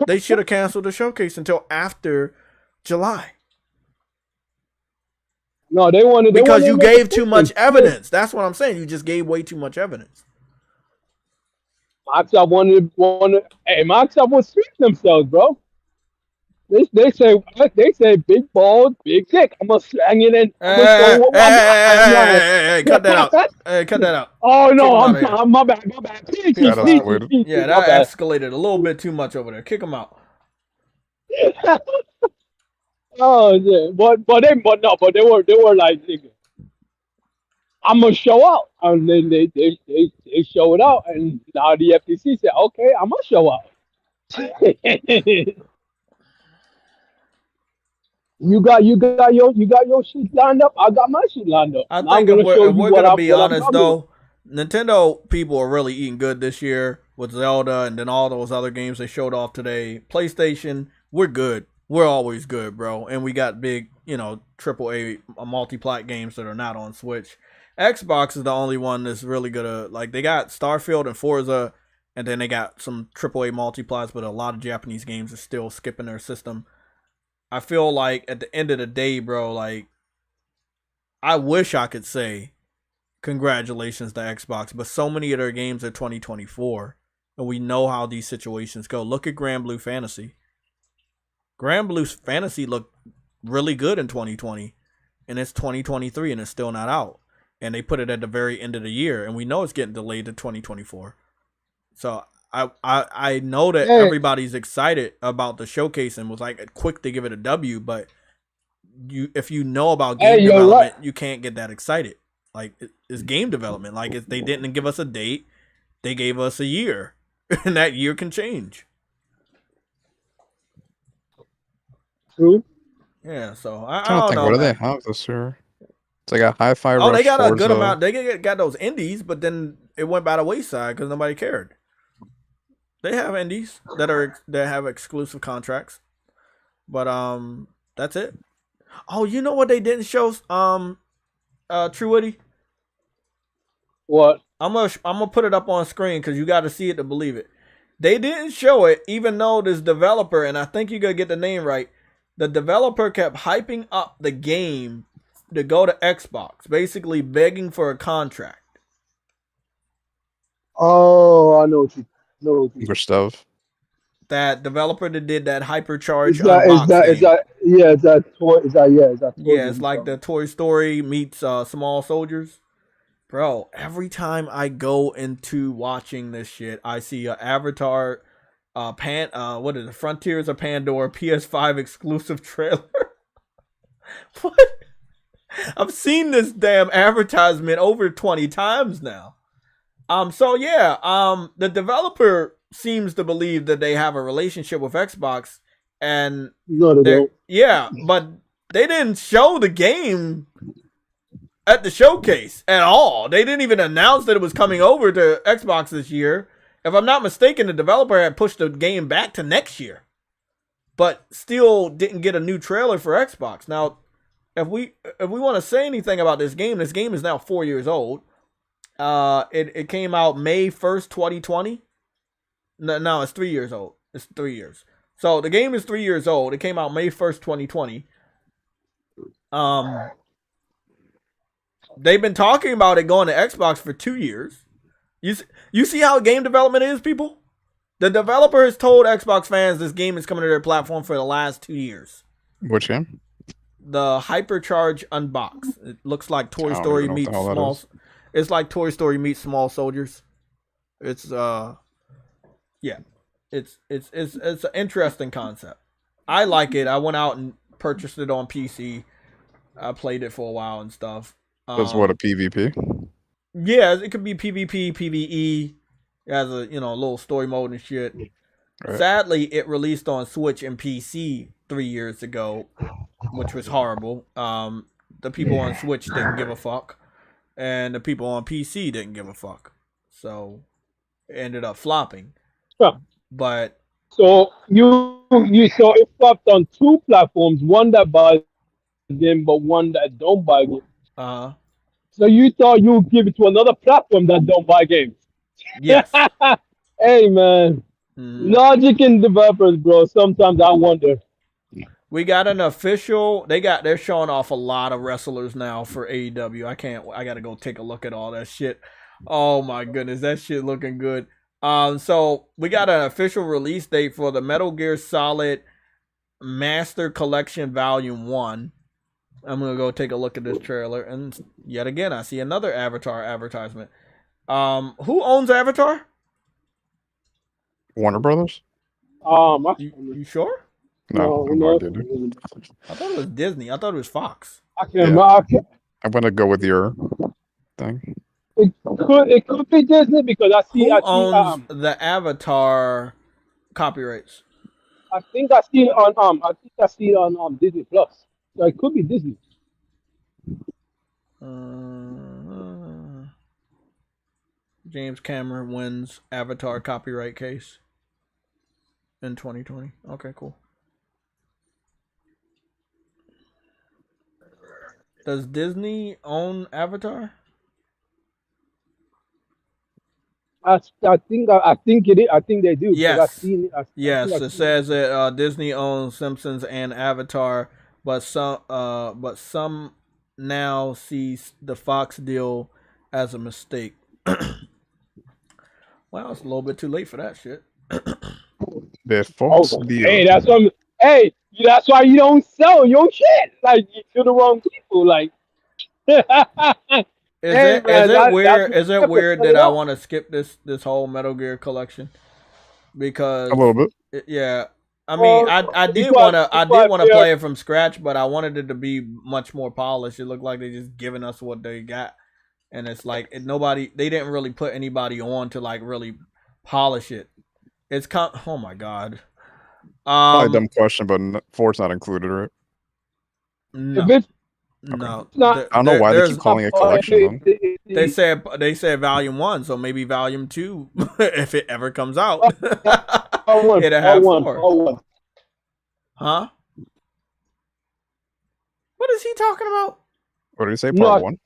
They should have canceled the showcase until after July. No, they wanted because you gave too push. much evidence. That's what I'm saying. You just gave way too much evidence. Microsoft wanted. Hey, Microsoft will speak themselves, bro. They say big balls, big dick. I'm gonna slang it in. I'm gonna show what my guy. Hey, cut that out. Hey, cut that out. Oh Kick him no, out of here. my bad. PG, That escalated. Yeah, my that bad. escalated a little bit too much over there. Kick him out. Oh yeah, but they were like, nigga, I'm gonna show out, and then they showed out, and now the FTC said, okay, I'm gonna show out. You got your shit lined up. I got my shit lined up. I Now I'm think if gonna show you we're what gonna I'm be what I'm honest coming with. though, Nintendo people are really eating good this year with Zelda and then all those other games they showed off today. PlayStation, we're good. We're always good, bro. And we got big, AAA multi-plat games that are not on Switch. Xbox is the only one that's really gonna they got Starfield and Forza, and then they got some AAA multi-plats, but a lot of Japanese games are still skipping their system. I feel like at the end of the day, bro, I wish I could say congratulations to Xbox, but so many of their games are 2024, and we know how these situations go. Look at Grand Blue Fantasy. Grand Blue Fantasy looked really good in 2020, and it's 2023, and it's still not out. And they put it at the very end of the year, and we know it's getting delayed to 2024. So I know that everybody's excited about the showcase and was quick to give it a W, but if you know about game development, you can't get that excited. It's game development. If they didn't give us a date, they gave us a year, and that year can change. True. Yeah, so I Trying to don't think, know. what do they have this year? It's like a Hi-Fi Rush. Oh, they got a good Forza. amount. They got those indies, but then it went by the wayside because nobody cared. They have indies that have exclusive contracts, but that's it. Oh, you know what they didn't show? True Witty. What? I'm gonna put it up on screen because you got to see it to believe it. They didn't show it, even though this developer, and I think you're gonna get the name right. The developer kept hyping up the game to go to Xbox, basically begging for a contract. Oh, I know what you know. Which stuff? That developer that did that hypercharge Is that yeah, it's like the Toy Story meets Small Soldiers. Bro, every time I go into watching this shit, I see an Avatar what is it? Frontiers of Pandora PS5 exclusive trailer. What? I've seen this damn advertisement over 20 times now. So yeah, the developer seems to believe that they have a relationship with Xbox, and yeah, but they didn't show the game at the showcase at all. They didn't even announce that it was coming over to Xbox this year. If I'm not mistaken, the developer had pushed the game back to next year, but still didn't get a new trailer for Xbox. Now, if we want to say anything about this game is now 4 years old. It came out May 1st, 2020. No, it's 3 years old. It's 3 years. So the game is 3 years old. It came out May 1st, 2020. They've been talking about it going to Xbox for 2 years. You see how game development is, people? The developer has told Xbox fans this game is coming to their platform for the last 2 years. Which game? The Hypercharge Unbox. It looks like Toy Story meets Small. It's like Toy Story meets Small Soldiers. It's yeah, it's an interesting concept. I like it. I went out and purchased it on PC. I played it for a while and stuff. That's what, a PvP? Yeah, it could be PvP, PvE. It has a little story mode and shit. Right. Sadly, it released on Switch and PC 3 years ago, which was horrible. The people on Switch didn't give a fuck, and the people on PC didn't give a fuck. So it ended up flopping. Huh. But so you saw it flopped on 2 platforms, one that buys them, but one that don't buy games. So you thought you would give it to another platform that don't buy games? Yes. Hey man, logic in developers, bro. Sometimes I wonder. We got an official. They're showing off a lot of wrestlers now for AEW. I gotta go take a look at all that shit. Oh my goodness, that shit looking good. So we got an official release date for the Metal Gear Solid Master Collection Volume 1. I'm gonna go take a look at this trailer, and yet again, I see another Avatar advertisement. Who owns Avatar? Warner Brothers? You sure? No, no. idea, dude. I thought it was Disney. I thought it was Fox. I'm gonna go with your thing. It could be Disney because Who owns the Avatar copyrights? I think I see it on Disney Plus. So it could be Disney. James Cameron wins Avatar copyright case in 2020. Okay, cool. Does Disney own Avatar? I think it is. I think they do. Yes. It says that Disney owns Simpsons and Avatar, but some now sees the Fox deal as a mistake. Well, it's a little bit too late for that shit. The Fox deal. Hey, that's why you don't sell your shit like to the wrong people. Like, Is it weird that I want to skip this whole Metal Gear collection? Because a little bit. Yeah. I mean, I did want to play it from scratch, but I wanted it to be much more polished. It looked like they just giving us what they got, and it's like they didn't really put anybody on to like really polish it. It's oh my god. Probably a dumb question, but 4's not included, right? No. No, I don't know why they keep calling it collection. They said volume 1, so maybe volume 2, if it ever comes out, it'll have 4. Huh? What is he talking about? What did he say? Part 1.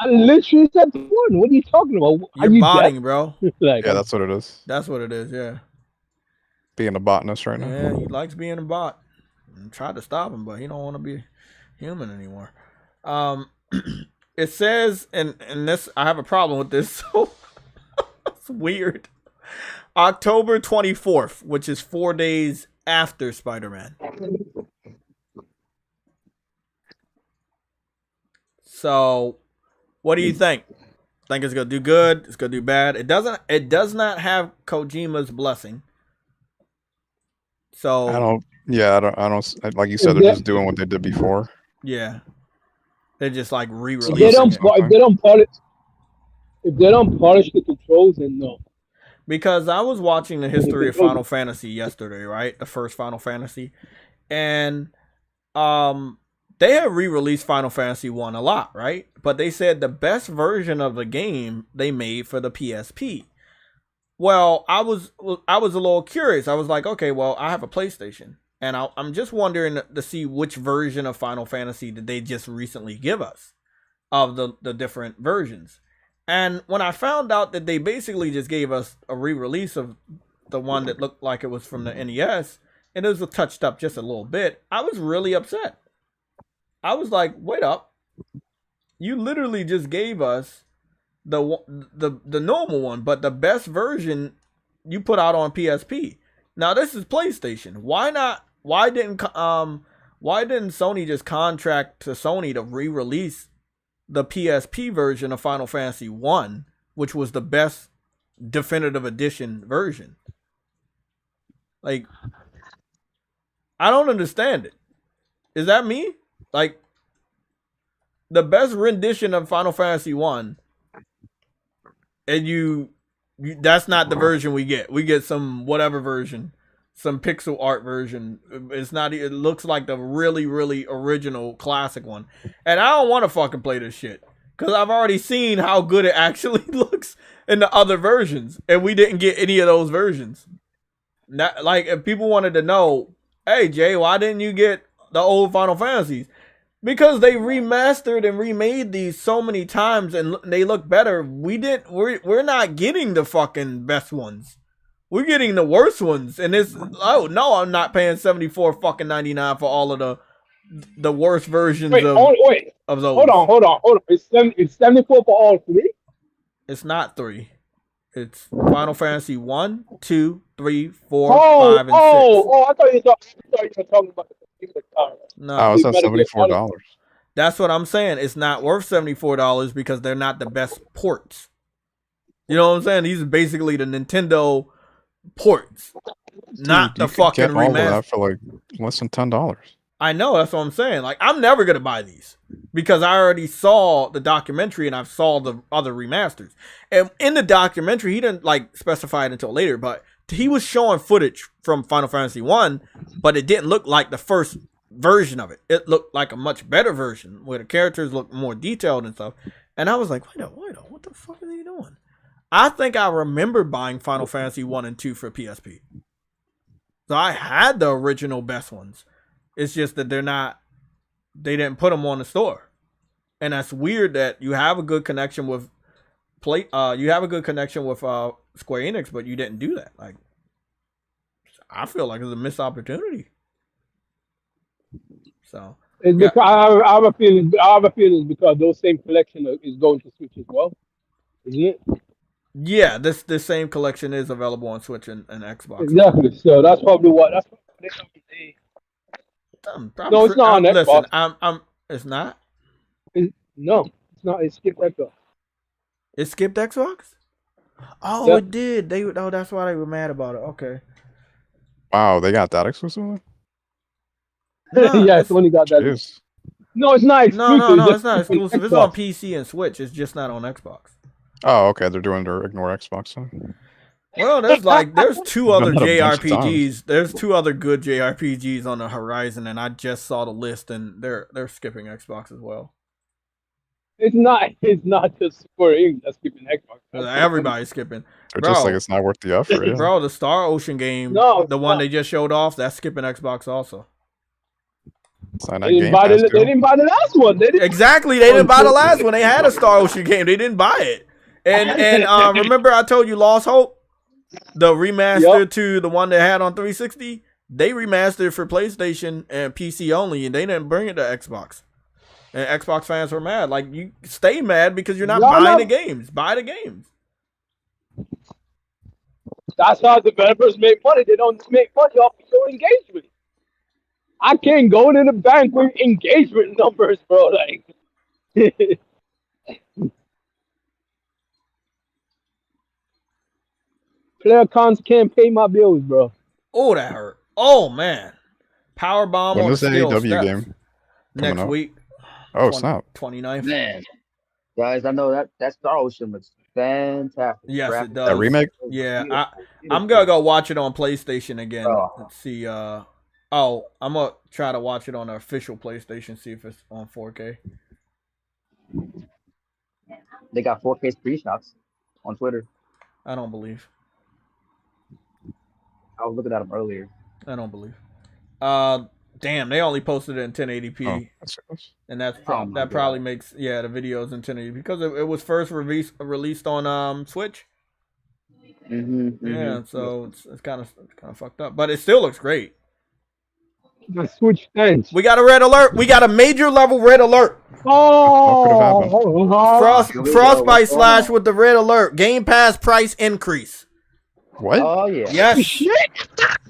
I literally said 1. What are you talking about? You're botting, bro. Yeah, that's what it is. That's what it is. Yeah. Being a botanist right now. Yeah, he likes being a bot. I tried to stop him, but he don't want to be human anymore. It says, and this, I have a problem with this. So it's weird. October 24th, which is 4 days after Spider-Man. So, what do you think? Think it's gonna do good? It's gonna do bad? It does not have Kojima's blessing. So I don't. Like you said, they're just doing what they did before. Yeah, they're just like re-releasing. If they don't polish the controls, then no. Because I was watching the history of Final Fantasy yesterday, right? The first Final Fantasy, and they have re-released Final Fantasy 1 a lot, right? But they said the best version of the game they made for the PSP. Well, I was a little curious. I was like, okay, well, I have a PlayStation, and I'm just wondering to see which version of Final Fantasy did they just recently give us of the different versions. And when I found out that they basically just gave us a re-release of the one that looked like it was from the NES, and it was touched up just a little bit, I was really upset. I was like, wait up. You literally just gave us the normal one, but the best version you put out on PSP. Now this is PlayStation. Why didn't Sony just contract to Sony to re-release the PSP version of Final Fantasy 1, which was the best definitive edition version? Like, I don't understand it. Is that me? Like, the best rendition of Final Fantasy 1, and you that's not the version we get. We get some whatever version, some pixel art version. It's not. It looks like the really, really original classic one, and I don't want to fucking play this shit because I've already seen how good it actually looks in the other versions, and we didn't get any of those versions. Not, like, if people wanted to know, hey Jay, why didn't you get the old Final Fantasies? Because they remastered and remade these so many times and they look better. We're not getting the fucking best ones. We're getting the worst ones, and it's oh no, I'm not paying $74.99 for all of the worst versions of those. Hold on. It's 74 for all three. It's not 3. It's Final Fantasy 1, 2, 3, 4, 5, and 6. I thought you were talking about the No, Oh, it's at $74. that's what I'm saying. It's not worth $74 because they're not the best ports. You know what I'm saying? These are basically the Nintendo ports, not the fucking get all of remaster. that for like less than $10. I know, that's what I'm saying. Like, I'm never gonna buy these because I already saw the documentary and I saw the other remasters. And in the documentary, he didn't like specify it until later, but he was showing footage from Final Fantasy 1, but it didn't look like the first version of it. It looked like a much better version where the characters look more detailed and stuff. And I was like, wait a, what the fuck are they doing? I think I remember buying Final Fantasy 1 and 2 for PSP. So I had the original best ones. It's just that they didn't put them on the store. And that's weird that you have a good connection with Square Enix, but you didn't do that. Like, I feel like it's a missed opportunity. So it's because I have a feeling it's because those same collection is going to Switch as well, isn't it? Yeah, this same collection is available on Switch and Xbox. Exactly. So that's probably what. That's probably no, it's not on Xbox. Listen, it's not. No, it's not. It skipped Xbox. It skipped Xbox. Oh, Yep. it did. That's why they were mad about it. Okay. Wow, they got that exclusively? No, Yeah, it's only got that. Jeez. No, it's not exclusive. No, it's not exclusive. It's on PC and Switch. It's just not on Xbox. Oh, okay. They're doing their ignore Xbox then. Well, there's 2 other Done that a bunch of JRPGs. There's 2 other good JRPGs on the horizon, and I just saw the list, and they're skipping Xbox as well. It's not just for English that's skipping Xbox. Everybody's skipping. They're Bro. just like it's not worth the effort. Yeah. Bro, the Star Ocean game, No, the one they just showed off, that's skipping Xbox also. Sign They that didn't, Game buy Pass they deal. didn't buy the last one. They didn't. Exactly, they didn't buy the last one. They had a Star Ocean game. They didn't buy it. And remember I told you Lost Hope? The remaster to the one they had on 360? They remastered for PlayStation and PC only, and they didn't bring it to Xbox. And Xbox fans were mad. Like, you stay mad because you're not buying the games. Buy the games. That's how developers make money. They don't make money off of your engagement. I can't go to the bank with engagement numbers, bro. Like, player cons can't pay my bills, bro. Oh, that hurt. Oh, man. Powerbomb When on is the steel AEW steps. game coming Next up? week. Oh, snap. 29th. Man, guys, I know that Star Ocean looks fantastic. Yes, it does. That remake? Yeah, I'm gonna go watch it on PlayStation again. Oh. Let's see. I'm gonna try to watch it on the official PlayStation. See if it's on 4K. They got 4K screenshots on Twitter. I don't believe. I was looking at them earlier. I don't believe. Damn, they only posted it in 1080p, Oh, that's gross. and that God. probably makes the videos in 1080 because it was first released on Switch. Yeah, so it's kind of fucked up, but it still looks great. The Switch ends. We got a red alert. We got a major level red alert. Frostbite slash with the red alert. Game Pass price increase. What? Oh yeah. Yes.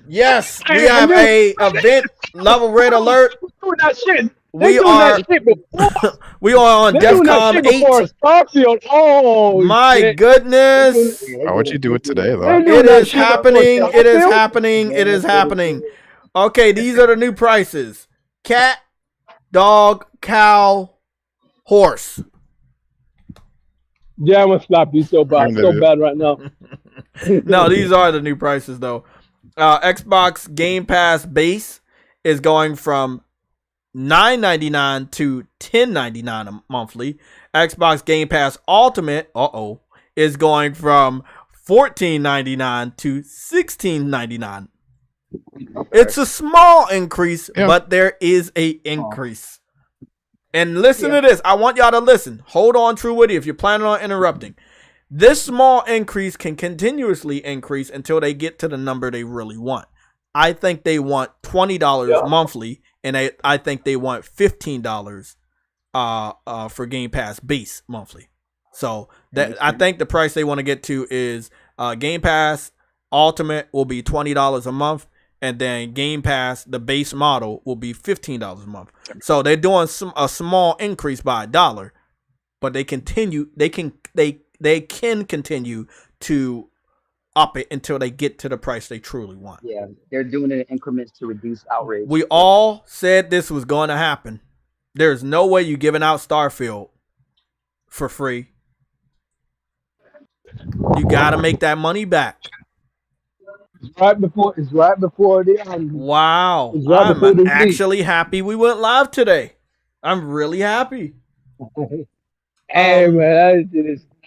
Yes. We have a event level red alert. Doing that shit. We are we are on DEFCON 8. Oh My shit. goodness. How would you do it today, though? It is happening. It is happening. It is happening. Okay, these are the new prices. Cat, dog, cow, horse. Yeah, I'm gonna slap you so bad right now. No, these are the new prices though. Xbox Game Pass base is going from $9.99 to $10.99 monthly. Xbox Game Pass Ultimate, is going from $14.99 to $16.99. It's a small increase, but there is a increase. And listen to this. I want y'all to listen. Hold on, True Witty, if you're planning on interrupting. This small increase can continuously increase until they get to the number they really want. I think they want $20 monthly, and I think they want $15 for Game Pass base monthly. So that I think the price they want to get to is Game Pass Ultimate will be $20 a month, and then Game Pass, the base model, will be $15 a month. So they're doing a small increase by $1, but they can continue to up it until they get to the price they truly want. Yeah, they're doing it in increments to reduce outrage. We all said this was going to happen. There's no way you're giving out Starfield for free. You got to make that money back. It's right before the Wow. right before I'm the actually happy we went live today. I'm really happy. Hey man,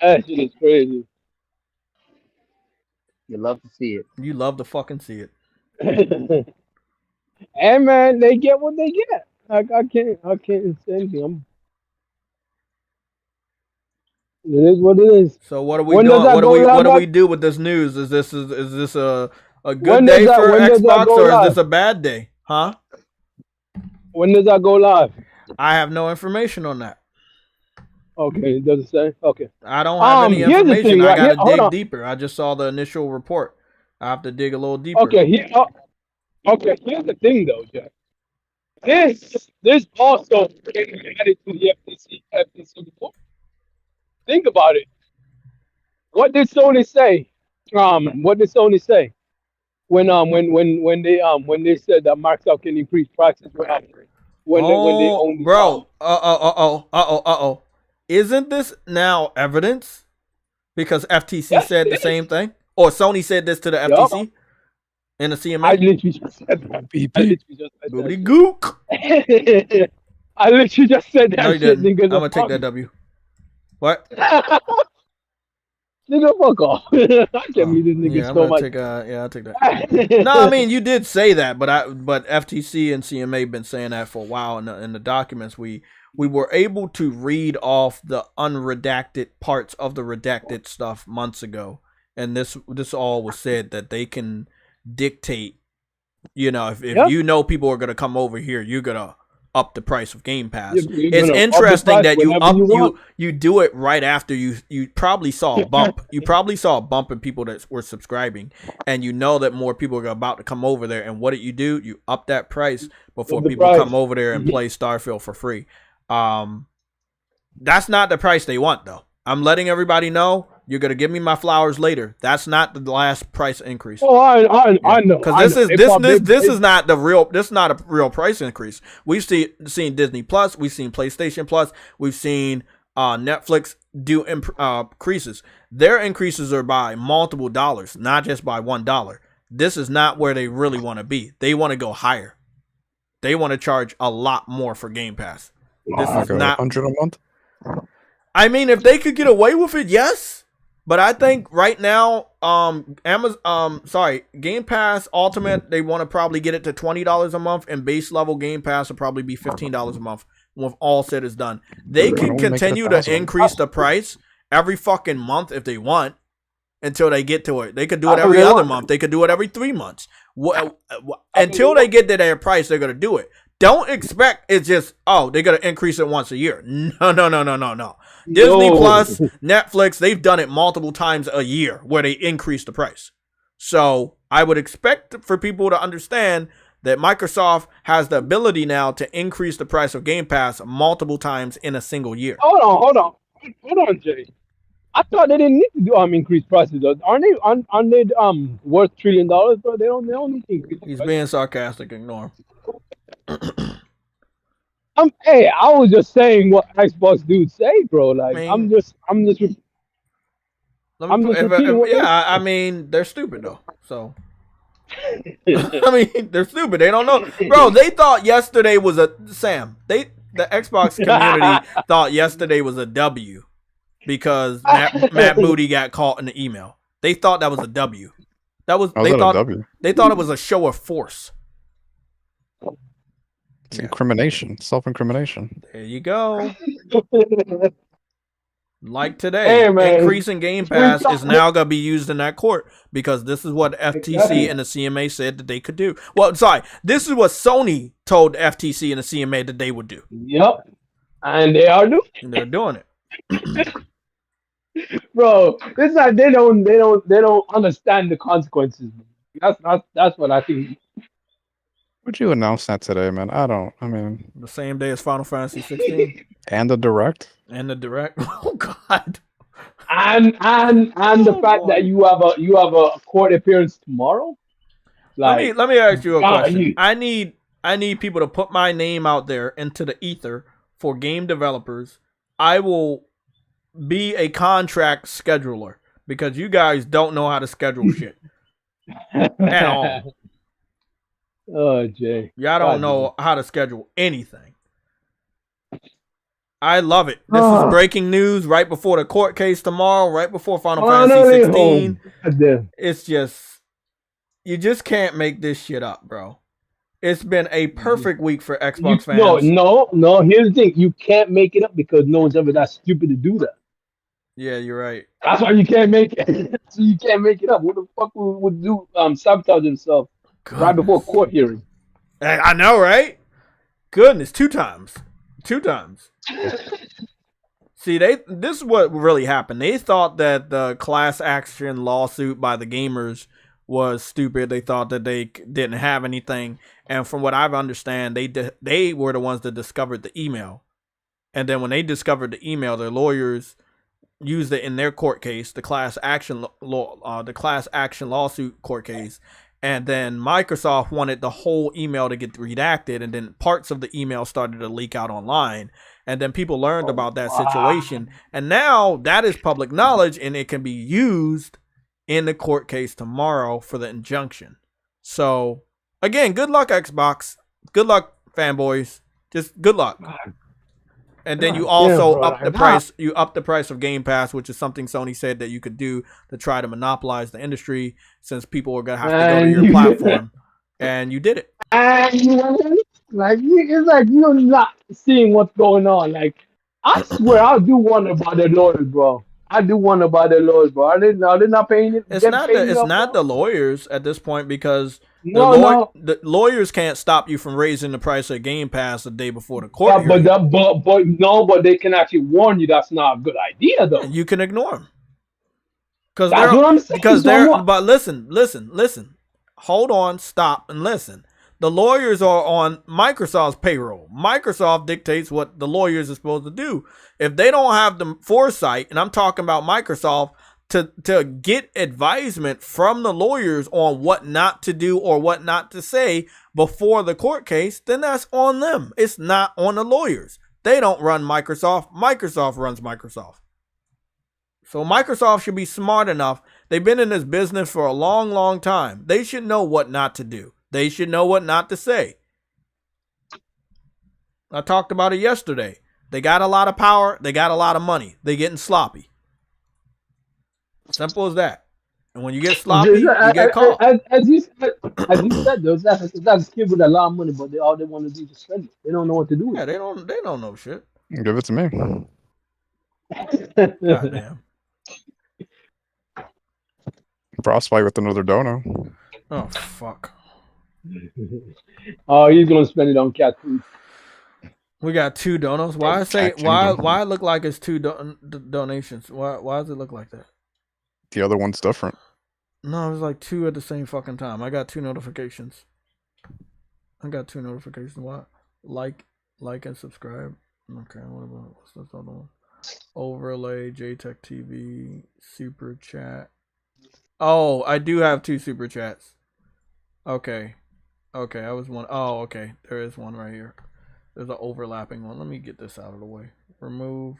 that shit is crazy. You love to see it. You love to fucking see it. Hey man, they get what they get. I can't say anything. It is what it is. So what are we doing? What do we do with this news? Is this a good day for Xbox, or is this a bad day? Huh? When does that go live? I have no information on that. Okay, it doesn't say. Okay. I don't have any information. Thing, I gotta dig deeper. I just saw the initial report. I have to dig a little deeper. Okay, okay, here's the thing though, Jack. This also added to the FTC report. Think about it. What did Sony say? What did Sony say when they said that Microsoft can increase prices when they own the bro? Isn't this now evidence? Because FTC said the same thing, or Sony said this to the FTC in the CMA. I literally just said that. Boobity gook. I literally just said that. No, you didn't. I'm gonna take that W. What? Nigga, fuck off. I can't believe this nigga so much. I'll take that. No, I mean, you did say that, but FTC and CMA have been saying that for a while. In the documents, we were able to read off the unredacted parts of the redacted stuff months ago, and this all was said that they can dictate. You know, if you know people are gonna come over here, you're gonna up the price of Game Pass. It's interesting that you do it right after you probably saw a bump. You probably saw a bump in people that were subscribing, and you know that more people are about to come over there. And what did? You up that price before people come over there and play Starfield for free. That's not the price they want, though. I'm letting everybody know. You're gonna give me my flowers later. That's not the last price increase. Oh, I know. Because this is not the real. This is not a real price increase. We've seen Disney Plus. We've seen PlayStation Plus. We've seen Netflix do increases. Their increases are by multiple dollars, not just by $1. This is not where they really want to be. They want to go higher. They want to charge a lot more for Game Pass. This is not $100 a month. I mean, if they could get away with it, yes. But I think right now, Game Pass Ultimate, they want to probably get it to $20 a month, and base level Game Pass will probably be $15 a month when all said is done. They can continue to increase the price every fucking month if they want until they get to it. They could do it every other month. They could do it every 3 months. Until they get to their price, they're going to do it. Don't expect it's just, they're going to increase it once a year. No. Disney Plus, Netflix, they've done it multiple times a year where they increase the price. So I would expect for people to understand that Microsoft has the ability now to increase the price of Game Pass multiple times in a single year. Hold on, Jay. I thought they didn't need to do increase prices. Aren't they worth $1 trillion, bro? They don't need to increase. He's being sarcastic. Ignore him. Hey, I was just saying what Xbox dudes say, bro. Like, I'm just repeating what I mean, they're stupid though. So, I mean, they're stupid. They don't know, bro. They thought yesterday was the Xbox community thought yesterday was a W because Matt Booty got caught in the email. They thought that was a W. They thought it was a show of force. It's incrimination, self-incrimination. There you go. Like today, Hey, man. increasing Game Pass is now going to be used in that court because this is what FTC and the CMA said that they could do. Well, sorry, this is what Sony told the FTC and the CMA that they would do. Yep, and they are doing. They're doing it, Bro, it's like they don't understand the consequences. That's what I think. Would you announce that today, man? I mean, the same day as Final Fantasy 16 and the direct. and the direct. Oh God. And the fact that you have a court appearance tomorrow. Like, let me ask you a God, question. I need people to put my name out there into the ether for game developers. I will be a contract scheduler because you guys don't know how to schedule shit at all. Oh, Jay. Y'all don't know how to schedule anything. I love it. This is breaking news right before the court case tomorrow, right before Final Fantasy 16. It's just, you just can't make this shit up, bro. It's been a perfect week for Xbox fans. No. Here's the thing. You can't make it up because no one's ever that stupid to do that. Yeah, you're right. That's why you can't make it. So you can't make it up. Who the fuck would do sabotage himself right before court hearing? I know, right? Goodness, two times. See, this is what really happened. They thought that the class action lawsuit by the gamers was stupid. They thought that they didn't have anything. And from what I understand, they were the ones that discovered the email. And then when they discovered the email, their lawyers used it in their court case, the class action lawsuit court case. And then Microsoft wanted the whole email to get redacted, and then parts of the email started to leak out online. And then people learned about that situation. And now that is public knowledge, and it can be used in the court case tomorrow for the injunction. So, again, good luck, Xbox. Good luck, fanboys. Just good luck. And then you also up the price. You up the price of Game Pass, which is something Sony said that you could do to try to monopolize the industry, since people are gonna have to go to your platform, and you did it. And it's like you're not seeing what's going on. Like, I swear, I do wonder about the lawyers, bro. Are they not paying it? It's not the lawyers at this point, because the lawyers can't stop you from raising the price of Game Pass the day before the court hearing. But they can actually warn you that's not a good idea, though. And you can ignore them. That's what I'm saying. But listen. Hold on, stop, and listen. The lawyers are on Microsoft's payroll. Microsoft dictates what the lawyers are supposed to do. If they don't have the foresight, and I'm talking about Microsoft, to get advisement from the lawyers on what not to do or what not to say before the court case, then that's on them. It's not on the lawyers. They don't run Microsoft. Microsoft runs Microsoft. So Microsoft should be smart enough. They've been in this business for a long, long time. They should know what not to do. They should know what not to say. I talked about it yesterday. They got a lot of power. They got a lot of money. They're getting sloppy. Simple as that. And when you get sloppy, you get caught. As you said, that's kids with a lot of money, but all they want to do is spend it. They don't know what to do with it. They don't know shit. Give it to me. Goddamn. Frostbite with another dono. Oh fuck. Oh, he's gonna spend it on cat food. We got 2 donos. Why it look like it's 2 donations? Why does it look like that? The other one's different. No, it was like 2 at the same fucking time. I got 2 notifications. What? Like and subscribe. Okay, what's this other one? Overlay, JayTechTV, super chat. Oh, I do have 2 super chats. Okay, I was one. Oh, okay, there is one right here. There's an overlapping one. Let me get this out of the way. Remove.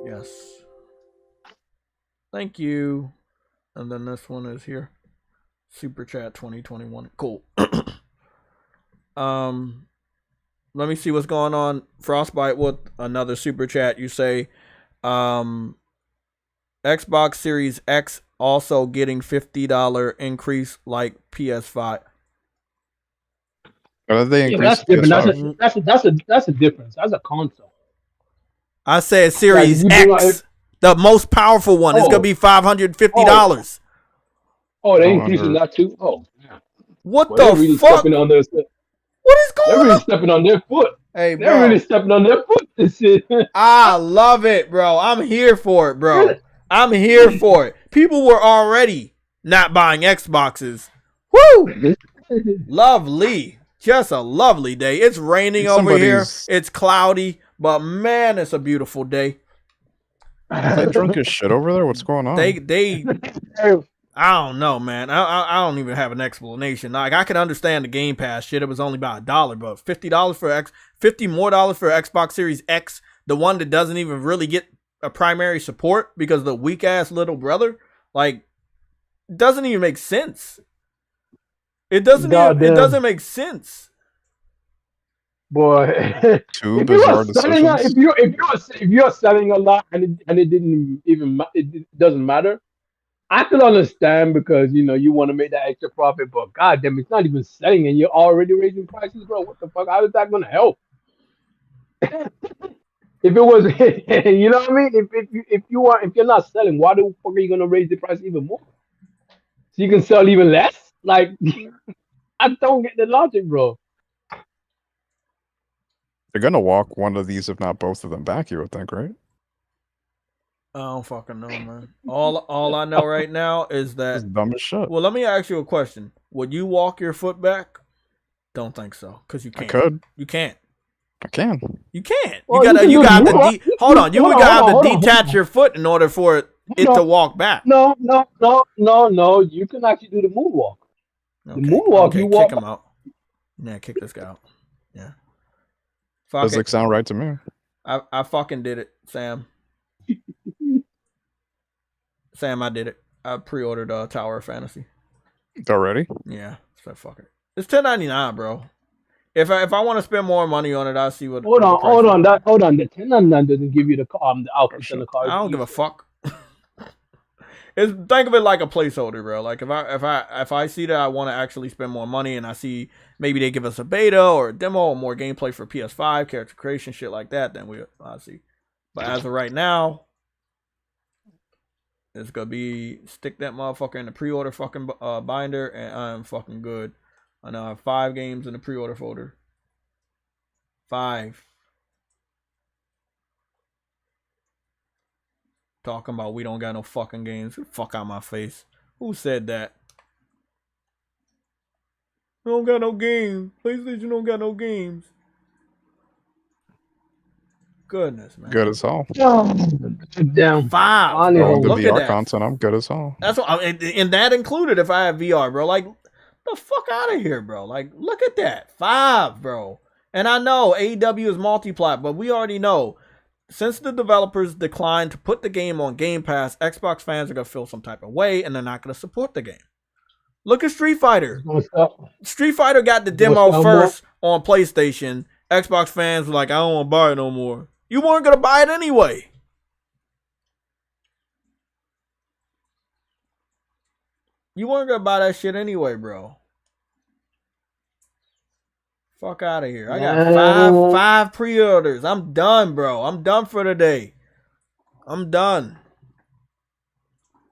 Yes. Thank you. And then this one is here. Super chat 2021. Cool. Let me see what's going on. Frostbite with another super chat. You say Xbox Series X also getting $50 increase like PS5. They that's different. That's a difference. That's a console. I said Series X, the most powerful one. It's gonna be $550. Oh, they're increasing that too. Oh, man. What the really fuck? Stepping on their, what is going they're really on? stepping on their foot. Hey, they're bro. really stepping on their foot. This shit. I love it, bro. I'm here for it, bro. I'm here for it. People were already not buying Xboxes. Woo! Lovely. Just a lovely day. It's raining over here. It's cloudy, but man, it's a beautiful day. They drunk as shit over there? What's going on? They I don't know, man. I don't even have an explanation. Like, I can understand the Game Pass shit. It was only about $1, but $50 for $50 more for Xbox Series X, the one that doesn't even really get a primary support because the weak ass little brother, like, doesn't even make sense. It doesn't make sense. Boy, Two bizarre decisions. If you're selling a lot and it doesn't matter, I could understand because you want to make that extra profit, but goddamn, it's not even selling and you're already raising prices, bro. What the fuck? How is that gonna help? If it was, you know what I mean? If you're not selling, why the fuck are you gonna raise the price even more? So you can sell even less? Like, I don't get the logic, bro. They're gonna walk one of these, if not both of them, back. You would think, right? I don't fucking know, man. All I know right now is that it's dumb as shit. Well, let me ask you a question. Would you walk your foot back? Don't think so, because you can't. I could. You can't. I can. You can't. Well, you gotta have to detach your foot in order for it to walk back. No. You can actually do the moonwalk. Okay. The moonwalk, you walk. Kick him out. Yeah, kick this guy out. Yeah. Physics sound right to me. I fucking did it, Sam. Sam, I did it. I pre-ordered Tower of Fantasy. Already? Yeah. So fuck it. It's $10.99, bro. If I want to spend more money on it, I'll see what. Hold on. The $10.99 doesn't give you the outfits and the cars. I don't give a fuck. Think of it like a placeholder, bro. Like if I see that I want to actually spend more money and I see maybe they give us a beta or a demo or more gameplay for PS5, character creation, shit like that, then I'll see. But as of right now, it's gonna be stick that motherfucker in the pre-order fucking binder, and I'm fucking good. I now have 5 games in the pre-order folder. 5. Talking about we don't got no fucking games. Fuck out my face. Who said that? We don't got no games. PlayStation don't got no games. Goodness, man. Good as hell. Damn. 5. Bro. The Look VR at that. content, I'm good as hell. That's what, and that included if I have VR, bro. Like, the fuck out of here, bro. Like, look at that. 5, bro. And I know AEW is multi-plat, but we already know since the developers declined to put the game on Game Pass, Xbox fans are gonna feel some type of way, and they're not gonna support the game. Look at Street Fighter. Street Fighter got the demo first on PlayStation. Xbox fans were like, I don't want to buy it no more. You weren't gonna buy it anyway. You weren't gonna buy that shit anyway, bro. Fuck out of here. I got 5 pre-orders. I'm done, bro. I'm done for the day. I'm done.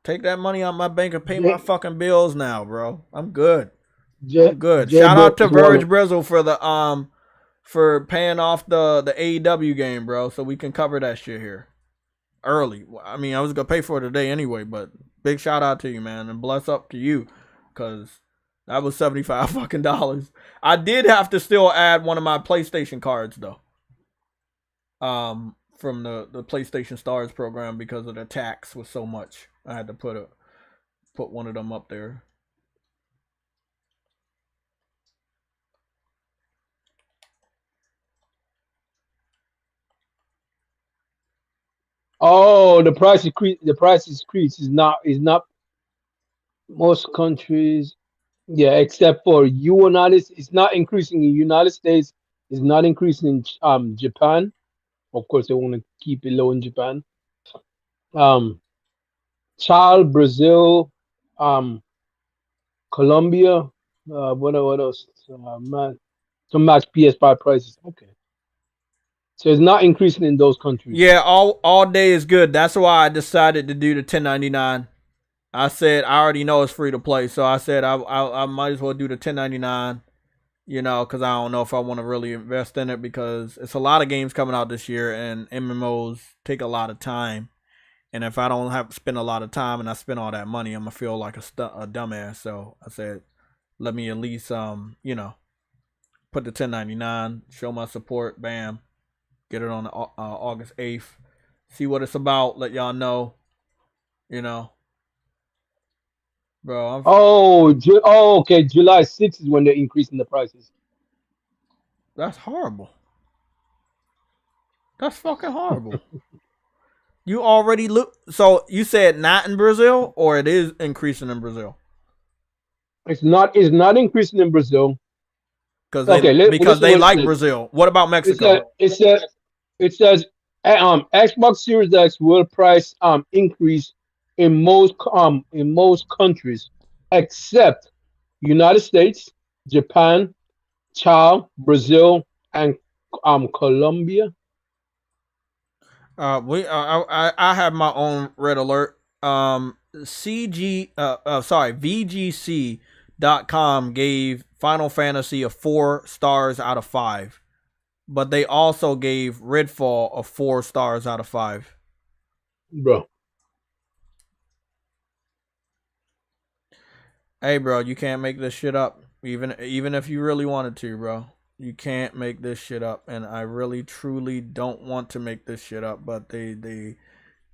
Take that money out my bank and pay my fucking bills now, bro. I'm good. I'm good. Shout out to Verge Brizzle for the for paying off the AEW game, bro, so we can cover that shit here early. I mean, I was gonna pay for it today anyway, but big shout out to you, man, and bless up to you, cause that was $75 fucking dollars. I did have to still add one of my PlayStation cards though, from the PlayStation Stars program because of the tax was so much. I had to put one of them up there. Oh, the price increase. The price increase is not most countries. Yeah, except for United. It's not increasing in United States. It's not increasing in Japan. Of course, they want to keep it low in Japan. Chile, Brazil, Colombia. What else? To match PS5 prices. Okay. So it's not increasing in those countries. Yeah, all day is good. That's why I decided to do the 1099. I said I already know it's free to play, so I said I might as well do the 1099. You know, because I don't know if I want to really invest in it because it's a lot of games coming out this year, and MMOs take a lot of time. And if I don't have to spend a lot of time and I spend all that money, I'm gonna feel like a dumbass. So I said, let me at least you know, put the 1099, show my support, bam, get it on August 8th, see what it's about, let y'all know, you know, bro. Okay. July 6th is when they're increasing the prices. That's horrible. That's fucking horrible. You already look. So you said not in Brazil, or it is increasing in Brazil? It's not increasing in Brazil. Because listen they what it like says. Brazil. What about Mexico? It says Xbox Series X will price increase in most countries except United States, Japan, Chile, Brazil, and Colombia. I have my own red alert. VGC.com gave Final Fantasy a 4 stars out of 5, but they also gave Redfall a 4 stars out of 5. Bro. Hey, bro, you can't make this shit up. Even if you really wanted to, bro. You can't make this shit up. And I really, truly don't want to make this shit up. But they do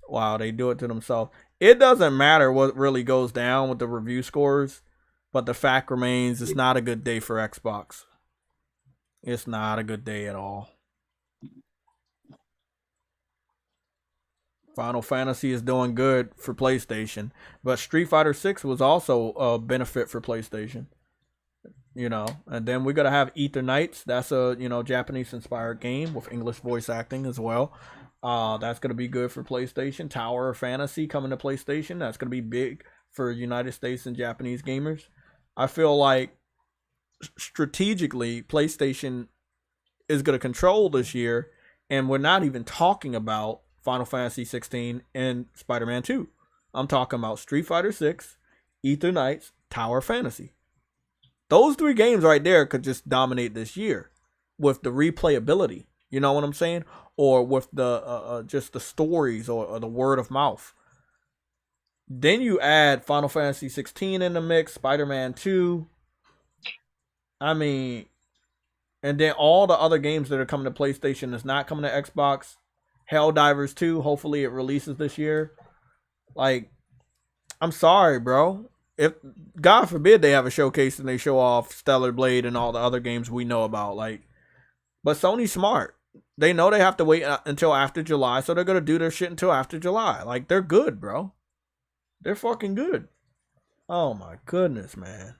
it to themselves. It doesn't matter what really goes down with the review scores. But the fact remains, it's not a good day for Xbox. It's not a good day at all. Final Fantasy is doing good for PlayStation. But Street Fighter 6 was also a benefit for PlayStation. You know, and then we're gonna have Ether Knights. That's a Japanese inspired game with English voice acting as well. That's gonna be good for PlayStation. Tower of Fantasy coming to PlayStation. That's gonna be big for United States and Japanese gamers. I feel like strategically PlayStation is gonna control this year, and we're not even talking about Final Fantasy 16 and Spider-Man 2. I'm talking about Street Fighter 6, Ether Knights, Tower of Fantasy. Those 3 games right there could just dominate this year with the replayability. You know what I'm saying? Or with the just the stories or the word of mouth. Then you add Final Fantasy 16 in the mix, Spider-Man 2. I mean, and then all the other games that are coming to PlayStation that's not coming to Xbox. Helldivers 2, hopefully it releases this year. Like, I'm sorry, bro. If God forbid they have a showcase and they show off Stellar Blade and all the other games we know about, like, but Sony's smart. They know they have to wait until after July, so they're gonna do their shit until after July. Like, they're good, bro. They're fucking good. Oh my goodness, man.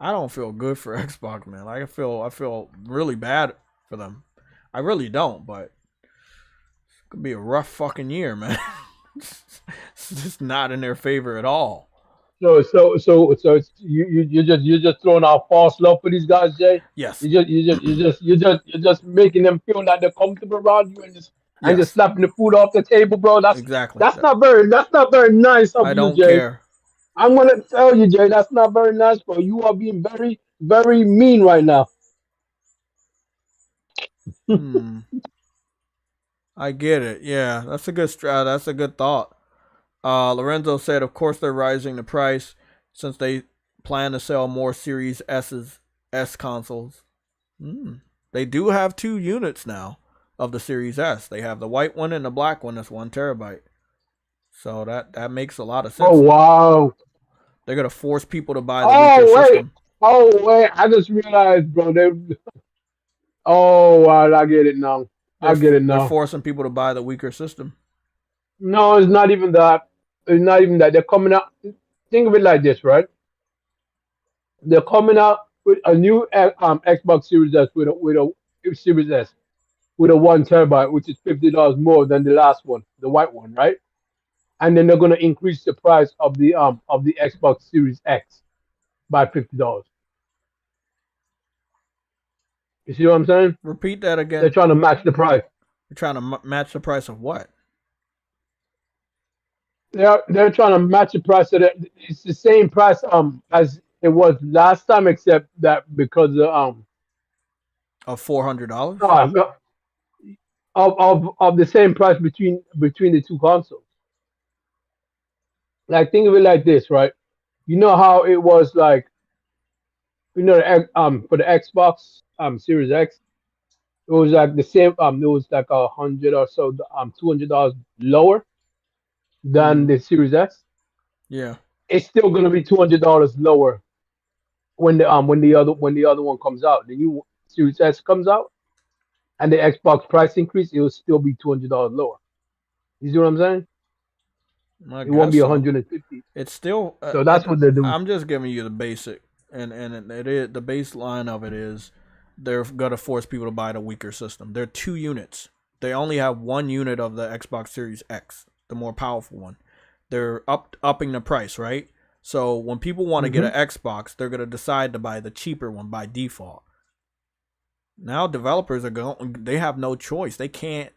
I don't feel good for Xbox, man. Like, I feel really bad for them. I really don't, but it's gonna be a rough fucking year, man. It's just not in their favor at all. So you're just throwing out false love for these guys, Jay. Yes. You're just making them feel like they're comfortable around you and just slapping the food off the table, bro. That's not very nice of I you, don't Jay. care. I'm gonna tell you, Jay, that's not very nice, bro. You are being very, very mean right now. I get it. Yeah, that's a good thought. Lorenzo said, of course they're raising the price since they plan to sell more Series S consoles. They do have 2 units now of the Series S. They have the white one and the black one that's 1 terabyte. So that makes a lot of sense. Oh wow! They're gonna force people to buy the weaker system. Oh wait! I just realized, bro. Oh wow! I get it now. They're forcing people to buy the weaker system. No, it's not even that. It's not even that. They're coming out. Think of it like this, right? They're coming out with a new Xbox Series S with a Series S with a 1 terabyte, which is $50 more than the last one, the white one, right? And then they're gonna increase the price of the Xbox Series X by $50. You see what I'm saying? Repeat that again. They're trying to match the price. You're trying to match the price of what? They're trying to match the price of it. It's the same price as it was last time, except that because Of $400? Of the same price between the two consoles. Like think of it like this, right? You know how it was like for the Xbox Series X, it was like the same it was like 100 or so $200 lower than the Series X. Yeah. It's still gonna be $200 lower when the other one comes out. The new Series S comes out and the Xbox price increase, it will still be $200 lower. You see what I'm saying? I It won't guess be so. 150. It's still. So that's what they're doing. I'm just giving you the basic, and it is the baseline of it is they're gonna force people to buy the weaker system. They're 2 units. They only have 1 unit of the Xbox Series X, the more powerful one. They're upping the price, right? So when people want to get an Xbox, they're gonna decide to buy the cheaper one by default. Now developers are going. They have no choice. They can't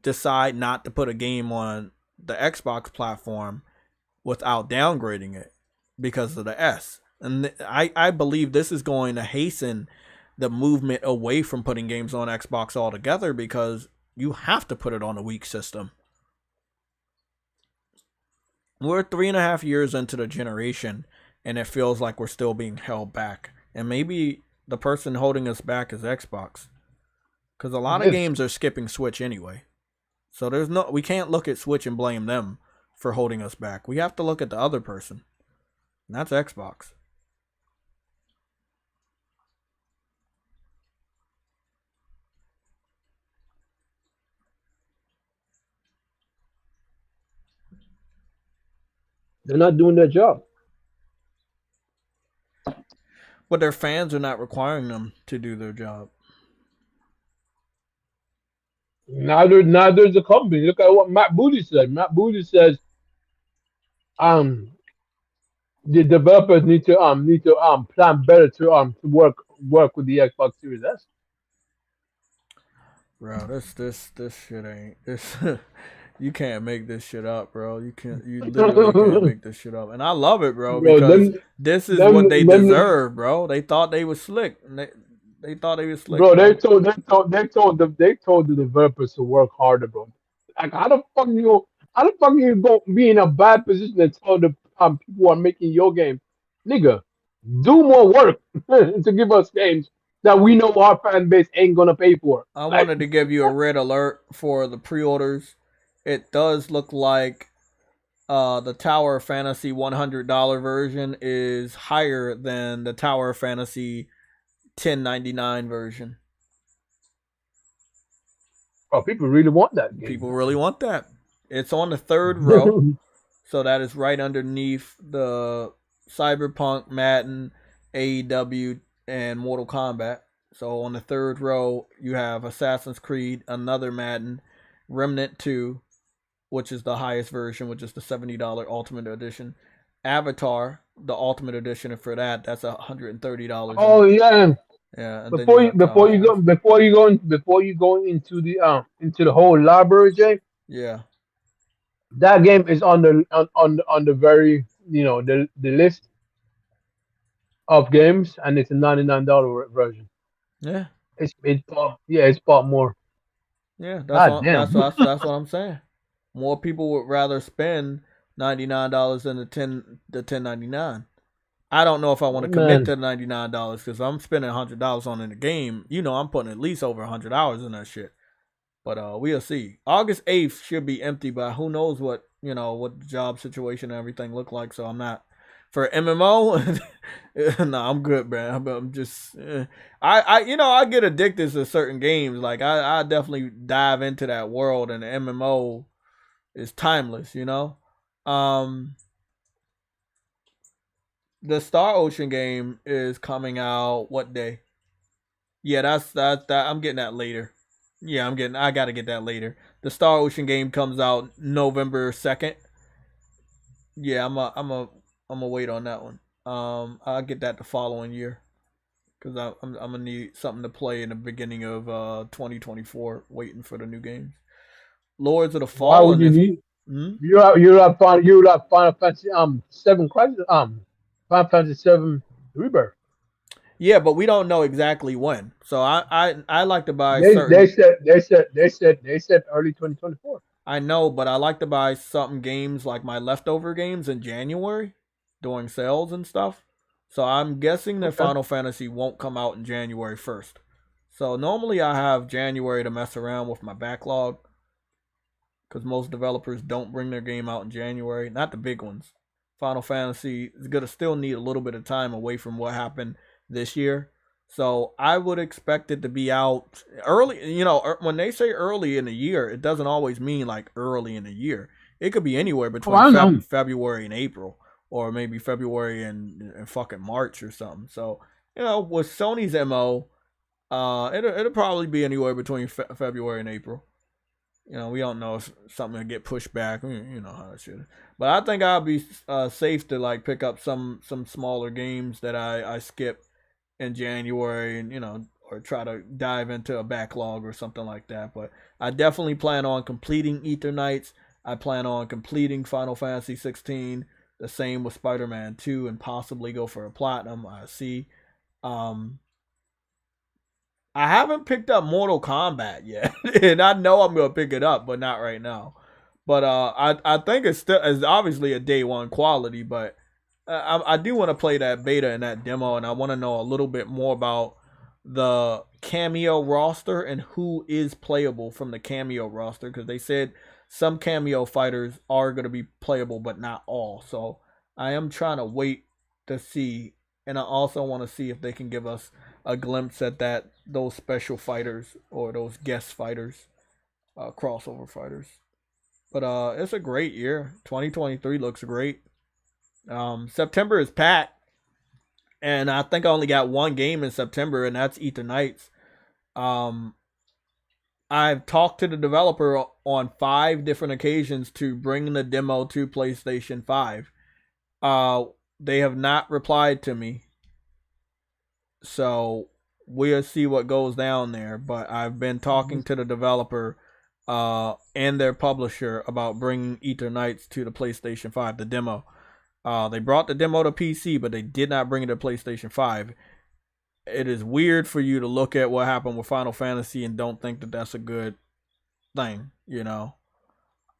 decide not to put a game on the Xbox platform without downgrading it because of the S. And I believe this is going to hasten the movement away from putting games on Xbox altogether because you have to put it on a weak system. We're 3.5 years into the generation and it feels like we're still being held back. And maybe the person holding us back is Xbox. Because a lot of games are skipping Switch anyway. So we can't look at Switch and blame them for holding us back. We have to look at the other person. And that's Xbox. They're not doing their job. But their fans are not requiring them to do their job. Neither is the company. Look at what Matt Booty said. Matt Booty says the developers need to plan better to work with the Xbox Series S. Bro, this shit ain't this. You can't make this shit up, bro. You literally can't make this shit up. And I love it, bro, because this is what they deserve, bro. They thought they was slick. They thought they was slick. Bro, they told the developers to work harder, bro. Like how the fuck you go be in a bad position and tell the people who are making your game, nigga, do more work to give us games that we know our fan base ain't gonna pay for. I wanted to give you a red alert for the pre-orders. It does look like the Tower Fantasy $100 version is higher than the Tower Fantasy $10.99 version. Oh, people really want that game. People really want that. It's on the 3rd row. So that is right underneath the Cyberpunk, Madden, AEW, and Mortal Kombat. So on the 3rd row, you have Assassin's Creed, another Madden, Remnant 2, which is the highest version, which is the $70 Ultimate Edition. Avatar, the Ultimate Edition, and for that's $130. Oh yeah. Yeah. And before you go into the whole library, Jay. Yeah. That game is on the very the list of games, and it's a $99 version. Yeah. It's bought more. Yeah, that's what I'm saying. More people would rather spend $99 than the $10.99. I don't know if I want to commit to $99 because I'm spending $100 on in the game. I'm putting at least over 100 hours in that shit. But we'll see. August 8th should be empty, but who knows what the job situation and everything look like. So I'm not for MMO. No, I'm good, man. I'm just I get addicted to certain games. Like I definitely dive into that world, and the MMO is timeless. The Star Ocean game is coming out what day? Yeah, that's that. I'm getting that later. Yeah, I gotta get that later. The Star Ocean game comes out November 2nd. Yeah, I'm a wait on that one. I'll get that the following year. because I'm gonna need something to play in the beginning of 2024, waiting for the new games. Lords of the Why would Fallen. you need? Hmm? You not Final Fantasy 7 Crisis Final Fantasy 7 Rebirth. Yeah, but we don't know exactly when. So I like to buy They certain. said early 2024. I know, but I like to buy some games like my leftover games in January during sales and stuff. So I'm guessing that Okay. Final Fantasy won't come out in January 1st. So normally I have January to mess around with my backlog because most developers don't bring their game out in January, not the big ones. Final Fantasy is going to still need a little bit of time away from what happened this year. So I would expect it to be out early. You know, when they say early in the year, it doesn't always mean like early in the year. It could be anywhere I between know. February and April, or maybe February and fucking March or something. So, you know, with Sony's MO, it'll probably be anywhere between February and April. You know, we don't know if something will get pushed back. You know how it should. But I think I'll be safe to like pick up some smaller games that I skip in January, and you know, or try to dive into a backlog or something like that. But I definitely plan on completing Ether Knights. I plan on completing Final Fantasy 16. The same with Spider-Man 2, and possibly go for a platinum. I see. I haven't picked up Mortal Kombat yet, and I know I'm gonna pick it up, but not right now. But I think it's obviously a day one quality, but I do want to play that beta and that demo, and I want to know a little bit more about the cameo roster and who is playable from the cameo roster, because they said some cameo fighters are going to be playable, but not all. So I am trying to wait to see, and I also want to see if they can give us a glimpse at those special fighters or those guest fighters, crossover fighters. But it's a great year. 2023 looks great. September is packed, and I think I only got one game in September, and that's Ether Knights. I've talked to the developer on 5 different occasions to bring the demo to PlayStation 5. They have not replied to me, so we'll see what goes down there. But I've been talking to the developer and their publisher about bringing Ether Knights to the PlayStation 5, the demo. They brought the demo to PC, but they did not bring it to PlayStation 5. It is weird for you to look at what happened with Final Fantasy and don't think that that's a good thing, you know.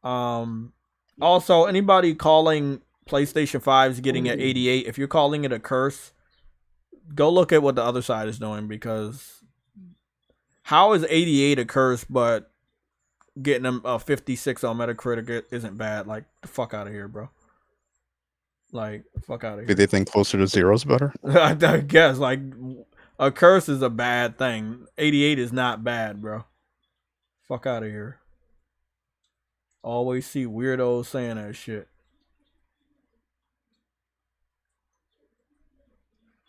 Also, anybody calling PlayStation 5's getting an 88, if you're calling it a curse, go look at what the other side is doing, because how is 88 a curse, but getting them a 56 on Metacritic isn't bad? Like, the fuck out of here, bro. Like, fuck out of here. Do they think closer to 0 is better? I guess, like, a curse is a bad thing. 88 is not bad, bro. Fuck out of here. Always see weirdos saying that shit.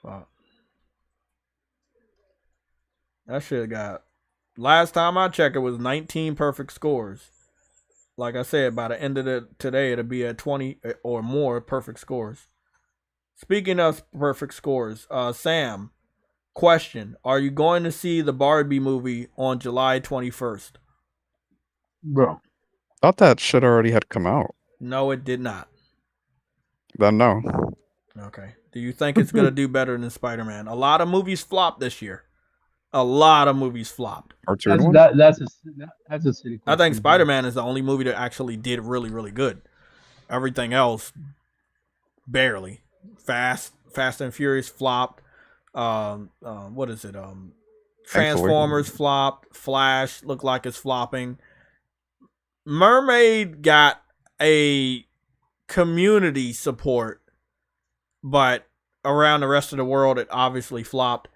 Fuck. That shit got... Last time I checked, it was 19 perfect scores. Like I said, by the end of today, it'll be at 20 or more perfect scores. Speaking of perfect scores, Sam, question: are you going to see the Barbie movie on July 21st? Bro, Thought that shit already had come out. No, it did not. Then no. Okay. Do you think it's going to do better than Spider-Man? A lot of movies flopped this year. A lot of movies flopped. Cartoon one? that's a city. I think Spider-Man is the only movie that actually did really, really good. Everything else, barely. Fast and Furious flopped. What is it? Transformers flopped. Flash looked like it's flopping. Mermaid got a community support, but around the rest of the world, it obviously flopped.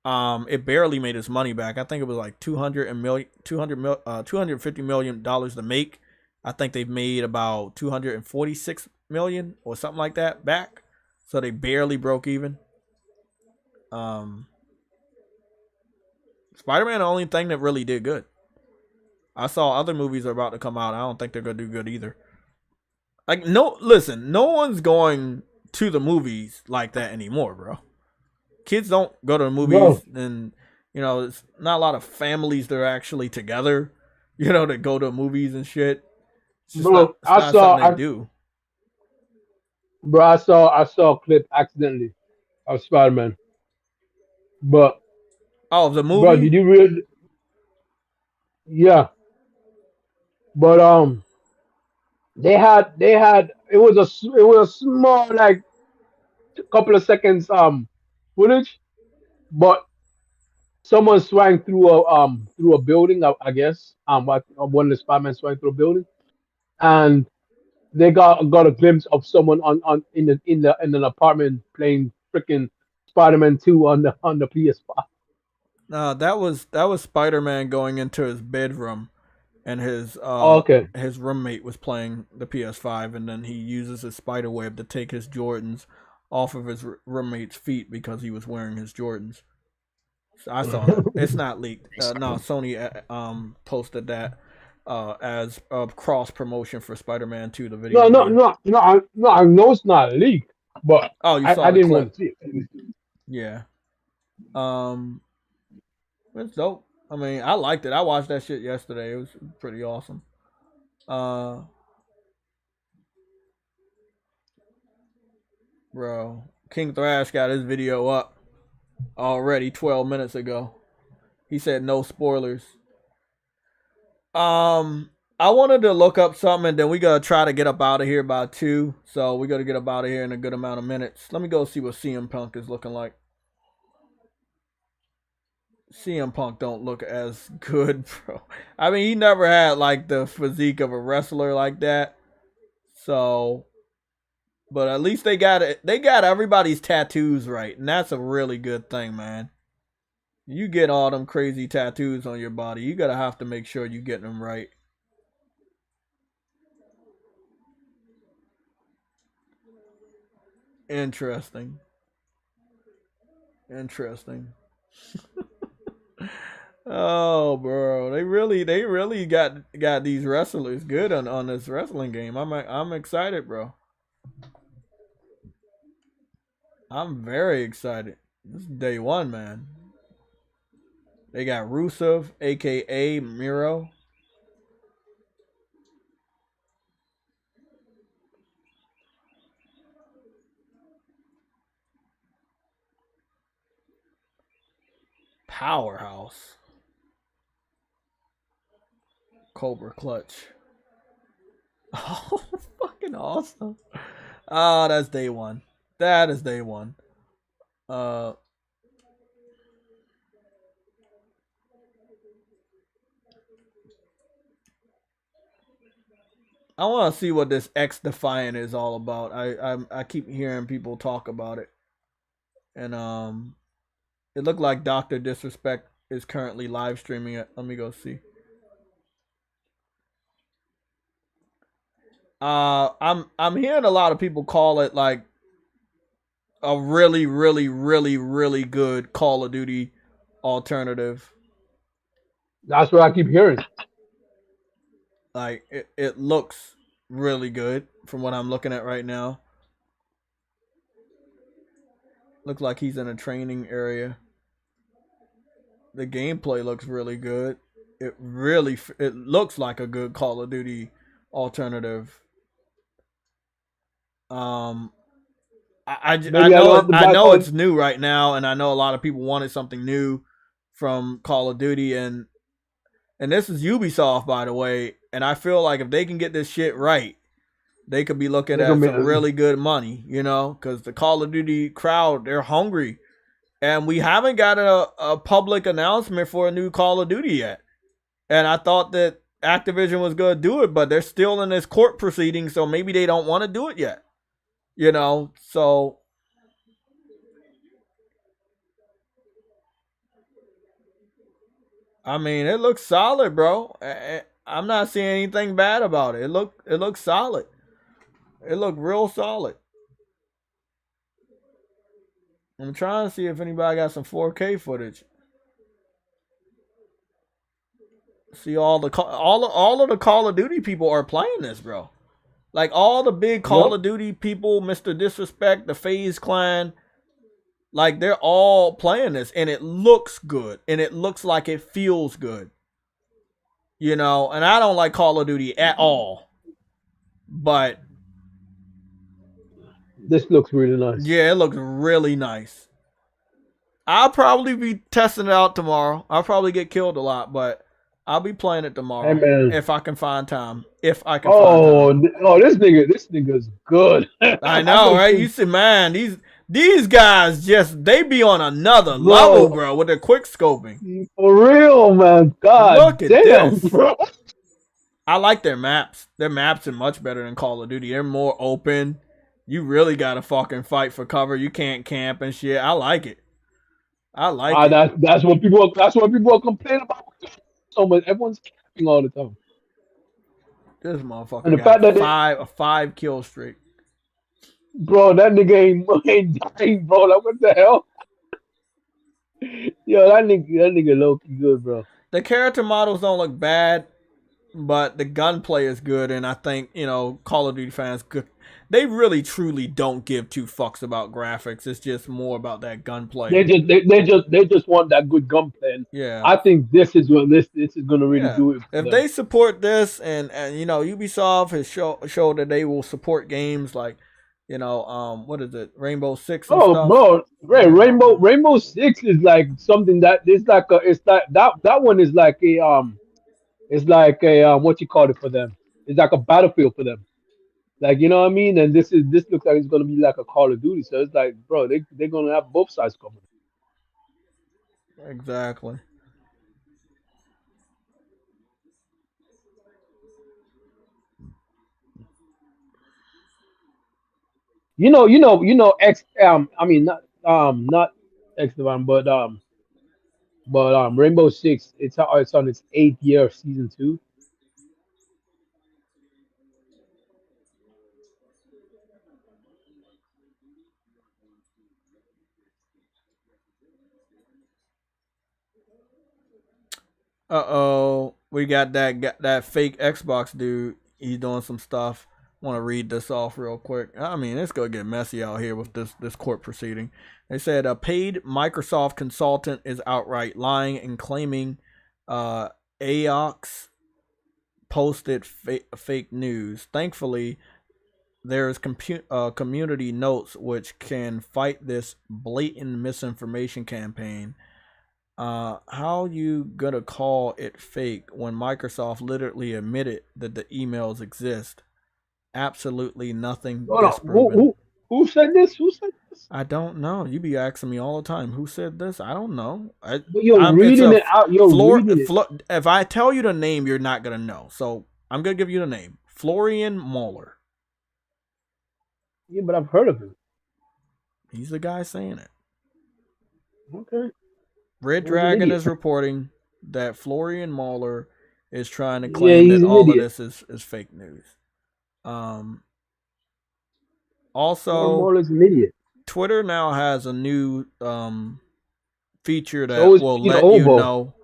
It barely made its money back. I think it was like $250 million to make. I think they've made about $246 million or something like that back. So they barely broke even. Spider-Man, the only thing that really did good. I saw other movies are about to come out. I don't think they're gonna do good either. Like, no, listen, no one's going to the movies like that anymore, bro. kids don't go to the movies, and you know, it's not a lot of families that are actually together. You know, that go to movies and shit. It's just not something they do. Bro, I saw a clip accidentally of Spider-Man. But the movie. Bro, did you really? Yeah. But they had it was a small like couple of seconds footage, but someone swang through a building, I guess. One of the Spider-Man swang through a building, and they got a glimpse of someone on in an apartment playing freaking Spider-Man 2 on the PS5. No, that was Spider-Man going into his bedroom, and his Okay. his roommate was playing the PS5, and then he uses his spider web to take his Jordans off of his roommate's feet because he was wearing his Jordans. So I saw that. It's not leaked. No, Sony posted that as a cross promotion for Spider-Man 2, the video. No. I know it's not leaked, but you saw I the didn't clip. want to see it. Yeah. It's dope. I mean, I liked it. I watched that shit yesterday. It was pretty awesome. Bro, King Thrash got his video up already 12 minutes ago. He said no spoilers. I wanted to look up something, and then we gotta try to get up out of here by 2. So we gotta get up out of here in a good amount of minutes. Let me go see what CM Punk is looking like. CM Punk don't look as good, bro. I mean, he never had like the physique of a wrestler like that. So, but at least they got it. They got everybody's tattoos right, and that's a really good thing, man. You get all them crazy tattoos on your body, you gotta have to make sure you get them right. Interesting. Oh, bro, they really got these wrestlers good on this wrestling game. I'm excited, bro. I'm very excited. This is day one, man. They got Rusev, aka Miro. Powerhouse. Cobra Clutch. Oh, fucking awesome. Oh, that's day one. That is day one. I want to see what this X Defiant is all about. I keep hearing people talk about it, and it looked like Dr. Disrespect is currently live streaming it. Let me go see. I'm hearing a lot of people call it like a really good Call of Duty alternative. That's what I keep hearing. Like it looks really good from what I'm looking at right now. Looks like he's in a training area. The gameplay looks really good. It looks like a good Call of Duty alternative. I know it's new right now, and I know a lot of people wanted something new from Call of Duty, and this is Ubisoft, by the way, and I feel like if they can get this shit right, they could be looking at some really good money, you know, because the Call of Duty crowd, they're hungry, and we haven't got a public announcement for a new Call of Duty yet, and I thought that Activision was going to do it, but they're still in this court proceeding, so maybe they don't want to do it yet. You know, so I mean, it looks solid, bro. I'm not seeing anything bad about it. It looks solid. It looked real solid. I'm trying to see if anybody got some 4K footage. See, all of the Call of Duty people are playing this, bro. Like all the big Call of Duty people, Mr. Disrespect, the FaZe Clan, Like they're all playing this, and it looks good, and it looks like it feels good. You know, and I don't like Call of Duty at all, but This looks really nice. yeah, it looks really nice. I'll probably be testing it out tomorrow. I'll probably get killed a lot, but I'll be playing it tomorrow Hey, man. if I can find time. If I can find time. Oh, this nigga's good. I know, right? You see, man, these guys they be on another level, bro, with their quick scoping. For real, man. God, look at damn, this, bro. I like their maps. Their maps are much better than Call of Duty. They're more open. You really gotta fucking fight for cover. You can't camp and shit. I like it. I like it. That's what people are complaining about so much. Everyone's camping all the time. This motherfucker And the got fact that a 5 kill streak. Bro, that nigga ain't dying, bro. Like, what the hell? Yo, that nigga low key good, bro. The character models don't look bad, but the gunplay is good, and I think, you know, Call of Duty fans, they really truly don't give two fucks about graphics. It's just more about that gunplay. They just want that good gunplay. Yeah, I think this is what this is gonna really do it. If they support this, and you know, Ubisoft has showed that they will support games like, you know, what is it, Rainbow Six? And stuff. Bro, Rainbow Six is like something that that one is like a it's like a what you call it for them. It's like a battlefield for them. Like, you know what I mean? And this looks like it's gonna be like a Call of Duty. So it's like, bro, they're gonna have both sides coming. Exactly. You know X I mean not X Divine, but Rainbow Six, it's on its 8th year of season 2. We got that fake Xbox dude. He's doing some stuff. Want to read this off real quick. I mean, it's gonna get messy out here with this court proceeding. They said a paid Microsoft consultant is outright lying and claiming AOX posted fake news. Thankfully, there's community notes which can fight this blatant misinformation campaign. How you gonna call it fake when Microsoft literally admitted that the emails exist? Absolutely nothing disproven. Who said this? Who said this? I don't know. You be asking me all the time. Who said this? I don't know. You're reading it out. If I tell you the name, you're not gonna know. So I'm gonna give you the name. Florian Muller. Yeah, but I've heard of him. He's the guy saying it. Okay. Red Dragon is reporting that Florian Muller is trying to claim that all of this is fake news. Also, Twitter now has a new feature that will let you know.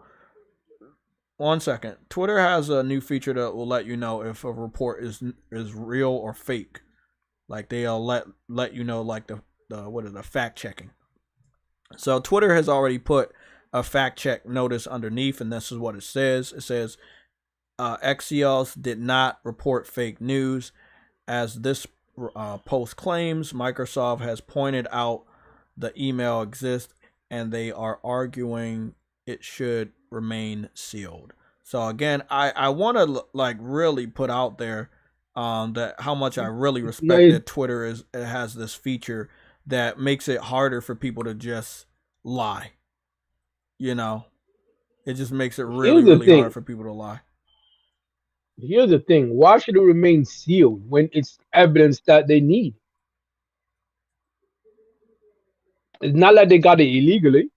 One second. Twitter has a new feature that will let you know if a report is real or fake. Like they'll let you know, like the fact checking. So Twitter has already put a fact check notice underneath, and this is what it says. It says Axios did not report fake news. As this post claims, Microsoft has pointed out the email exists, and they are arguing it should remain sealed. So again, I want to like really put out there that how much I really respect that Twitter has this feature that makes it harder for people to just lie. You know, it just makes it really hard for people to lie. Here's the thing. Why should it remain sealed when it's evidence that they need? It's not like they got it illegally.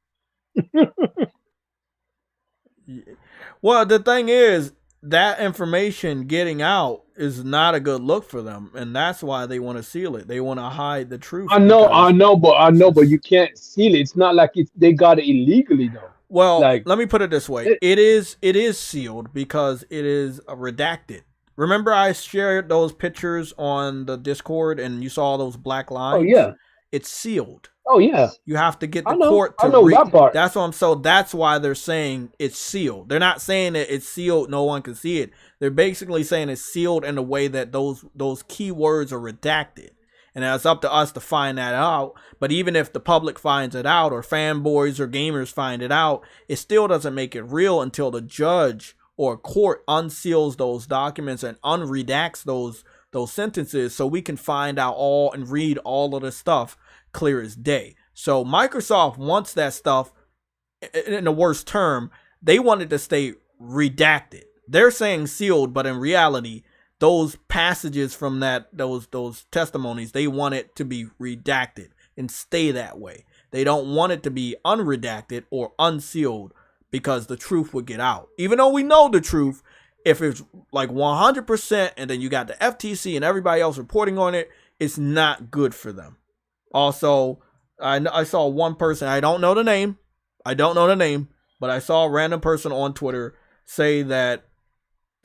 Well, the thing is, that information getting out is not a good look for them, and that's why they want to seal it. They want to hide the truth. I know, but you can't seal it. It's not like they got it illegally though. Well, let me put it this way. It is sealed because it is redacted. Remember I shared those pictures on the Discord and you saw those black lines? Oh, yeah. it's sealed. Oh yeah, You have to get I the know. court to I know that part. That's what I'm so that's why they're saying it's sealed. They're not saying that it's sealed, no one can see it. They're basically saying it's sealed in a way that those keywords are redacted. And it's up to us to find that out. But even if the public finds it out, or fanboys or gamers find it out, it still doesn't make it real until the judge or court unseals those documents and unredacts those sentences, so we can find out all and read all of the stuff clear as day. So Microsoft wants that stuff, in the worst term, they want it to stay redacted. They're saying sealed, but in reality, those passages from those testimonies, they want it to be redacted and stay that way. They don't want it to be unredacted or unsealed, because the truth would get out. Even though we know the truth, if it's like 100% and then you got the FTC and everybody else reporting on it, it's not good for them. Also, I saw one person, I don't know the name, but I saw a random person on Twitter say that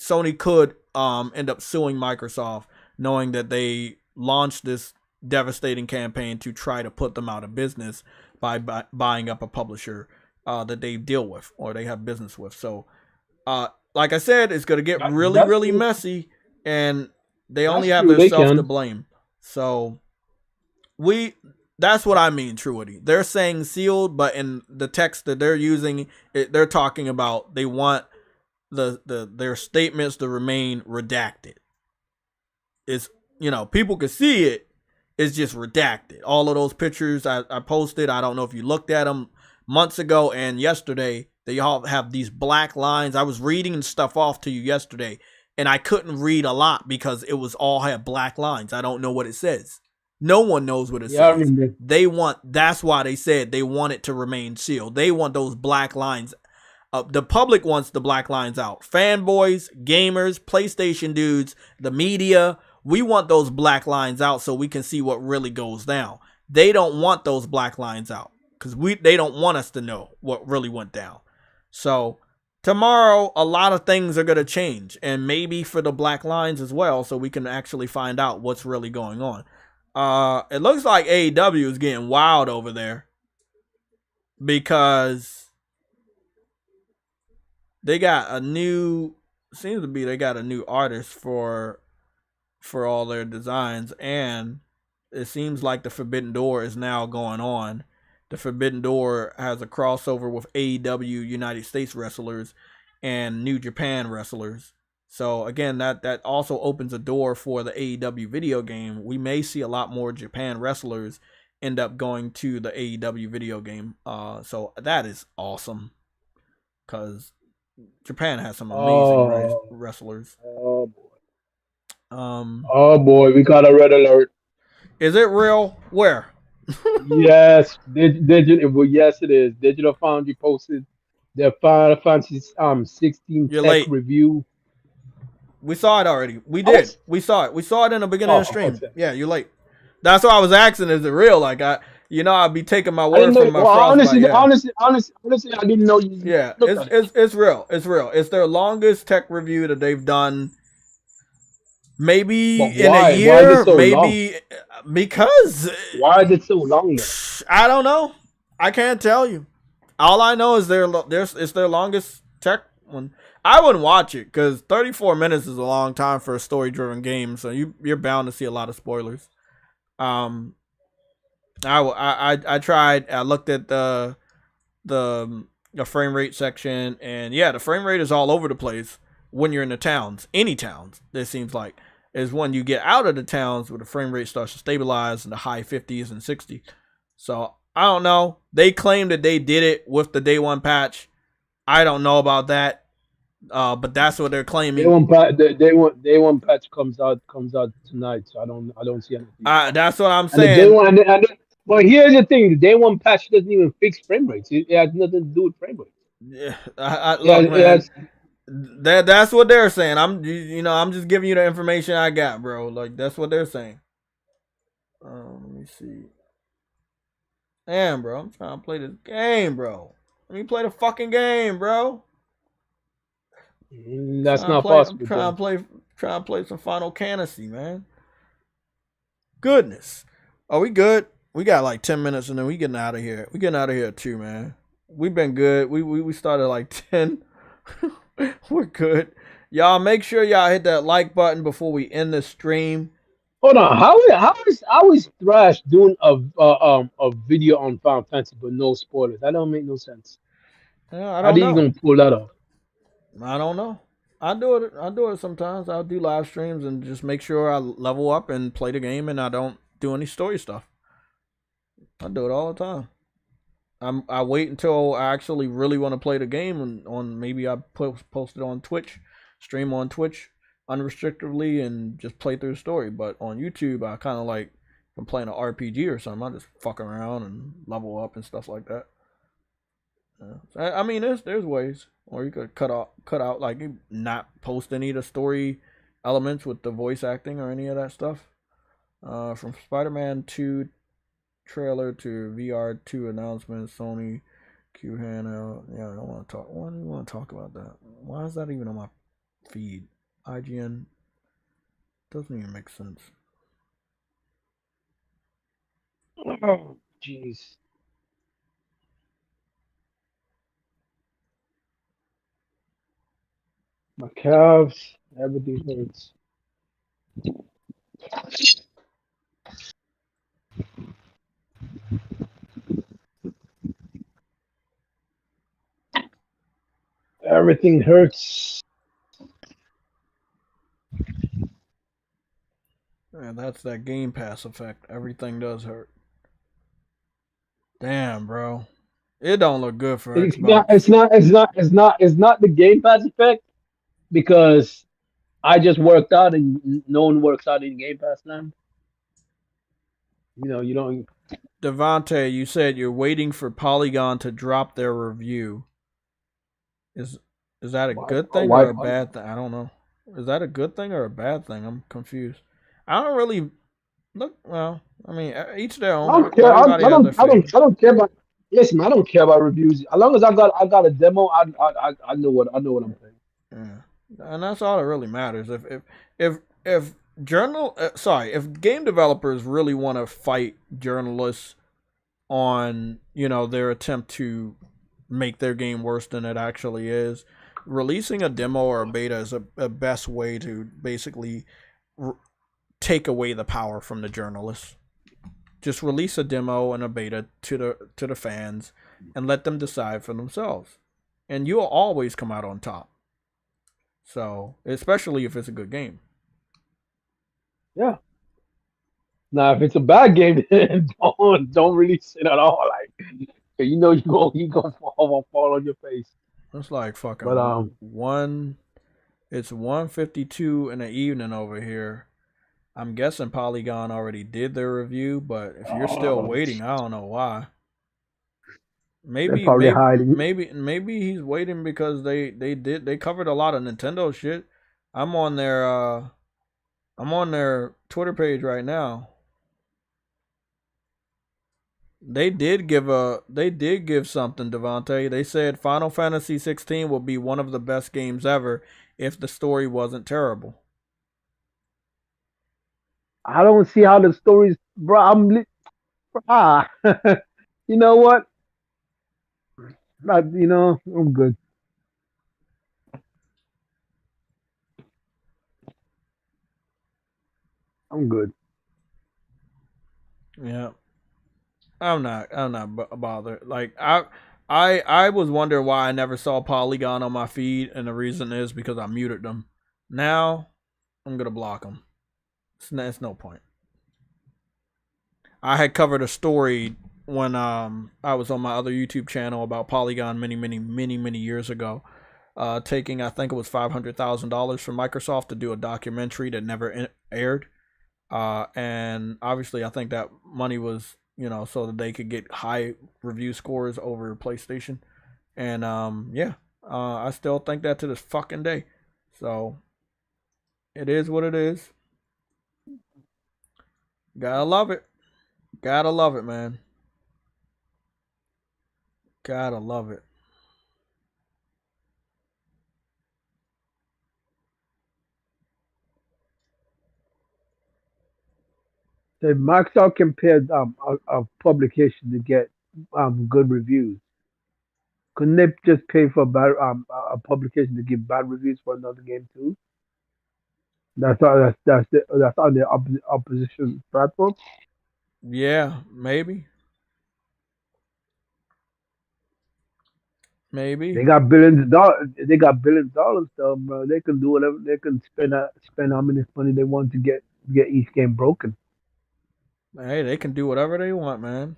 Sony could end up suing Microsoft, knowing that they launched this devastating campaign to try to put them out of business by buying up a publisher that they deal with or they have business with. So, like I said, it's going to get really messy, and they only have themselves to blame. So that's what I mean, Truity. They're saying sealed, but in the text that they're using, they're talking about they want their statements to remain redacted. It's, people can see it. It's just redacted. All of those pictures I posted, I don't know if you looked at them months ago and yesterday. They all have these black lines. I was reading stuff off to you yesterday, and I couldn't read a lot because it was all had black lines. I don't know what it says. No one knows what it says. That's why they said they want it to remain sealed. They want those black lines. The public wants the black lines out. Fanboys, gamers, PlayStation dudes, the media, we want those black lines out so we can see what really goes down. They don't want those black lines out because they don't want us to know what really went down. So tomorrow, a lot of things are going to change, and maybe for the black lines as well, so we can actually find out what's really going on. It looks like AEW is getting wild over there because they got a new artist for all their designs, and it seems like the Forbidden Door is now going on. The Forbidden Door has a crossover with AEW United States wrestlers and New Japan wrestlers. So again, that also opens a door for the AEW video game. We may see a lot more Japan wrestlers end up going to the AEW video game. So that is awesome because Japan has some amazing wrestlers. Oh boy, we got a red alert. Is it real? Where? Yes, yes, it is. Digital Foundry posted their Final Fantasy 16 You're tech late. review. We saw it already. We did. We saw it. We saw it in the beginning of the stream. Okay. Yeah, you're late. That's why I was asking, is it real? Like I'd be taking my word from my honestly, I didn't know you. Yeah, it's real. It's real. It's their longest tech review that they've done. Maybe in a year, maybe long? Because why is it so long? I don't know. I can't tell you. All I know is it's their longest tech one. I wouldn't watch it because 34 minutes is a long time for a story-driven game, so you're bound to see a lot of spoilers. I tried. I looked at the frame rate section, and yeah, the frame rate is all over the place when you're in the towns. Any towns, it seems like, is when you get out of the towns where the frame rate starts to stabilize in the high 50s and 60s. So I don't know. They claim that they did it with the day one patch. I don't know about that. But that's what they're claiming. Day one patch comes out tonight, so I don't see anything. That's what I'm saying. Well, here's the thing: the day one patch doesn't even fix frame rates. It has nothing to do with frame rates. Yeah, look, man. That's what they're saying. I'm just giving you the information I got, bro. Like that's what they're saying. Let me see. Damn, bro, I'm trying to play this game, bro. Let me play the fucking game, bro. That's not possible. I'm trying to play some Final Fantasy, man. Goodness. Are we good? We got like 10 minutes and then we getting out of here. We getting out of here too, man. We've been good. We started like 10. We're good. Y'all make sure y'all hit that like button before we end the stream. Hold on, how is Thrash doing a video on Final Fantasy but no spoilers? That don't make no sense. Yeah, I How don't did you know. gonna pull that off? I don't know. I do it sometimes. I'll do live streams and just make sure I level up and play the game and I don't do any story stuff. I do it all the time. I wait until I actually really want to play the game and on maybe I post it on Twitch, stream on Twitch unrestrictedly and just play through the story. But on YouTube, I kind of like if I'm playing an RPG or something, I just fuck around and level up and stuff like that. Yeah. I mean, there's ways, or you could cut out like not post any of the story elements with the voice acting or any of that stuff. From Spider-Man 2 trailer to VR2 announcement, Sony Q handheld. Yeah, I don't want to talk. Why do you want to talk about that? Why is that even on my feed? IGN doesn't even make sense. Oh, jeez. My calves, everything hurts. Everything hurts. Yeah, that's that Game Pass effect. Everything does hurt. Damn, bro. It don't look good for It's not. Xbox. It's not. It's not. It's not. It's not the Game Pass effect because I just worked out and no one works out in Game Pass now. You don't. Devontae, you said you're waiting for Polygon to drop their review. Is that a good thing or a bad thing? I don't know. Is that a good thing or a bad thing? I'm confused. I don't really look. Well, I mean, each their own. I don't care. Everybody has their favorite. I don't care about. Listen, I don't care about reviews. As long as I got a demo, I know what I'm playing. Yeah, and that's all that really matters. If if game developers really want to fight journalists on their attempt to make their game worse than it actually is, releasing a demo or a beta is a best way to basically take away the power from the journalists. Just release a demo and a beta to the fans and let them decide for themselves, and you'll always come out on top. So, especially if it's a good game. Yeah. Now, if it's a bad game, then don't release it at all. Like, you gonna fall on your face. It's like fucking But It's 1:52 in the evening over here. I'm guessing Polygon already did their review, but if you're still waiting, I don't know why. Maybe hiding. maybe he's waiting because they covered a lot of Nintendo shit. I'm on their Twitter page right now. They did give something, Devontae. They said Final Fantasy 16 will be one of the best games ever if the story wasn't terrible. I don't see how the stories, bro. You know what? I'm good. I'm good. Yeah. I'm not bothered. Like I was wondering why I never saw Polygon on my feed, and the reason is because I muted them. Now I'm gonna block them. It's no point. I had covered a story when I was on my other YouTube channel about Polygon many years ago. Taking, I think it was $500,000 from Microsoft to do a documentary that never aired. And obviously I think that money was, so that they could get high review scores over PlayStation. And I still think that to this fucking day. So it is what it is. Gotta love it. Gotta love it, man. Gotta love it. So Microsoft compared a publication to get good reviews. Couldn't they just pay for a publication to give bad reviews for another game too? That's all. That's on the opposition platform. Yeah, maybe. They Maybe. got billions of dollars. They got billions of dollars, though, bro. They can do whatever. They can spend how many money they want to get each game broken. Hey, they can do whatever they want, man.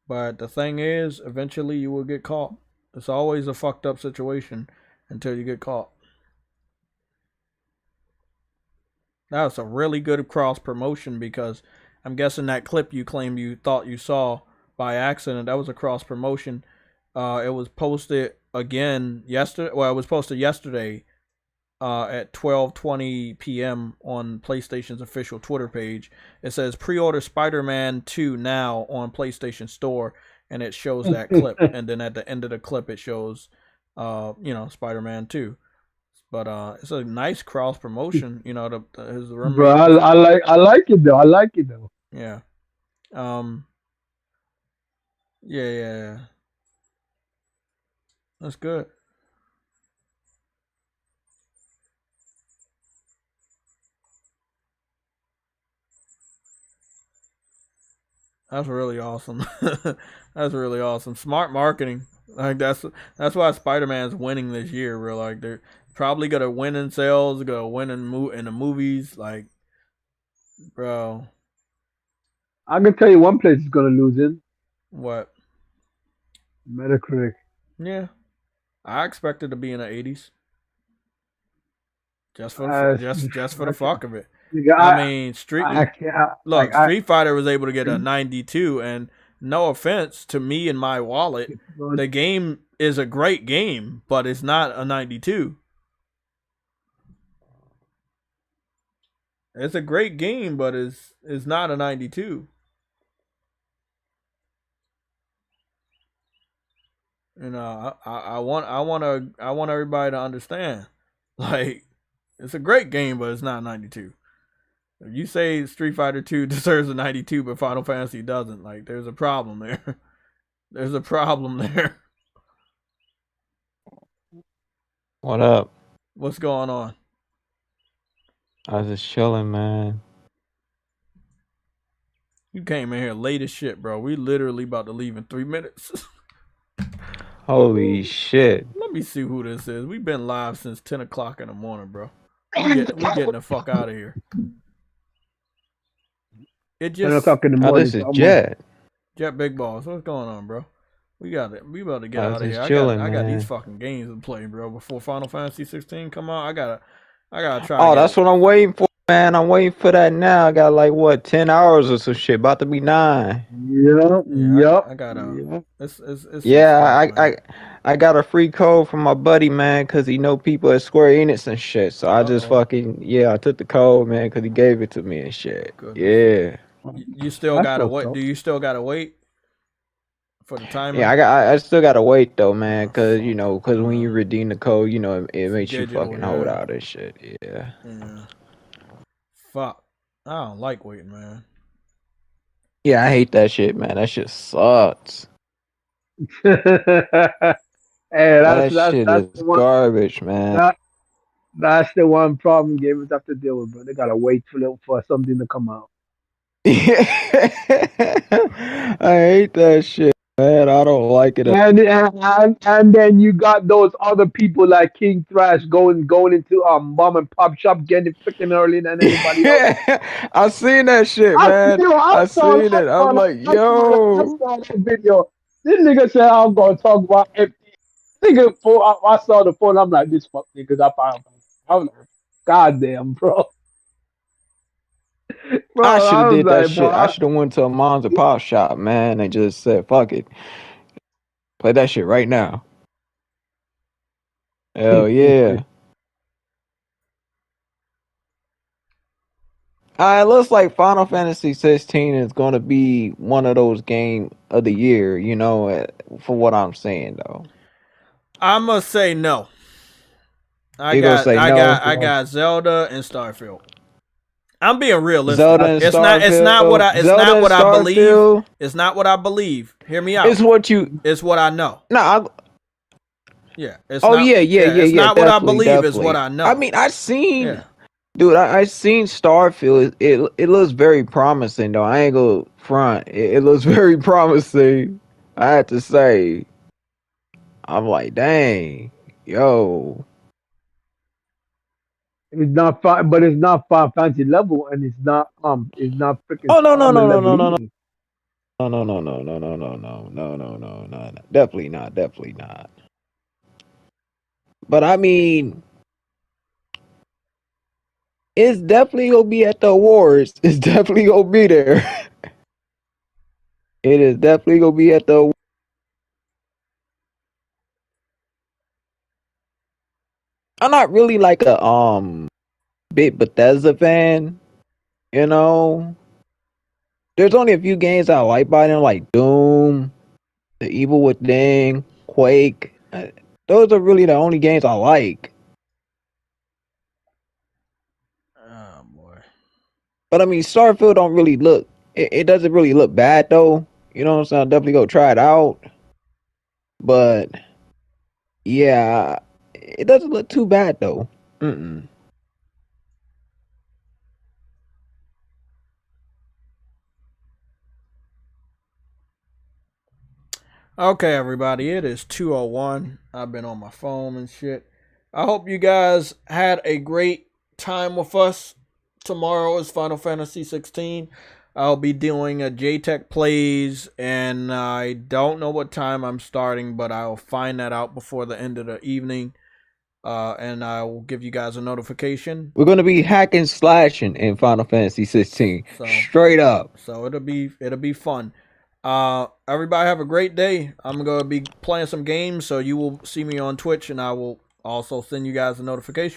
But the thing is, eventually you will get caught. It's always a fucked up situation until you get caught. That was a really good cross promotion because I'm guessing that clip you claimed you thought you saw by accident, that was a cross promotion. It was posted again yesterday. Well, it was posted yesterday at 12:20 p.m. on PlayStation's official Twitter page. It says pre-order Spider-Man 2 now on PlayStation Store, and it shows that clip. And then at the end of the clip, it shows, Spider-Man 2. But it's a nice cross promotion. His Bro, roommate. I like it though. I like it though. Yeah. Yeah. That's good. That's really awesome. That's really awesome. Smart marketing. Like that's why Spider-Man's winning this year. Bro. Like they're probably gonna win in sales, gonna win in the movies. Like, bro. I can tell you one place is gonna lose it. What? Metacritic. Yeah, I expect it to be in the 80s. Just for the fuck of it. I mean, Street Fighter was able to get a 92, and no offense to me and my wallet, the game is a great game, but it's not a 92. It's a great game, but it's not a 92. I want everybody to understand, like, it's a great game, but it's not 92. If you say Street Fighter 2 deserves a 92, but Final Fantasy doesn't, like, there's a problem there. There's a problem there. What up? What's going on? I was just chilling, man. You came in here late as shit, bro. We literally about to leave in 3 minutes. Holy shit. Let me see who this is. We've been live since 10 o'clock in the morning, bro. We getting the fuck out of here. It just 10 o'clock in the morning. This is Jet. Jet Big Balls. What's going on, bro? We about to get out of here. I got these fucking games to play, bro. Before Final Fantasy 16 come out, I gotta try. Oh, that's what I'm waiting for, man. I'm waiting for that now. I got like 10 hours or some shit. About to be 9. Yep. I gotta. It's I got a free code from my buddy, man, because he know people at Square Enix and shit. So I just I took the code, man, because he gave it to me and shit. Goodness. Yeah. You still gotta wait. Do you still gotta wait for the timer? Yeah, I still gotta wait though, man, because when you redeem the code, it makes you fucking hold out and shit. Yeah. Fuck. I don't like waiting, man. Yeah, I hate that shit, man. That shit sucks. Hey, that shit is garbage, man. That's the one problem gamers have to deal with, bro. They gotta wait for something to come out. I hate that shit, man. I don't like it. And then you got those other people like King Thrash going into mom and pop shop getting it freaking early than anybody else. I seen that shit, man. I seen it. I'm like, yo. I saw that video. This nigga said I'm gonna talk about FT. Nigga, I saw the phone. I'm like, this fuck niggas up. I'm like, goddamn, bro. I should have did that shit. I should have went to a mom's and pop shop, man, and just said, fuck it. Play that shit right now. Hell yeah. It looks like Final Fantasy 16 is going to be one of those game of the year, for what I'm saying, though. I must say no. I got Zelda and Starfield. I'm being realistic. Zelda and It's not what I believe. Starfield. It's not what I believe. Hear me out. It's what you. It's what I know. No. Yeah. It's Oh not, yeah. It's not what I believe. It's what I know. I mean, I seen. Yeah. Dude, I seen Starfield. It looks very promising though. I ain't gonna front. It looks very promising. I had to say. I'm like, dang, yo. It's not five, but it's not Final Fantasy level, and it's not freaking. Oh no. level either. No. Definitely not. But I mean, it's definitely gonna be at the awards. It's definitely gonna be there. It is definitely gonna be at the. I'm not really like a big Bethesda fan, you know. There's only a few games I like by them, like Doom, The Evil Within, Quake. Those are really the only games I like. Oh boy. But I mean, Starfield don't really look. It doesn't really look bad though. You know what I'm saying? I'll definitely go try it out. But yeah, it doesn't look too bad though. Okay, everybody, it is 2:01. I've been on my phone and shit. I hope you guys had a great time with us. Tomorrow is Final Fantasy 16. I'll be doing a JTech plays, and I don't know what time I'm starting, but I'll find that out before the end of the evening. And I will give you guys a notification. We're gonna be hacking, slashing in Final Fantasy 16. Straight up. So it'll be fun. Everybody have a great day. I'm gonna be playing some games, so you will see me on Twitch, and I will also send you guys a notification.